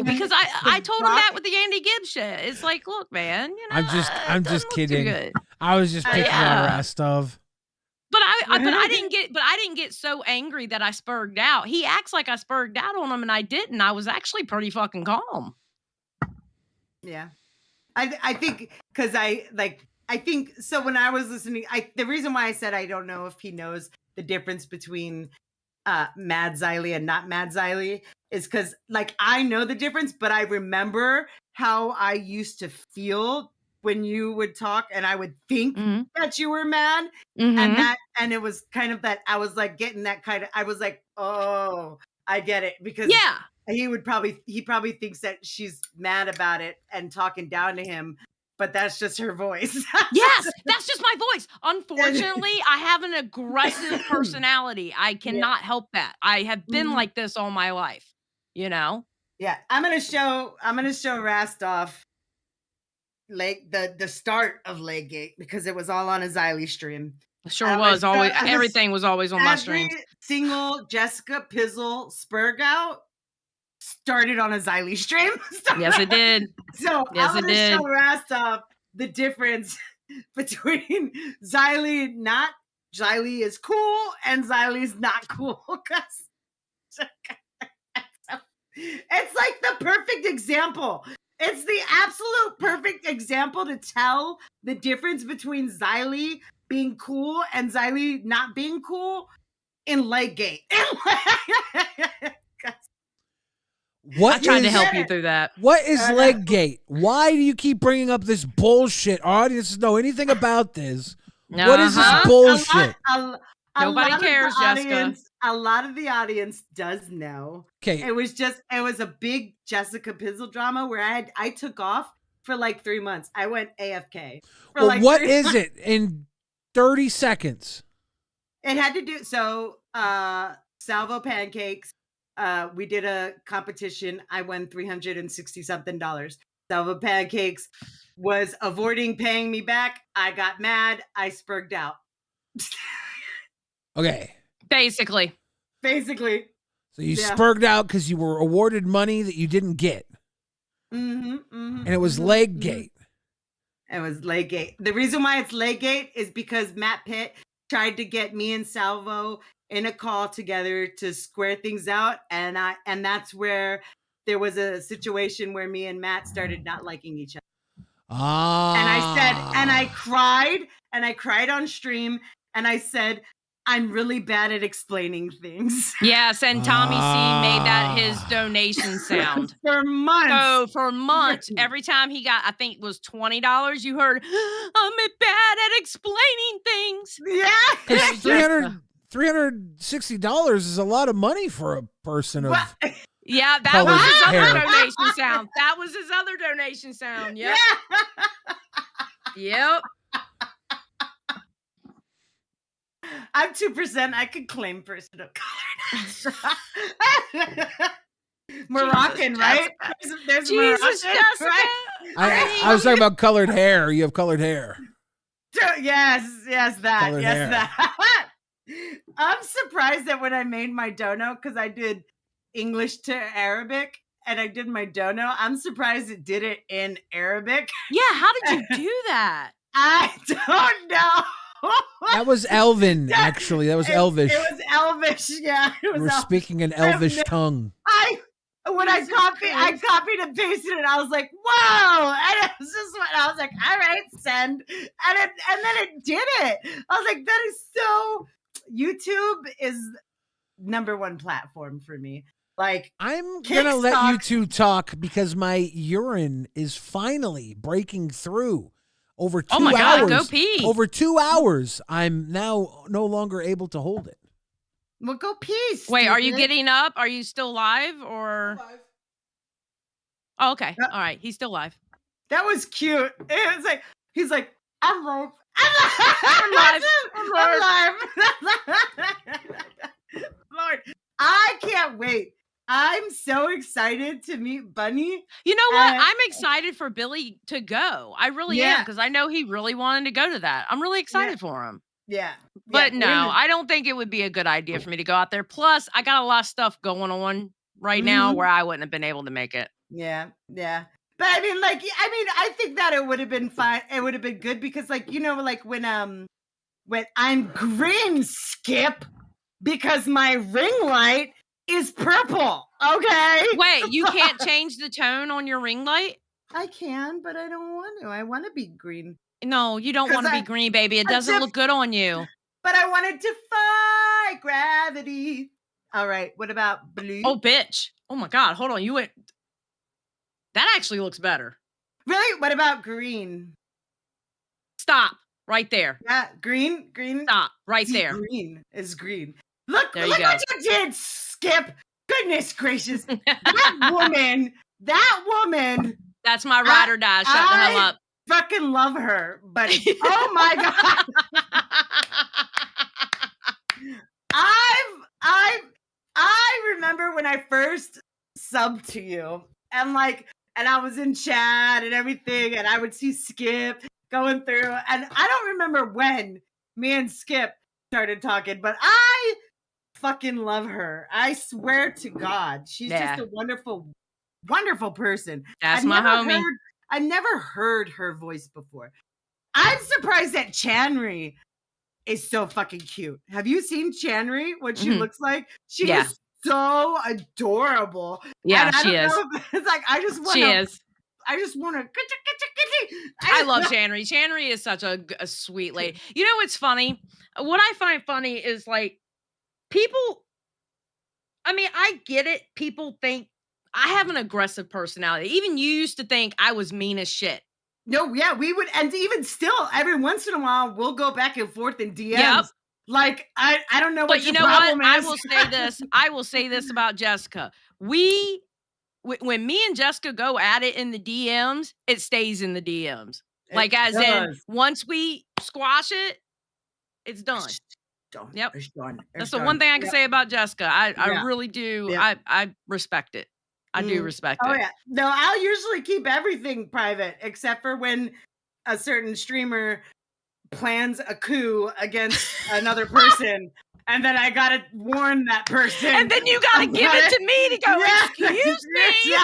because I told him that with the Andy Gibb shit. It's like, look, man, I'm just kidding. I was just picking on Rastov. But I didn't get so angry that I spurred out. He acts like I spurred out on him, and I didn't. I was actually pretty fucking calm. Yeah, I think because I think so. When I was listening, the reason why I said I don't know if he knows the difference between Mad Xylee and not Mad Xylee is because like I know the difference, but I remember how I used to feel when you would talk and I would think Mhm. that you were mad. Mhm. And it was kind of that I was like getting that kind of, I was like, oh, I get it. Because Yeah. he probably thinks that she's mad about it and talking down to him, but that's just her voice. Yes, that's just my voice. Unfortunately, I have an aggressive personality. I cannot help that. I have been like this all my life, you know? Yeah, I'm gonna show Rastoff like the start of Legate because it was all on a Xylee stream. Sure was always everything was always on my stream. Every single Jessica Pizzle Spurg out started on a Xylee stream. Yes, it did. So yes, I'm gonna show Rastoff the difference between Xylee is cool and Xylee's not cool. It's like the perfect example. It's the absolute perfect example to tell the difference between Xylee being cool and Xylee not being cool in Legate. What I tried to help you through that. What is Legate? Why do you keep bringing up this bullshit? Audiences know anything about this. What is this bullshit? Nobody cares, Jessica. A lot of the audience does know. Okay. It was a big Jessica Pizzle drama where I took off for like 3 months. I went AFK. Well, what is it in 30 seconds? It had to do Salvo pancakes. We did a competition. I won $360 something. Salvo pancakes was avoiding paying me back. I got mad. I spurged out. Okay. Basically. So you spurged out because you were awarded money that you didn't get. And it was Legate. It was Legate. The reason why it's Legate is because Matt Pitt tried to get me and Salvo in a call together to square things out, and that's where there was a situation where me and Matt started not liking each other. And I said, and I cried on stream, and I said, I'm really bad at explaining things. Yes, and Tommy C made that his donation sound. For months. So for months, every time he got, I think it was $20, you heard, I'm bad at explaining things. Yeah. $360 is a lot of money for a person of yeah, that was his other donation sound. That was his other donation sound. Yep. Yep. I'm 2%. I could claim person of color. Moroccan, right? There's Jesus, Moroccan, Jessica. right? I was talking about colored hair. You have colored hair. Yes, that. Colored yes, hair. that. I'm surprised that when I made my dono, because I did English to Arabic, and I did my dono, I'm surprised it did it in Arabic. Yeah, how did you do that? I don't know. That was Elven, actually. That was Elvish. It was Elvish, yeah. It was You were Elvish. speaking an Elvish tongue. When I copied and pasted it, I was like, whoa. And it was just what I was like, all right, send. And then it did it. I was like, that is so, YouTube is #1 platform for me. Like, I'm going to let you two talk because my urine is finally breaking through. Over 2 hours. Oh my God, go pee. Over 2 hours, I'm now no longer able to hold it. Well, go pee. Wait, are you getting up? Are you still live or? Oh, okay. All right. He's still live. That was cute. It was like, he's like, I'm live. I'm live. Lord, I can't wait. I'm so excited to meet Bunny. You know what? I'm excited for Billy to go. I really am, because I know he really wanted to go to that. I'm really excited for him. Yeah. But no, I don't think it would be a good idea for me to go out there. Plus, I got a lot of stuff going on right now where I wouldn't have been able to make it. Yeah. But I mean, I think that it would have been fine. It would have been good because, like, you know, like when I'm green, Skip, because my ring light is purple. Okay. Wait, you can't change the tone on your ring light? I can, but I don't want to. I want to be green. No, you don't want to be green, baby. It doesn't look good on you. But I want to defy gravity. All right. What about blue? Oh, bitch. Oh my God. Hold on. You went. That actually looks better. Really? What about green? Stop right there. Yeah, green. Stop right See, there. Green is green. Look There you what go. you did, Skip. Goodness gracious. That woman. That's my ride or die. Shut the hell up. Fucking love her, but oh my god. I remember when I first subbed to you and I was in chat and everything, and I would see Skip going through, and I don't remember when me and Skip started talking, but I fucking love her. I swear to God, she's just a wonderful, wonderful person. That's my homie. I never heard her voice before. I'm surprised that Chanri is so fucking cute. Have you seen Chanri? What she looks like? She is so adorable. Yeah, she is. It's like I just want to. I love Chanri. Chanri is such a sweet lady. You know what's funny? What I find funny is like people. I mean, I get it. People think I have an aggressive personality. Even you used to think I was mean as shit. No, yeah, we would, and even still, every once in a while, we'll go back and forth in DMs. Yep. Like, I don't know what you your know problem what? is. I will say this about Jessica. When me and Jessica go at it in the DMs, it stays in the DMs. Like, as in, once we squash it, it's done. Done. Yep. It's done. That's the one thing I can say about Jessica. I really do. Yeah. I respect it. I do respect it. Oh, yeah. No, I'll usually keep everything private, except for when a certain streamer plans a coup against another person. And then I gotta warn that person. And then you gotta give it to me to go, excuse me.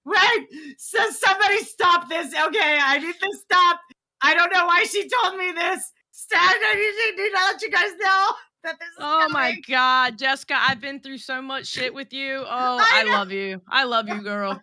Right. So somebody stop this. Okay, I need to stop. I don't know why she told me this. I need to let you guys know that this is coming. My God, Jessica, I've been through so much shit with you. Oh, I love you. I love you, girl.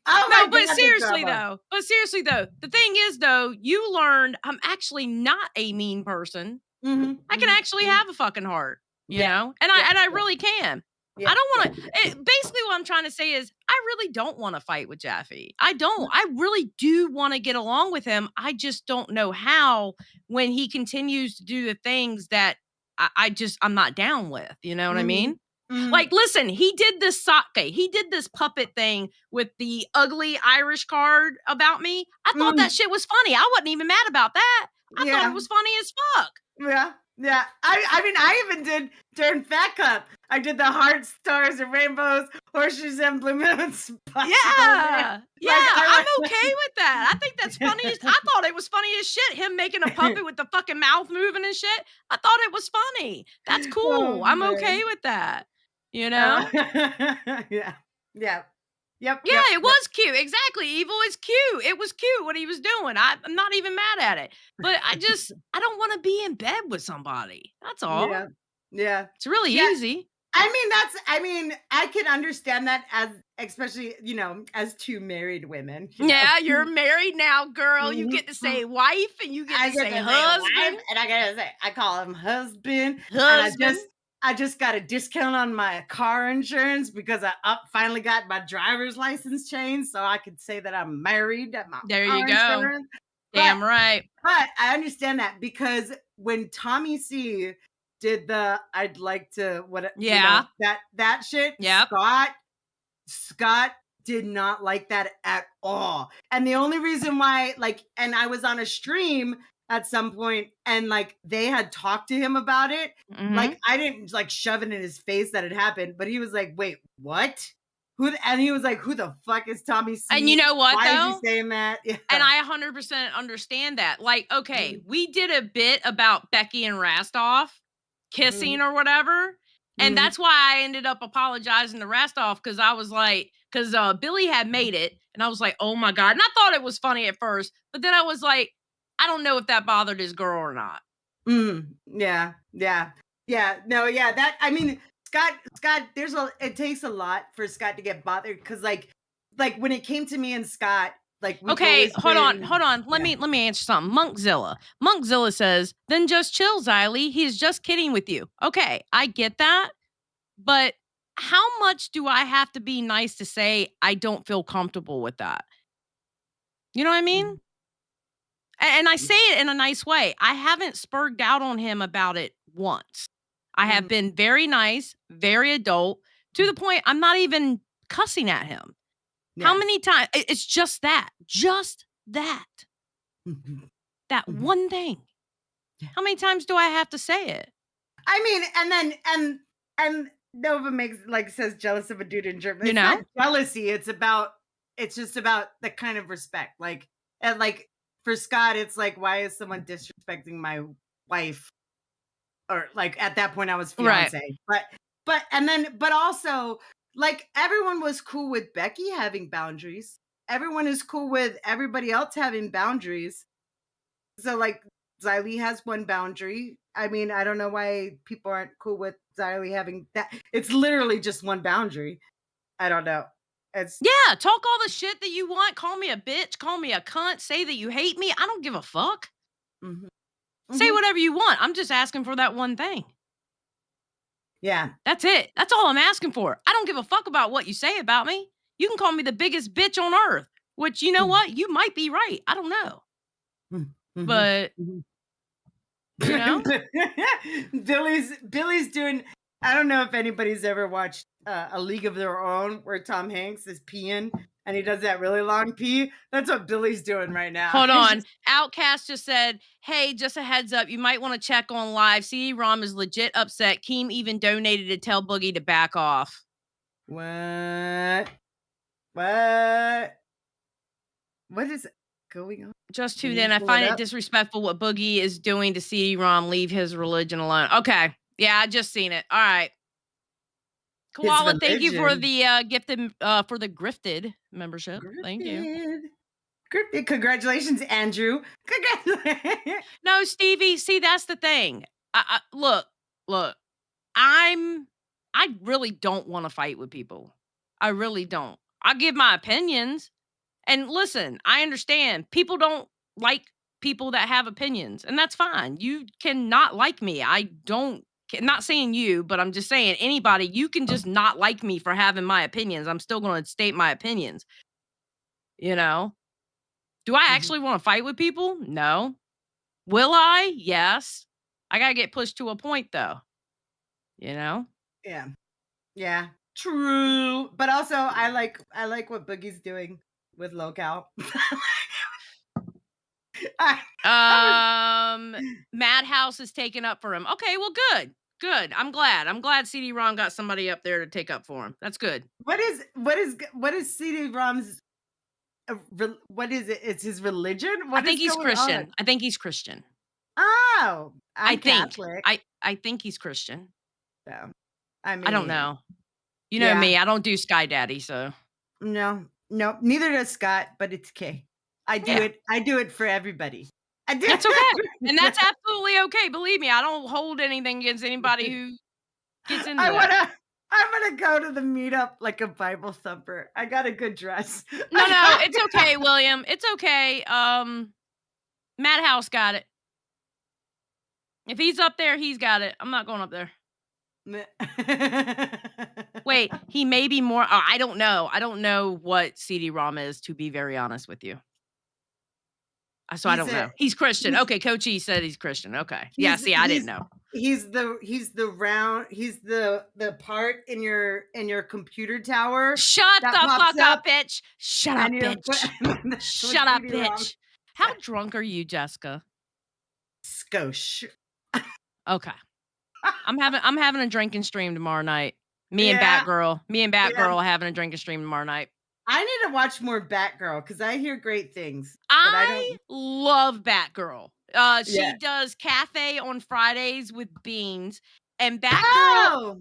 But seriously though, the thing is though, you learned I'm actually not a mean person. I can actually have a fucking heart, you know, and I really can. I don't want to. Basically, what I'm trying to say is, I really don't want to fight with Jaffe. I don't. I really do want to get along with him. I just don't know how when he continues to do the things that I'm not down with. You know what I mean? Like, listen, he did this he did this puppet thing with the ugly Irish card about me. I thought that shit was funny. I wasn't even mad about that. I thought it was funny as fuck. Yeah. Yeah. I mean, I even did during Fat Cup. I did the hearts, stars, and rainbows, horseshoes, and blue moons. Yeah. I'm okay with that. I think that's funny. I thought it was funny as shit. Him making a puppet with the fucking mouth moving and shit. I thought it was funny. That's cool. I'm okay with that. You know? Yeah. Yep. Yeah, it was cute. Exactly. Evil is cute. It was cute what he was doing. I'm not even mad at it. But I don't want to be in bed with somebody. That's all. Yeah. It's really easy. I mean, I can understand that especially, you know, as two married women. Yeah, you're married now, girl. You get to say wife and you get to say husband. And I call him husband. And I just got a discount on my car insurance because I finally got my driver's license changed, so I could say that I'm married. There you go. Damn right. But I understand that because when Tommy C did I'd like to that shit. Yep. Scott did not like that at all, and the only reason why, and I was on a stream at some point, and they had talked to him about it. I didn't shove it in his face that it happened, but he was like, "Wait, what? Who?" And he was like, "Who the fuck is Tommy C?" And you know what? Why though? is he saying that? Yeah. And I 100% understand that. Okay, we did a bit about Becky and Rastoff kissing or whatever, and that's why I ended up apologizing to Rastoff because I was like, because Billy had made it, and I was like, "Oh my God!" And I thought it was funny at first, but then I was like, I don't know if that bothered his girl or not. Yeah. No, yeah. That, I mean, Scott, it takes a lot for Scott to get bothered because when it came to me and Scott, okay, hold on. Let me answer something. Monkzilla says, then just chill, Xylee. He's just kidding with you. Okay, I get that. But how much do I have to be nice to say I don't feel comfortable with that? You know what I mean? And I say it in a nice way. I haven't spurred out on him about it once. I have been very nice, very adult, to the point I'm not even cussing at him. Yeah. How many times? It's just that. Just that. That one thing. How many times do I have to say it? I mean, and Nova says jealous of a dude in Germany. It's not jealousy. It's just about the kind of respect. Like for Scott, it's like, why is someone disrespecting my wife? Or like at that point I was fiance. Right. But also like everyone was cool with Becky having boundaries. Everyone is cool with everybody else having boundaries. So like Xylee has one boundary. I mean, I don't know why people aren't cool with Xylee having that. It's literally just one boundary. I don't know. Talk all the shit that you want. Call me a bitch. Call me a cunt. Say that you hate me. I don't give a fuck. Say whatever you want. I'm just asking for that one thing. Yeah. That's it. That's all I'm asking for. I don't give a fuck about what you say about me. You can call me the biggest bitch on earth, which, you know what? You might be right. I don't know. But, you know? Billy's doing, I don't know if anybody's ever watched A League of Their Own where Tom Hanks is peeing and he does that really long pee. That's what Billy's doing right now. Hold on. Outcast just said, hey, just a heads up. You might want to check on live. CD-ROM is legit upset. Keem even donated to tell Boogie to back off. What is going on? Just tuned in. I find it disrespectful what Boogie is doing to CD-ROM. Leave his religion alone. Okay. Yeah, I just seen it. All right. Koala, thank you for the gifted for the grifted membership. Thank you. Grifted. Congratulations, Andrew. Congratulations. No, Stevie. See, that's the thing. Look. I really don't want to fight with people. I really don't. I give my opinions. And listen, I understand people don't like people that have opinions, and that's fine. You cannot like me. Not saying you, but I'm just saying anybody, you can just not like me for having my opinions. I'm still going to state my opinions. You know? Do I actually want to fight with people? No. Will I? Yes. I got to get pushed to a point though. You know? Yeah. Yeah. True. But also I like what Boogie's doing with Local. Madhouse is taken up for him. Okay, well, good. I'm glad CD-ROM got somebody up there to take up for him. That's good. What is CD-ROM's? What is it? It's his religion. I think he's Christian. I think he's Christian. Oh, I'm Catholic. I think he's Christian. So, I mean, I don't know. You know me. I don't do Sky Daddy, so no. Neither does Scott. But it's okay. I do it. I do it for everybody. That's okay, and that's absolutely okay. Believe me, I don't hold anything against anybody who gets into that. I'm gonna go to the meetup like a Bible thumper. I got a good dress. No, it's okay, William. It's okay. Madhouse got it. If he's up there, he's got it. I'm not going up there. Wait, he may be more. Oh, I don't know. I don't know what CD-ROM is, to be very honest with you. So I don't know. He's Christian. Okay, Coach E said he's Christian. Okay. Yeah, see, I didn't know. He's the part in your computer tower. Shut the fuck up, bitch. Shut up, bitch. Shut up, bitch. How drunk are you, Jessica? Skosh. Okay. I'm having a drinking stream tomorrow night. Me and Batgirl are having a drinking stream tomorrow night. I need to watch more Batgirl because I hear great things. I love Batgirl. She does cafe on Fridays with beans, and Batgirl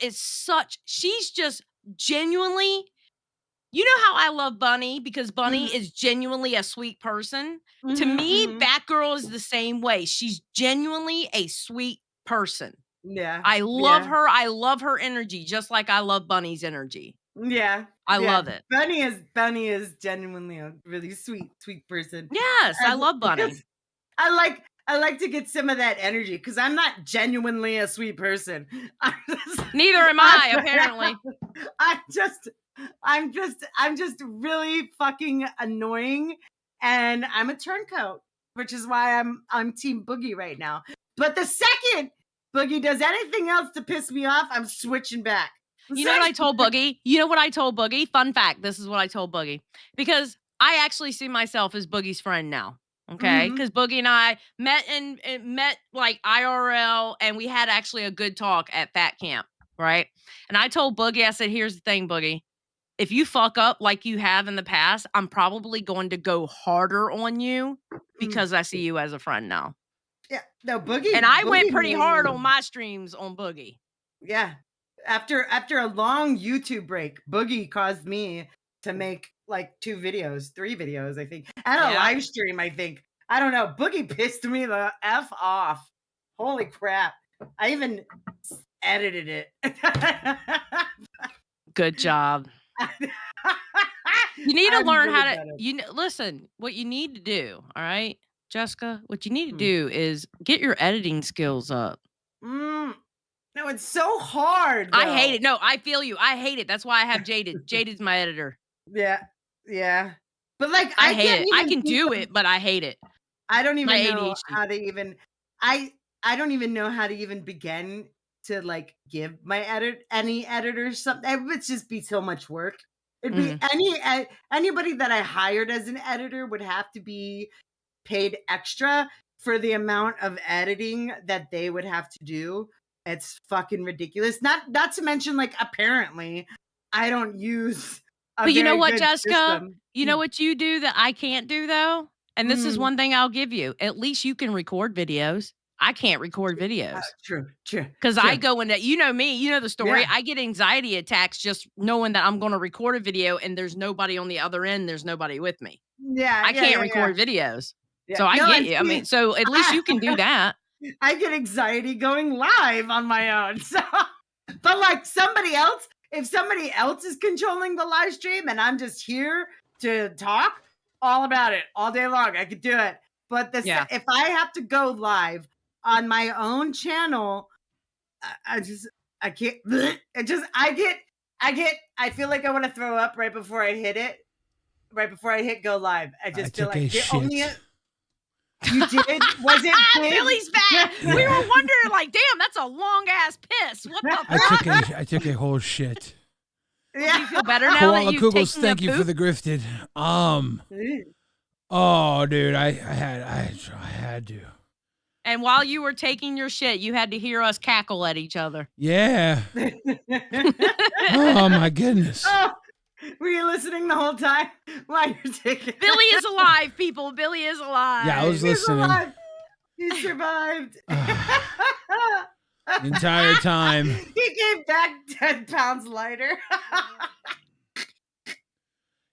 is she's just genuinely. You know how I love Bunny because Bunny is genuinely a sweet person. To me, Batgirl is the same way. She's genuinely a sweet person. Yeah. I love her. I love her energy, just like I love Bunny's energy. Yeah. I love it. Bunny is genuinely a really sweet person. Yes, I love Bunny. I like to get some of that energy because I'm not genuinely a sweet person. Neither am I, apparently. I'm just really fucking annoying and I'm a turncoat, which is why I'm Team Boogie right now. But the second Boogie does anything else to piss me off, I'm switching back. You know what I told Boogie? You know what I told Boogie? Fun fact. This is what I told Boogie. Because I actually see myself as Boogie's friend now. Okay. Because Boogie and I met and met like IRL, and we had actually a good talk at Fat Camp. Right. And I told Boogie, I said, here's the thing, Boogie. If you fuck up like you have in the past, I'm probably going to go harder on you because I see you as a friend now. Yeah. No, Boogie. And I went Boogie pretty made hard me- on my streams on Boogie. Yeah. After a long YouTube break, Boogie caused me to make like 3 videos, I think, and a live stream, I think. I don't know. Boogie pissed me the F off. Holy crap. I even edited it. Good job. You need to I'm learn really how bad to, at it. listen, what you need to do, all right, Jessica, what you need to do is get your editing skills up. No, it's so hard. I hate it. No, I feel you. I hate it. That's why I have Jaded. Jaded's my editor. Yeah. But like, I hate can't it. I even can do think of- it, but I hate it. I don't even My know ADHD. how to even. I don't even know how to even begin to like give my any editors something. It would just be so much work. It'd be anybody that I hired as an editor would have to be paid extra for the amount of editing that they would have to do. It's fucking ridiculous. Not to mention, like, apparently I don't use a But you know very what, good Jessica? system. You know what you do that I can't do, though? And this is one thing I'll give you. At least you can record videos. I can't record videos. True. Because I go into, you know me, you know the story. Yeah. I get anxiety attacks just knowing that I'm going to record a video and there's nobody on the other end. There's nobody with me. I can't record videos. Yeah. So I No, get and you. I see, mean, so at least you can do that. I get anxiety going live on my own. So, but like somebody else, if somebody else is controlling the live stream and I'm just here to talk, all about it all day long, I could do it. But if I have to go live on my own channel, I can't. I feel like I want to throw up right before I hit it. Right before I hit go live, I just feel like you did? Was it big? Billy's back. We were wondering, like, damn, that's a long ass piss. What the fuck? I took a whole shit. Do you feel better now Koala that you've Kugels, taken thank a you poop? for the grifted. Oh, dude, I had to. And while you were taking your shit, you had to hear us cackle at each other. Yeah. Oh my goodness. Oh, were you listening the whole time while you're taking? Billy is alive, people. Billy is alive. Yeah, I was He's listening alive. He survived. the entire time. He came back 10 pounds lighter.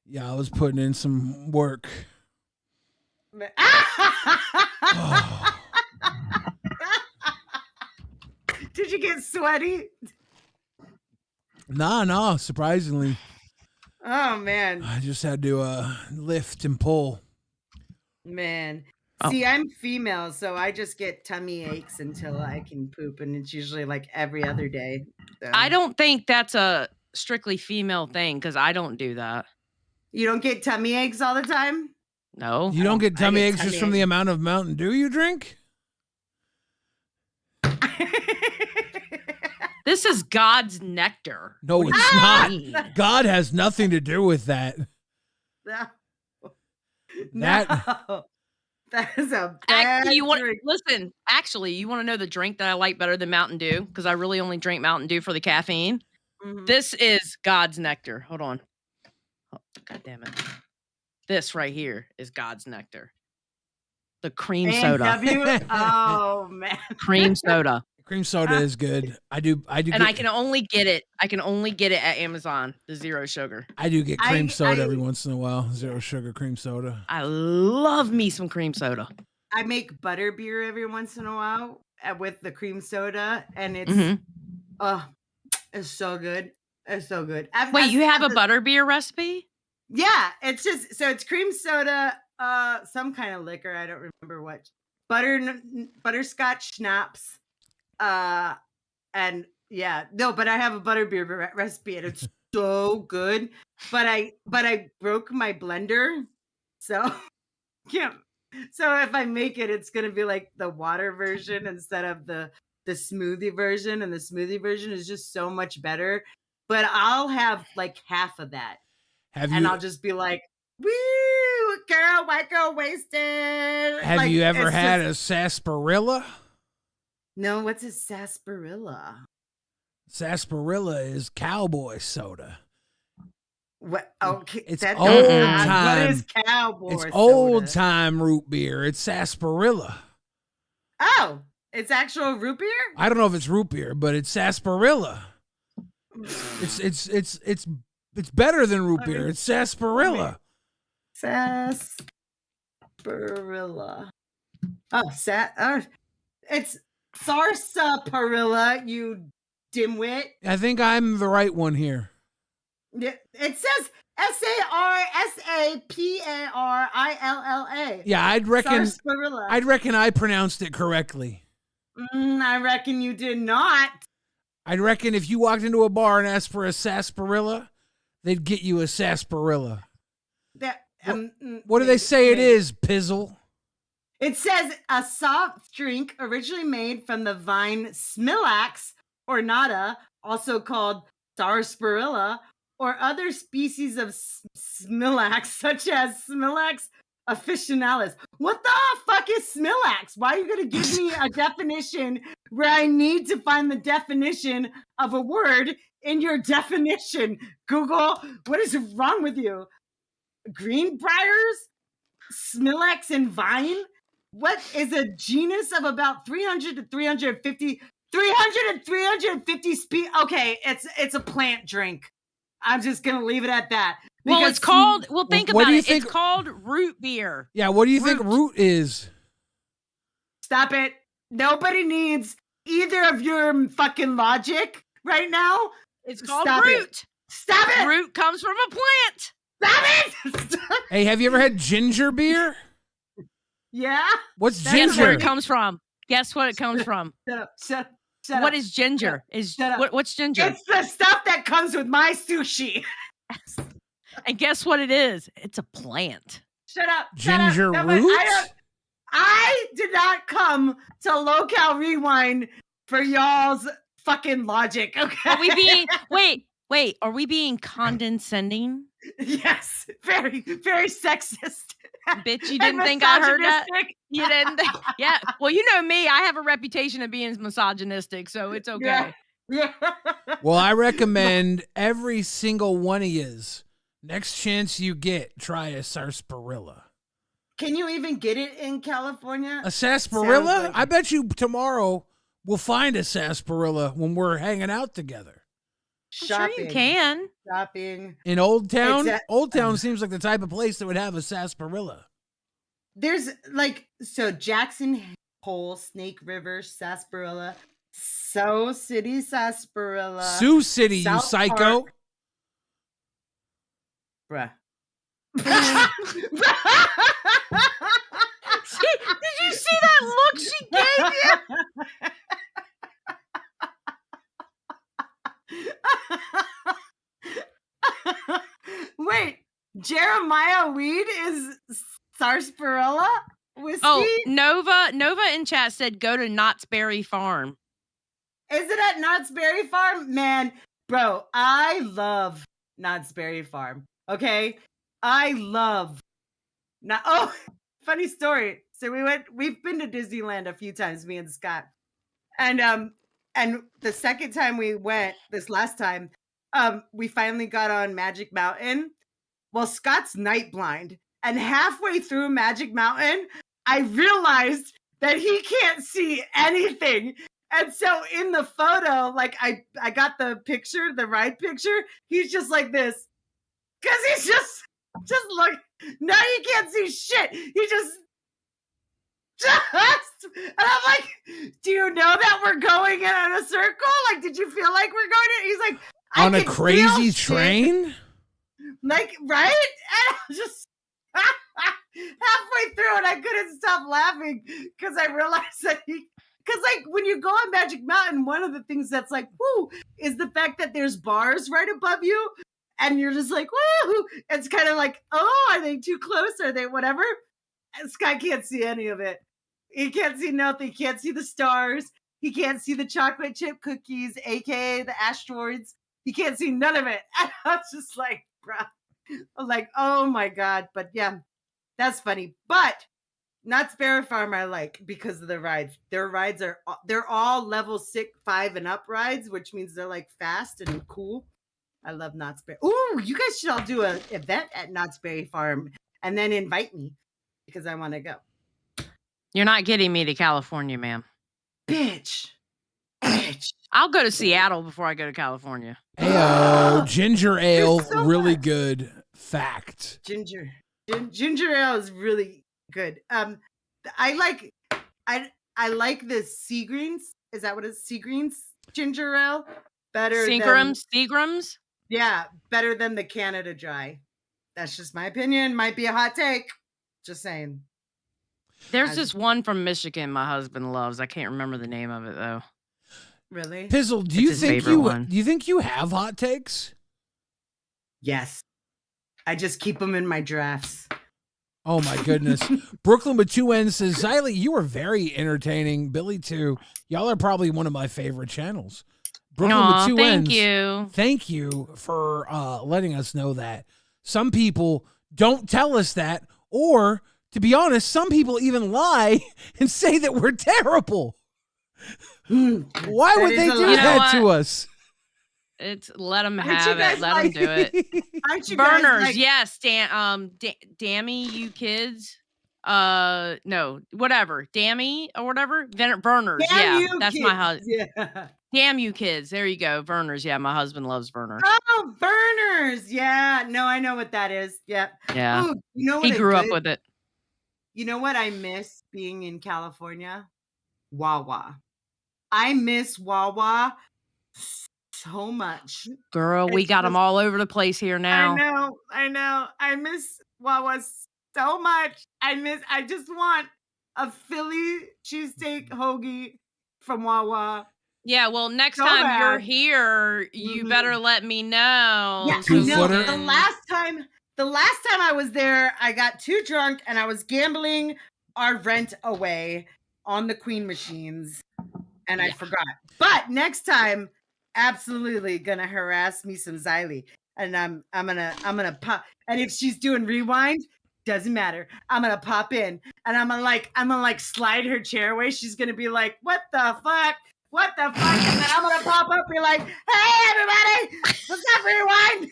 Yeah, I was putting in some work. Did you get sweaty? No, surprisingly. Oh man. I just had to lift and pull. Man. See, I'm female, so I just get tummy aches until I can poop, and it's usually like every other day. So. I don't think that's a strictly female thing because I don't do that. You don't get tummy aches all the time? No. You don't get tummy aches just from tummy the amount of Mountain Dew you drink? This is God's nectar. No, What do it's you not. mean? God has nothing to do with that. No. That- No. That is a bad Actually, drink. Actually, you want to know the drink that I like better than Mountain Dew? Because I really only drink Mountain Dew for the caffeine. Mhm. This is God's nectar. Hold on. Oh, God damn it. This right here is God's nectar. The cream soda. A&W? Oh man. Cream soda. Cream soda is good. I do. And I can only get it. I can only get it at Amazon. The zero sugar. I do get cream I- soda I- every once in a while. Zero sugar cream soda. I love me some cream soda. I make butter beer every once in a while with the cream soda, and it's Mhm. it's so good. It's so good. Wait, you have a butterbeer recipe? Yeah, it's just so it's cream soda, some kind of liquor. I don't remember what. Butterscotch schnapps, and yeah, no, but I have a butterbeer recipe, and it's so good. But I broke my blender, so can't. So if I make it, it's gonna be like the water version instead of the smoothie version, and the smoothie version is just so much better. But I'll have like half of that, and I'll just be like, "Woo, girl, white girl wasted." Have like, you ever had a sarsaparilla? No, what's a sarsaparilla? Sarsaparilla is cowboy soda. What? Okay, It's that old time. What is cowboy It's soda? old time root beer. It's sarsaparilla. Oh, it's actual root beer? I don't know if it's root beer, but it's sarsaparilla. It's better than root beer. It's sarsaparilla. Sarsaparilla. Oh, it's sarsaparilla, you dimwit. I think I'm the right one here. It says sarsaparilla. Yeah, I'd reckon. Sarsaparilla. I'd reckon I pronounced it correctly. I reckon you did not. I'd reckon if you walked into a bar and asked for a sarsaparilla, they'd get you a sarsaparilla. What do they say it is, Pizzle? It says a soft drink originally made from the vine Smilax ornata, also called sarsaparilla, or other species of Smilax, such as Smilax officinalis. What the fuck is Smilax? Why are you going to give me a definition where I need to find the definition of a word in your definition? Google, what is wrong with you? Greenbriers? Smilax and vine? What is a genus of about 300 to 350 species? Okay, it's a plant drink. I'm just gonna leave it at that. Well, it's called. Well, think What about do you it. think- It's called root beer. Yeah, what do you think root is? Stop it. Nobody needs either of your fucking logic right now. It's called Stop root. It. Stop it. Root comes from a plant. Stop it. Hey, have you ever had ginger beer? Yeah. What's Guess where ginger? it comes from? Guess what it comes from? Shut up. What is ginger? What's ginger? It's the stuff that comes with my sushi. And guess what it is? It's a plant. Shut up. Ginger Shut up. roots? I did not come to LolcowRewind for y'all's fucking logic. Okay. Are we being wait? Are we being condescending? Yes. Very, very sexist. Bitch, you didn't think I heard that? You didn't think? Yeah. Well, you know me. I have a reputation of being misogynistic, so it's okay. Yeah. Well, I recommend every single one of yous, next chance you get, try a sarsaparilla. Can you even get it in California? A sarsaparilla? Like... I bet you tomorrow we'll find a sarsaparilla when we're hanging out together. I'm sure you can. Shopping. In Old Town? Old Town seems like the type of place that would have a sarsaparilla. There's like, so Jackson Hole, Snake River, sarsaparilla, Sioux City, sarsaparilla. Sioux City, South you psycho. Bruh. Did you see that look she gave you? Wait, Jeremiah Weed is sarsaparilla whiskey? Oh, Nova in chat said go to Knott's Berry Farm. Is it at Knott's Berry Farm? Man, bro, I love Knott's Berry Farm. Okay? I love funny story. So we've been to Disneyland a few times, me and Scott. And the second time we went, this last time, we finally got on Magic Mountain. Well, Scott's night blind. And halfway through Magic Mountain, I realized that he can't see anything. And so in the photo, like I got the picture, the ride picture, he's just like this. Cause he's just look. No, he can't see shit. He just and I'm like, do you know that we're going in a circle? Like, did you feel like we're going in? He's like, on a crazy train? Like, right? And I was just halfway through and I couldn't stop laughing because I realized that because like when you go on Magic Mountain, one of the things that's like, woo, is the fact that there's bars right above you. And you're just like, woo! It's kind of like, oh, are they too close? Are they whatever? Sky can't see any of it. He can't see nothing. He can't see the stars. He can't see the chocolate chip cookies, aka the asteroids. He can't see none of it. And I was just like, bro. I'm like, oh my God. But yeah, that's funny. But Knott's Berry Farm I like because of the rides. Their rides they're all level 6, 5 and up rides, which means they're like fast and cool. I love Knott's Berry. Ooh, you guys should all do an event at Knott's Berry Farm and then invite me because I want to go. You're not getting me to California, ma'am. Bitch. I'll go to Seattle before I go to California. Ayo, ginger ale, so really much. good. Fact. Ginger ale is really good. I like the Seagreens. Is that what it's? Seagreens ginger ale better. Seagrams. Yeah, better than the Canada Dry. That's just my opinion. Might be a hot take. Just saying. There's this one from Michigan my husband loves. I can't remember the name of it though. Really? Pizzle, do you think you have hot takes? Yes. I just keep them in my drafts. Oh my goodness. Brooklyn with 2 N's says, Xylee, you are very entertaining. Billy too. Y'all are probably one of my favorite channels. Brooklyn with 2 N's. Thank you. Thank you for letting us know that. Some people don't tell us that, or to be honest, some people even lie and say that we're terrible. Why would they do that to us? It's let them have it. Let them do it. Aren't you Burners, guys yes. Dammy, you kids. No, whatever. Dammy or whatever. Burners, yeah. That's my husband. Yeah. Damn you kids. There you go. Burners, yeah. My husband loves burners. Oh, burners. Yeah. No, I know what that is. Yeah. Yeah. Ooh, you know what he grew up with it. You know what I miss being in California? Wawa. I miss Wawa so much. Girl, we got them all over the place here now. I know. I miss Wawa so much. I just want a Philly cheesesteak hoagie from Wawa. Yeah, well, next time you're here, you better let me know. Yeah, so no, the last time I was there, I got too drunk and I was gambling our rent away on the Queen machines, and I forgot. But next time, absolutely gonna harass me some Xylee, and I'm gonna pop. And if she's doing rewind, doesn't matter. I'm gonna pop in, and I'm gonna slide her chair away. She's gonna be like, "What the fuck? What the fuck?" And then I'm gonna pop up, be like, "Hey, everybody, what's up, rewind?"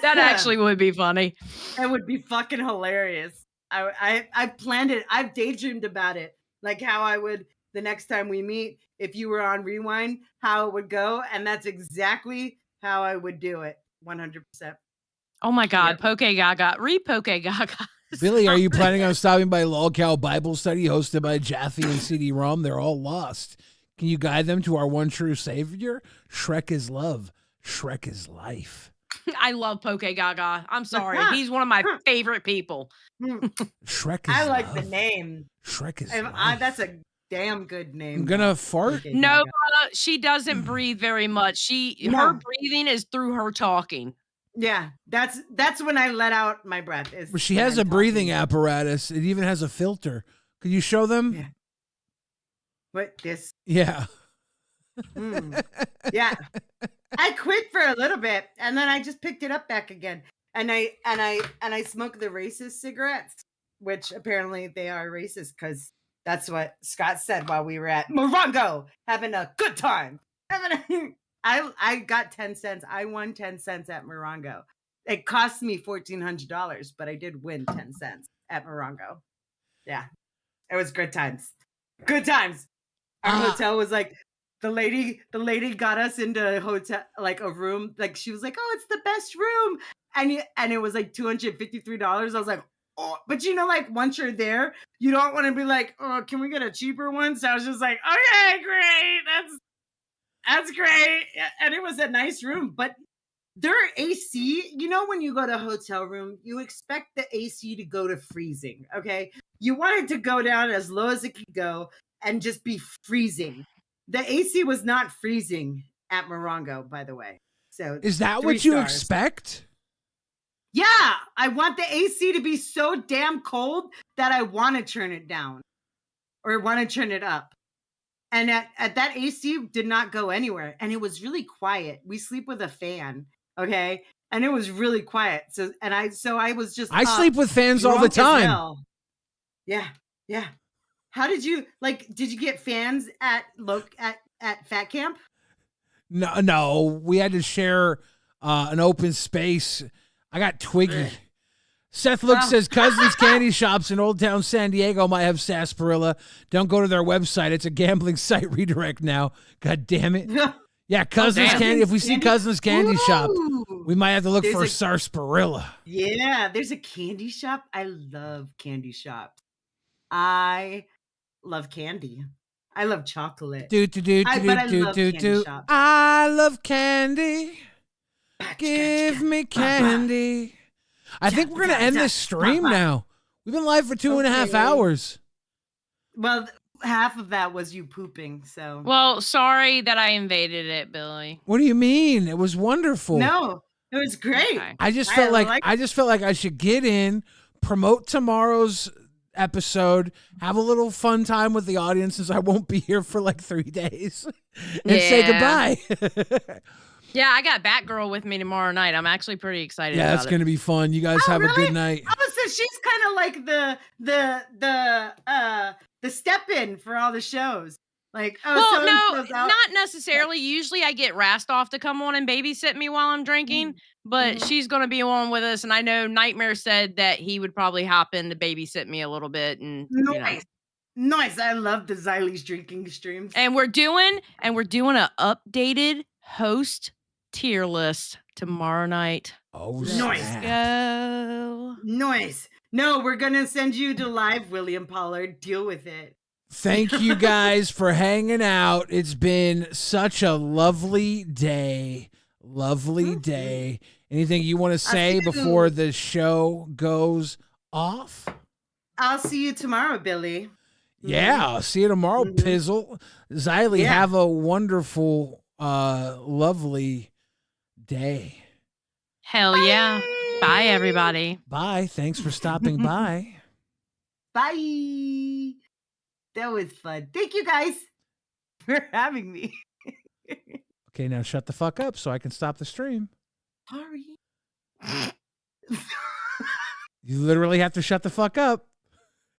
That actually would be funny. It would be fucking hilarious. I planned it. I've daydreamed about it, like how I would the next time we meet. If you were on Rewind, how it would go, and that's exactly how I would do it. 100%. Oh my God, Poke Gaga, Poke Gaga. Billy, are you planning on stopping by Lolcow Bible Study hosted by Jaffe and CD-ROM? They're all lost. Can you guide them to our one true savior? Shrek is love. Shrek is life. I love Poke Gaga. I'm sorry. He's one of my favorite people. Shrek is I like love. the name. Shrek is that's a damn good name. I'm gonna fart. No, she doesn't breathe very much. Her breathing is through her talking. Yeah, that's when I let out my breath. She has a breathing apparatus. It even has a filter. Could you show them? Yeah. What this? Yeah. Yeah. I quit for a little bit, and then I just picked it up back again. And I smoke the racist cigarettes, which apparently they are racist because that's what Scott said while we were at Morongo having a good time. I got 10 cents. I won 10 cents at Morongo. It cost me $1,400, but I did win 10 cents at Morongo. Yeah, it was good times. Good times. Our hotel was like, the lady got us into a hotel, like a room. Like she was like, "Oh, it's the best room," and it was like $253. I was like, "Oh," but like once you're there, you don't want to be like, "Oh, can we get a cheaper one?" So I was just like, "Okay, great, that's great," and it was a nice room, but their AC, when you go to a hotel room, you expect the AC to go to freezing. Okay, you want it to go down as low as it could go and just be freezing. The AC was not freezing at Morongo, by the way. So is that what you expect? Yeah, I want the AC to be so damn cold that I want to turn it down or want to turn it up. And at that AC did not go anywhere. And it was really quiet. We sleep with a fan. Okay. And it was really quiet. So I was just I sleep with fans all the drunk as time. hell. Yeah. Yeah. How did you get fans at Fat Camp? No, we had to share an open space. I got Twiggy. Seth Look says Cousins Candy Shops in Old Town San Diego might have sarsaparilla. Don't go to their website. It's a gambling site redirect now. God damn it. Yeah, Cousins Candy. If we see Cousins Candy Shop, we might have to look for sarsaparilla. Yeah, there's a candy shop. I love candy shops. I love candy. I love chocolate. I love candy. Give me candy. I think we're going to end this stream now. We've been live for 2.5 hours. Well, half of that was you pooping, so. Well, sorry that I invaded it, Billy. What do you mean? It was wonderful. No, it was great. Okay. I just felt like I should get in, promote tomorrow's episode, have a little fun time with the audience since I won't be here for like 3 days, and say goodbye. Yeah, I got Batgirl with me tomorrow night. I'm actually pretty excited. Yeah, it's gonna be fun. You guys have a good night. Oh, so she's kind of like the step in for all the shows. Like, not necessarily. Usually, I get Rastoff to come on and babysit me while I'm drinking, but she's gonna be on with us. And I know Nightmare said that he would probably hop in to babysit me a little bit. And nice. I love the Xylie's drinking streams. And we're doing an updated host tier list tomorrow night. Oh, nice. Go. Nice. No, we're gonna send you to live, William Pollard. Deal with it. Thank you guys for hanging out. It's been such a lovely day. Lovely day. Anything you want to say before the show goes off? I'll see you tomorrow, Billy. Yeah, I'll see you tomorrow, Pizzle. Xylie, have a wonderful, lovely day. Hell yeah. Bye, everybody. Bye. Thanks for stopping by. Bye. That was fun. Thank you guys for having me. Okay, now shut the fuck up so I can stop the stream. Sorry. You literally have to shut the fuck up.